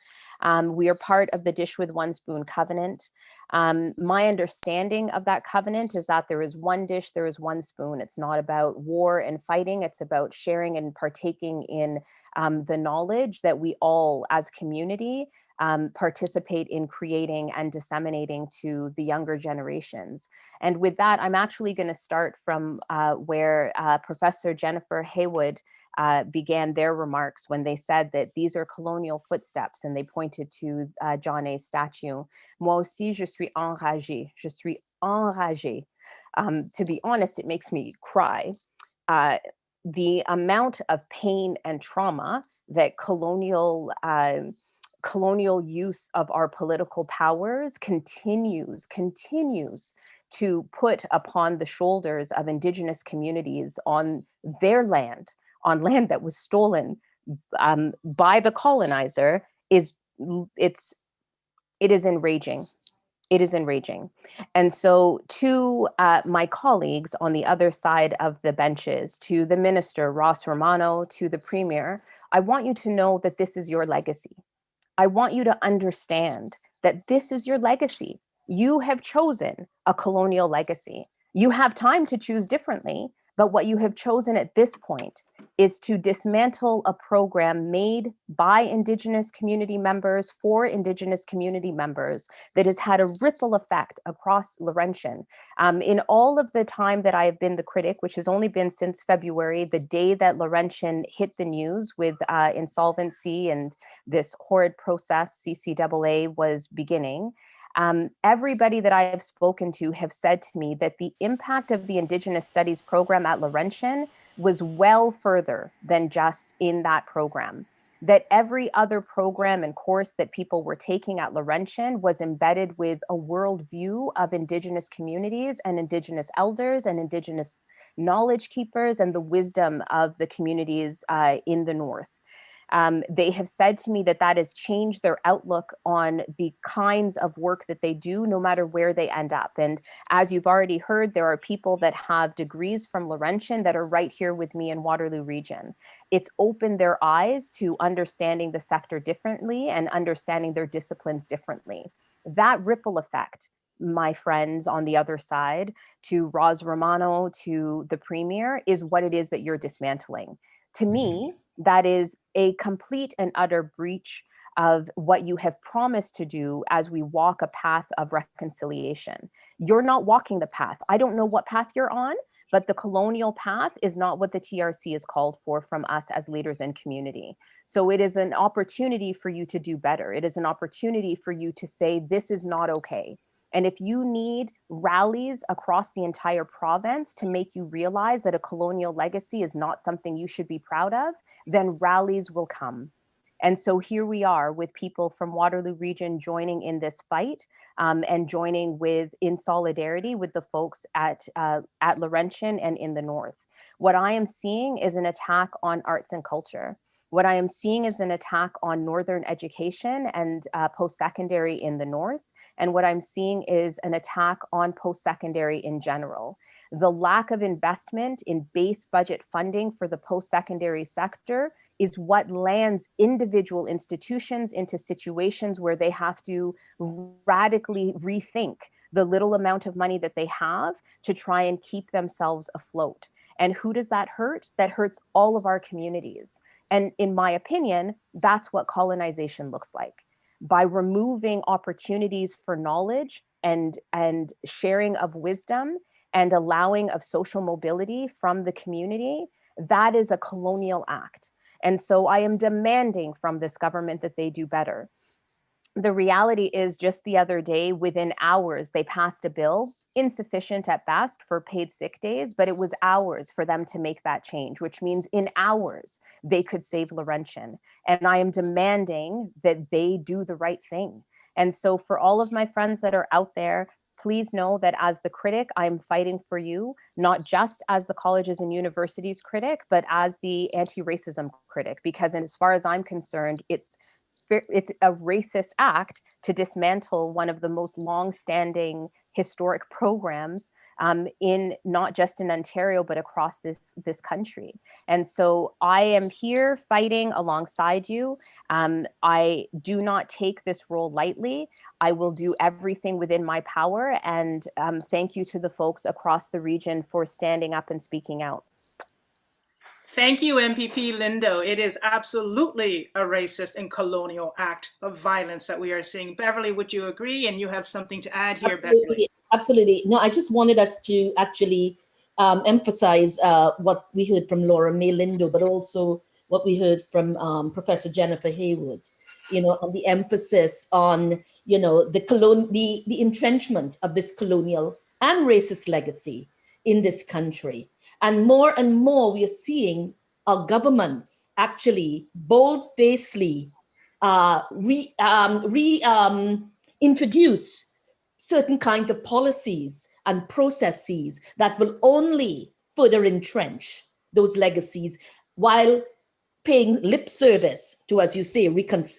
We are part of the Dish with One Spoon Covenant. My understanding of that covenant is that there is one dish, there is one spoon. It's not about war and fighting. It's about sharing and partaking in the knowledge that we all as community participate in creating and disseminating to the younger generations. And with that, I'm actually going to start from where Professor Jennifer Haywood began their remarks when they said that these are colonial footsteps, and they pointed to John A.'s statue. Moi aussi, je suis enragée. Je suis enragée. To be honest, it makes me cry. The amount of pain and trauma that colonial use of our political powers continues to put upon the shoulders of Indigenous communities on their land, on land that was stolen by the colonizer, it is enraging. It is enraging. And so to my colleagues on the other side of the benches, to the minister, Ross Romano, to the premier, I want you to know that this is your legacy. I want you to understand that this is your legacy. You have chosen a colonial legacy. You have time to choose differently, but what you have chosen at this point is to dismantle a program made by Indigenous community members for Indigenous community members that has had a ripple effect across Laurentian. In all of the time that I have been the critic, which has only been since February, the day that Laurentian hit the news with insolvency and this horrid process CCAA was beginning, everybody that I have spoken to have said to me that the impact of the Indigenous Studies program at Laurentian was well further than just in that program. That every other program and course that people were taking at Laurentian was embedded with a worldview of Indigenous communities and Indigenous elders and Indigenous knowledge keepers and the wisdom of the communities in the North. They have said to me that that has changed their outlook on the kinds of work that they do, no matter where they end up. And as you've already heard, there are people that have degrees from Laurentian that are right here with me in Waterloo region. It's opened their eyes to understanding the sector differently and understanding their disciplines differently. That ripple effect, my friends on the other side, to Roz Romano, to the premier, is what it is that you're dismantling. To me, that is a complete and utter breach of what you have promised to do as we walk a path of reconciliation. You're not walking the path. I don't know what path you're on, but the colonial path is not what the TRC is called for from us as leaders in community. So it is an opportunity for you to do better. It is an opportunity for you to say, this is not okay. And if you need rallies across the entire province to make you realize that a colonial legacy is not something you should be proud of, then rallies will come. And so here we are with people from Waterloo region joining in this fight and joining in solidarity with the folks at Laurentian and in the North. What I am seeing is an attack on arts and culture. What I am seeing is an attack on Northern education and post-secondary in the North. And what I'm seeing is an attack on post-secondary in general. The lack of investment in base budget funding for the post-secondary sector is what lands individual institutions into situations where they have to radically rethink the little amount of money that they have to try and keep themselves afloat. And who does that hurt? That hurts all of our communities. And in my opinion, that's what colonization looks like. By removing opportunities for knowledge and sharing of wisdom and allowing of social mobility from the community, that is a colonial act. And so I am demanding from this government that they do better. The reality is, just the other day, within hours, they passed a bill, insufficient at best for paid sick days, but it was hours for them to make that change, which means in hours, they could save Laurentian. And I am demanding that they do the right thing. And so for all of my friends that are out there, please know that as the critic, I'm fighting for you, not just as the colleges and universities critic, but as the anti-racism critic, because as far as I'm concerned, it's a racist act to dismantle one of the most long-standing historic programs in not just in Ontario, but across this country. And so I am here fighting alongside you. I do not take this role lightly. I will do everything within my power. And thank you to the folks across the region for standing up and speaking out.
Thank you, MPP Lindo. It is absolutely a racist and colonial act of violence that we are seeing. Beverly, would you agree? And you have something to add here,
Absolutely.
Beverly.
Absolutely. No, I just wanted us to actually emphasize what we heard from Laura Mae Lindell, but also what we heard from Professor Jennifer Haywood, on the emphasis on, the entrenchment of this colonial and racist legacy in this country. And more we are seeing our governments actually bold-facedly introduce certain kinds of policies and processes that will only further entrench those legacies while paying lip service to, as you say,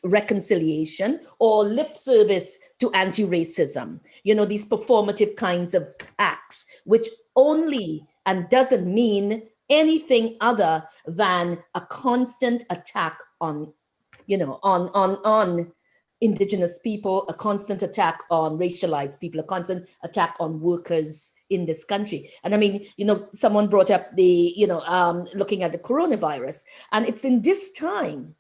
reconciliation, or lip service to anti-racism, these performative kinds of acts, which only and doesn't mean anything other than a constant attack on, on Indigenous people, a constant attack on racialized people, a constant attack on workers in this country. And I mean, someone brought up the, looking at the coronavirus, and it's in this time,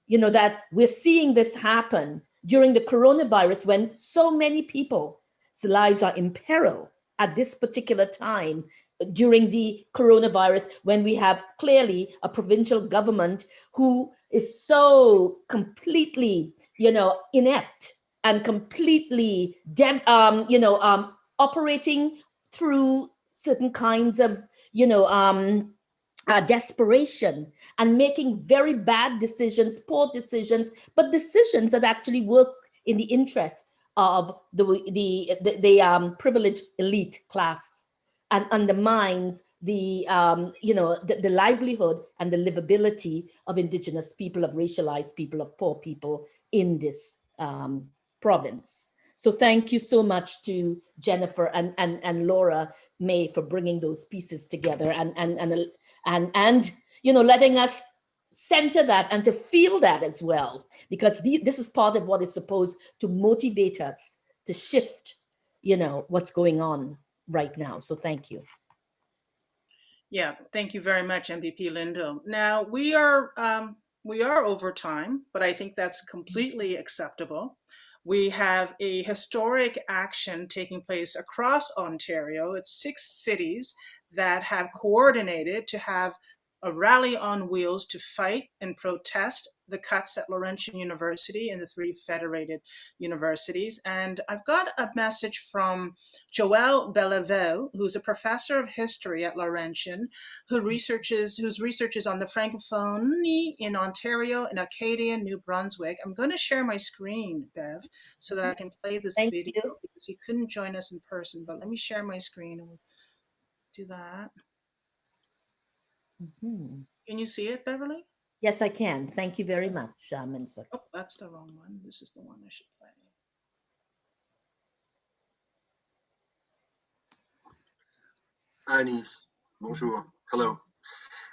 that we're seeing this happen during the coronavirus, when so many people's lives are in peril at this particular time during the coronavirus, when we have clearly a provincial government who is so completely, inept and completely, operating through certain kinds of, desperation, and making very bad decisions, poor decisions, but decisions that actually work in the interest of the privileged elite class, and undermines the the livelihood and the livability of Indigenous people, of racialized people, of poor people in this province. So thank you so much to Jennifer and Laura Mae for bringing those pieces together, and letting us center that and to feel that as well, because this is part of what is supposed to motivate us to shift, what's going on right now. So thank you.
Yeah, thank you very much, MVP Lindell. Now we are over time, but I think that's completely acceptable. We have a historic action taking place across Ontario. It's 6 cities that have coordinated to have a rally on wheels to fight and protest the cuts at Laurentian University and the 3 federated universities. And I've got a message from Joelle Belleville, who's a professor of history at Laurentian, whose research is on the Francophonie in Ontario and Acadia, New Brunswick. I'm going to share my screen, Bev, so that I can play this video, because he couldn't join us in person, but let me share my screen and we'll do that.
Mm-hmm.
Can you see it, Beverly?
Yes, I can. Thank you very much, Minnesota.
Oh, that's the wrong one. This is the one I should play.
Annie, bonjour. Hello.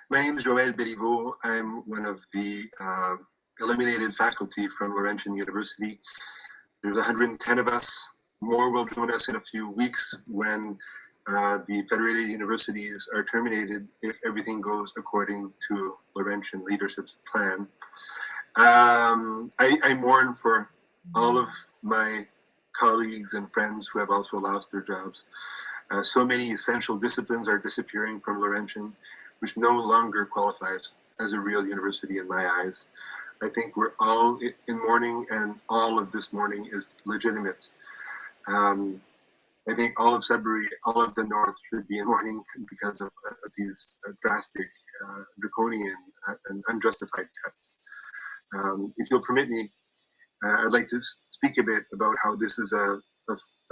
My name is Joël Béliveau. I'm one of the eliminated faculty from Laurentian University. There's 110 of us. More will join us in a few weeks when the federated universities are terminated, if everything goes according to Laurentian leadership's plan. I mourn for all of my colleagues and friends who have also lost their jobs. So many essential disciplines are disappearing from Laurentian, which no longer qualifies as a real university in my eyes. I think we're all in mourning, and all of this mourning is legitimate. I think all of Sudbury, all of the North should be in mourning because of these drastic, draconian, and unjustified cuts. If you'll permit me, I'd like to speak a bit about how this is a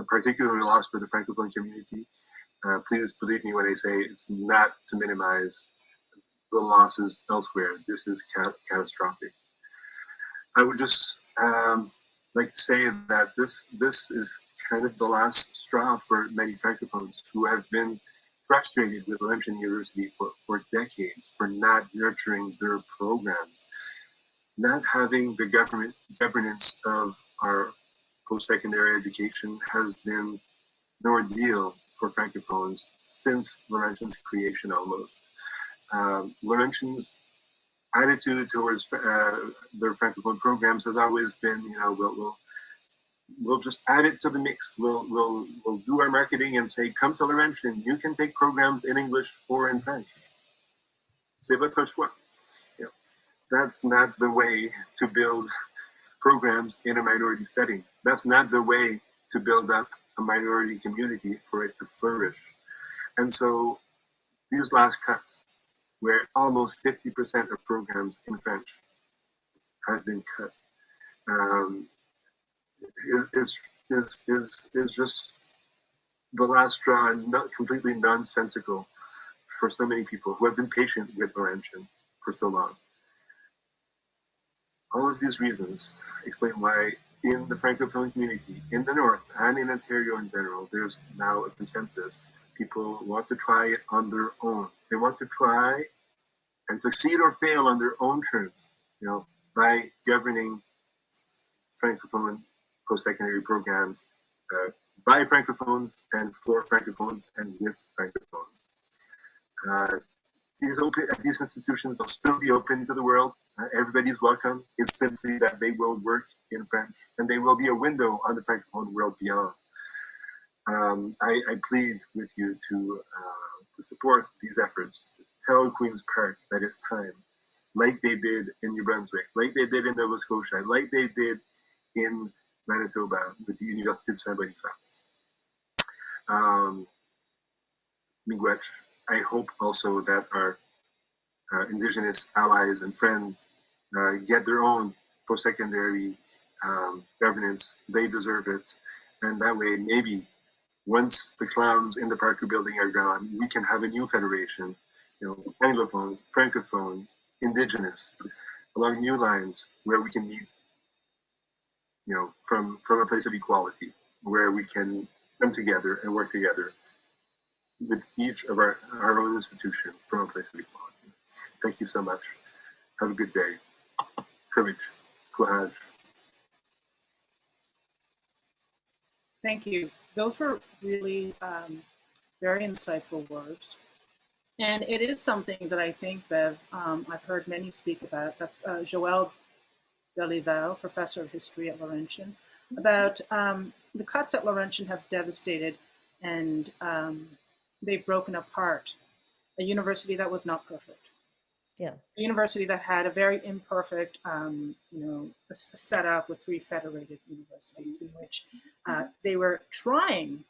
particular loss for the Francophone community. Please believe me when I say it's not to minimize the losses elsewhere. This is catastrophic. I would just like to say that this is kind of the last straw for many Francophones who have been frustrated with Laurentian University for decades, for not nurturing their programs. Not having the governance of our post-secondary education has been an ordeal for Francophones since Laurentian's creation almost. Laurentian's attitude towards their Francophone programs has always been, we'll just add it to the mix. We'll do our marketing and say, come to Laurentian, you can take programs in English or in French. C'est votre choix. That's not the way to build programs in a minority setting. That's not the way to build up a minority community for it to flourish. And so these last cuts, where almost 50% of programs in French have been cut, is just the last straw, not completely nonsensical for so many people who have been patient with Laurentian for so long. All of these reasons explain why in the Francophone community, in the North and in Ontario in general, there's now a consensus. People want to try it on their own. They want to try and succeed or fail on their own terms, by governing Francophone post-secondary programs by Francophones and for Francophones and with Francophones. These institutions will still be open to the world. Everybody's welcome. It's simply that they will work in French and they will be a window on the Francophone world beyond. I plead with you to support these efforts, to tell Queen's Park that it's time, like they did in New Brunswick, like they did in Nova Scotia, like they did in Manitoba with the Université de Saint-Boniface. Miigwech, I hope also that our Indigenous allies and friends get their own post-secondary governance. They deserve it. And that way, maybe once the clowns in the Parker building are gone, we can have a new federation, Anglophone, Francophone, Indigenous, along new lines where we can meet, from a place of equality, where we can come together and work together with each of our own institution from a place of equality. Thank you so much. Have a good day. Courage. Courage.
Thank you. Those were really very insightful words. And it is something that I think, Bev, I've heard many speak about. That's Joël Delival, professor of history at Laurentian, about the cuts at Laurentian have devastated and they've broken apart a university that was not perfect.
Yeah.
A university that had a very imperfect, a setup with 3 federated universities in which they were trying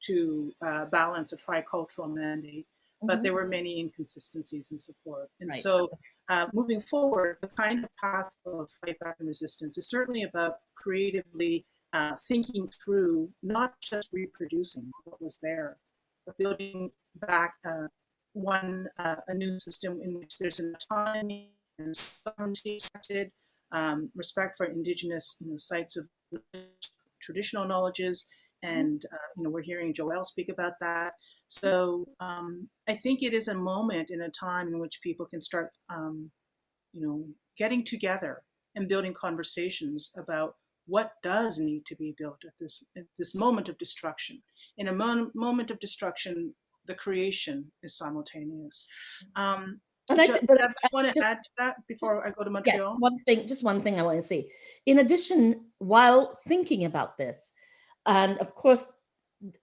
to balance a tricultural mandate, but there were many inconsistencies in support. And so moving forward, the kind of path of fight back and resistance is certainly about creatively thinking through not just reproducing what was there, but building back a new system in which there's an autonomy and sovereignty protected, respect for Indigenous sites of traditional knowledges, and we're hearing Joël speak about that. So I think it is a moment in a time in which people can start, getting together and building conversations about what does need to be built at this moment of destruction. In a moment of destruction, the creation is simultaneous. I want to add to that before I go to Montreal.
Yeah, just one thing I want to say. In addition, while thinking about this, and of course,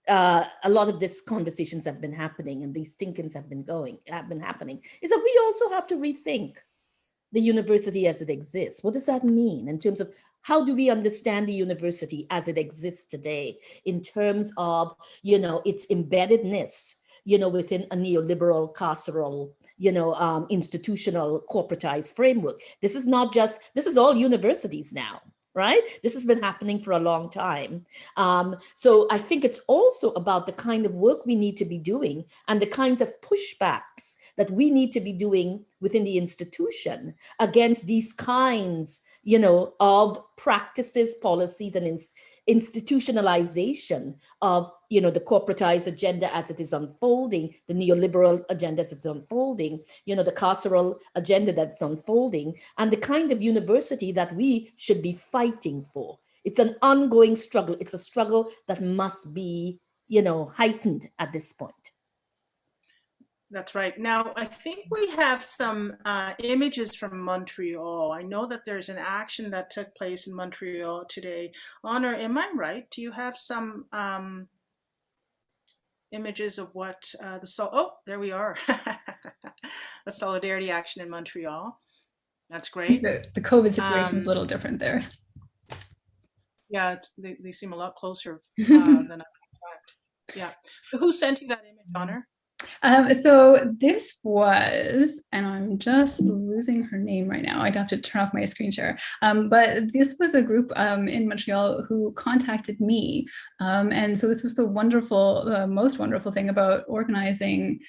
a lot of these conversations have been happening and these thinkings have been happening, is that we also have to rethink the university as it exists. What does that mean in terms of how do we understand the university as it exists today in terms of, its embeddedness, within a neoliberal, carceral, institutional, corporatized framework. This is all universities now, right? This has been happening for a long time. So I think it's also about the kind of work we need to be doing and the kinds of pushbacks that we need to be doing within the institution against these kinds, of practices, policies, and institutionalization of, the corporatized agenda as it is unfolding, the neoliberal agenda as it's unfolding, the carceral agenda that's unfolding, and the kind of university that we should be fighting for. It's an ongoing struggle. It's a struggle that must be, heightened at this point.
That's right. Now, I think we have some images from Montreal. I know that there's an action that took place in Montreal today. Honor, am I right? Do you have some images of what there we are. The solidarity action in Montreal. That's great.
The COVID situation is a little different there.
Yeah, they seem a lot closer than I expect. Yeah. So who sent you that image, Honor?
So this was, and I'm just losing her name right now. I'd have to turn off my screen share. But this was a group in Montreal who contacted me. And so this was the most wonderful thing about organizing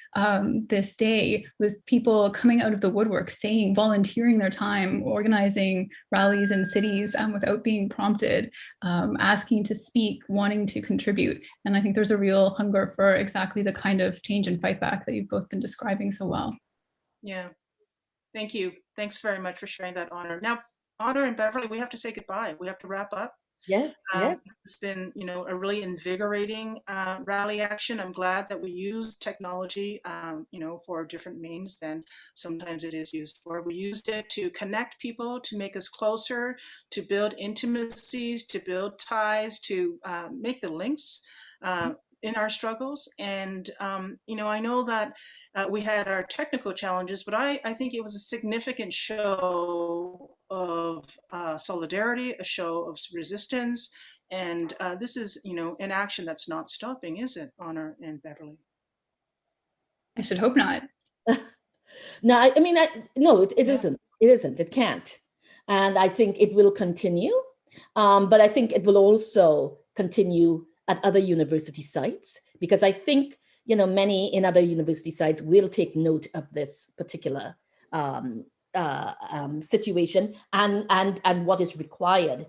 this day was people coming out of the woodwork, volunteering their time, organizing rallies in cities without being prompted, asking to speak, wanting to contribute. And I think there's a real hunger for exactly the kind of change and fight back that you've both been describing so well.
Yeah, thank you. Thanks very much for sharing that, Honor. Now, Honor and Beverly, we have to say goodbye. We have to wrap up.
Yes, yes.
It's been, a really invigorating rally action. I'm glad that we used technology, for different means than sometimes it is used for. We used it to connect people, to make us closer, to build intimacies, to build ties, to make the links in our struggles. And, I know that we had our technical challenges, but I think it was a significant show of solidarity, a show of resistance. And this is, an action that's not stopping, is it, Honor and Beverly?
I should hope not.
No, I mean, no, it isn't. It isn't. It can't. And I think it will continue. But I think it will also continue at other university sites, because I think, many in other university sites will take note of this particular situation and what is required,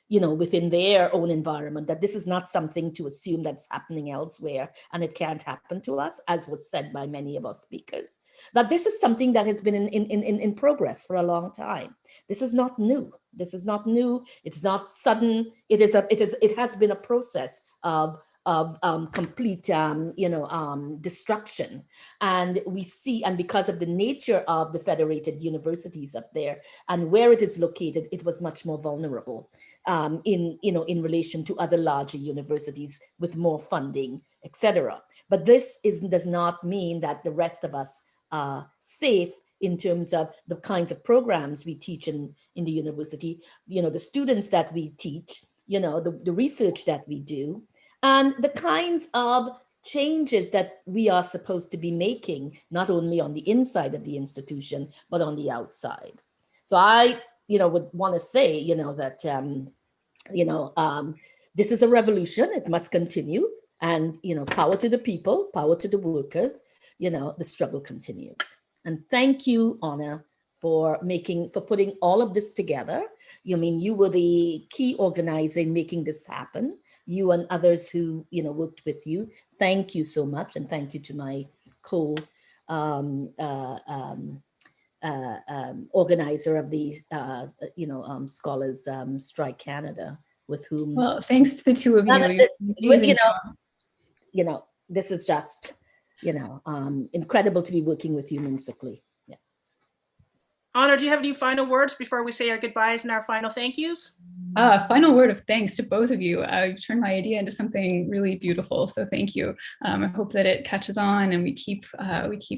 within their own environment, that this is not something to assume that's happening elsewhere and it can't happen to us, as was said by many of our speakers, that this is something that has been in progress for a long time. This is not new. This is not new. It's not sudden. It has been a process of complete, destruction. And we see, and because of the nature of the federated universities up there and where it is located, it was much more vulnerable in relation to other larger universities with more funding, etc. But this does not mean that the rest of us are safe in terms of the kinds of programs we teach in the university, the students that we teach, the research that we do, and the kinds of changes that we are supposed to be making, not only on the inside of the institution, but on the outside. So I, would want to say, that, this is a revolution. It must continue. And, power to the people, power to the workers, the struggle continues. And thank you, Honor, for putting all of this together. You were the key organizer in making this happen. You and others who, worked with you. Thank you so much. And thank you to my organizer of the, Scholars Strike Canada, with whom.
Well, thanks to the two of you.
This is just, incredible to be working with you, Minsukli. Yeah.
Honor, do you have any final words before we say our goodbyes and our final thank yous?
Final word of thanks to both of you. You've turned my idea into something really beautiful. So thank you. I hope that it catches on and we keep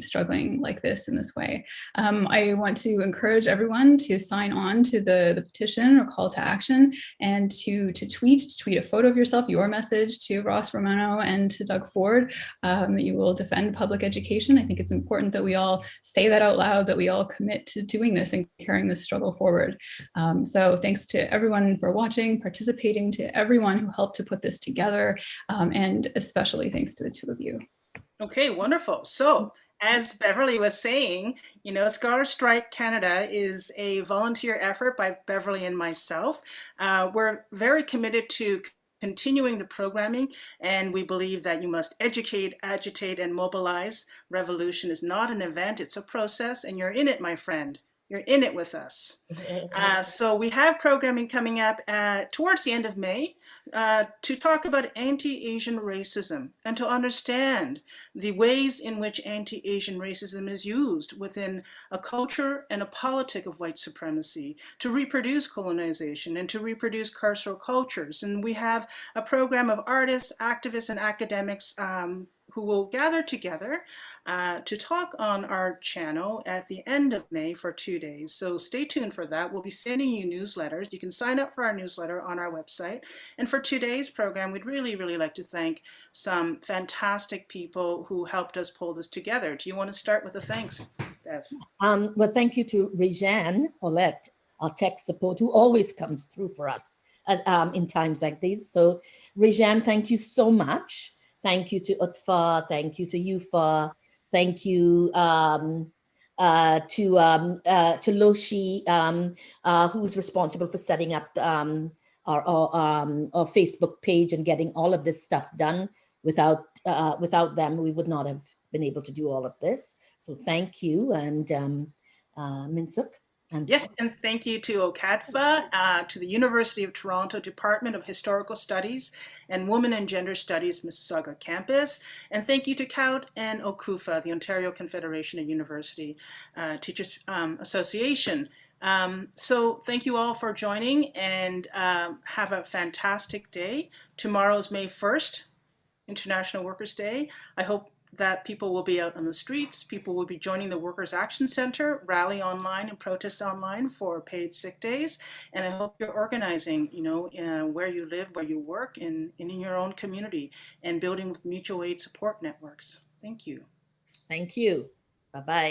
struggling like this in this way. I want to encourage everyone to sign on to the petition or call to action, and to tweet a photo of yourself, your message to Ross Romano and to Doug Ford, that you will defend public education. I think it's important that we all say that out loud, that we all commit to doing this and carrying this struggle forward. So thanks to everyone for watching, participating, to everyone who helped to put this together, and especially thanks to the two of you.
Okay, wonderful. So as Beverly was saying, Scholar Strike Canada is a volunteer effort by Beverly and myself. We're very committed to continuing the programming, and we believe that you must educate, agitate, and mobilize. Revolution is not an event, it's a process, and you're in it, my friend. You're in it with us. So we have programming coming up towards the end of May to talk about anti-Asian racism and to understand the ways in which anti-Asian racism is used within a culture and a politic of white supremacy to reproduce colonization and to reproduce carceral cultures. And we have a program of artists, activists, and academics who will gather together to talk on our channel at the end of May for 2 days. So stay tuned for that. We'll be sending you newsletters. You can sign up for our newsletter on our website. And for today's program, we'd really, really like to thank some fantastic people who helped us pull this together. Do you want to start with a thanks, Bev?
Well, thank you to Rejeanne Paulette, our tech support, who always comes through for us in times like these. So Rejeanne, thank you so much. Thank you to UTFA, thank you to UFA, thank you to Loshi, who's responsible for setting up our Facebook page and getting all of this stuff done. Without them, we would not have been able to do all of this. So thank you, and Minsuk.
Yes, and thank you to OCADFA, to the University of Toronto Department of Historical Studies and Women and Gender Studies Mississauga campus, and thank you to COUT and OCUFA, the Ontario Confederation of University Teachers Association. So thank you all for joining, and have a fantastic day. Tomorrow is May 1st, International Workers' Day. I hope that people will be out on the streets. People will be joining the Workers' Action Center, rally online and protest online for paid sick days. And I hope you're organizing, where you live, where you work, in your own community, and building with mutual aid support networks. Thank you.
Thank you. Bye-bye.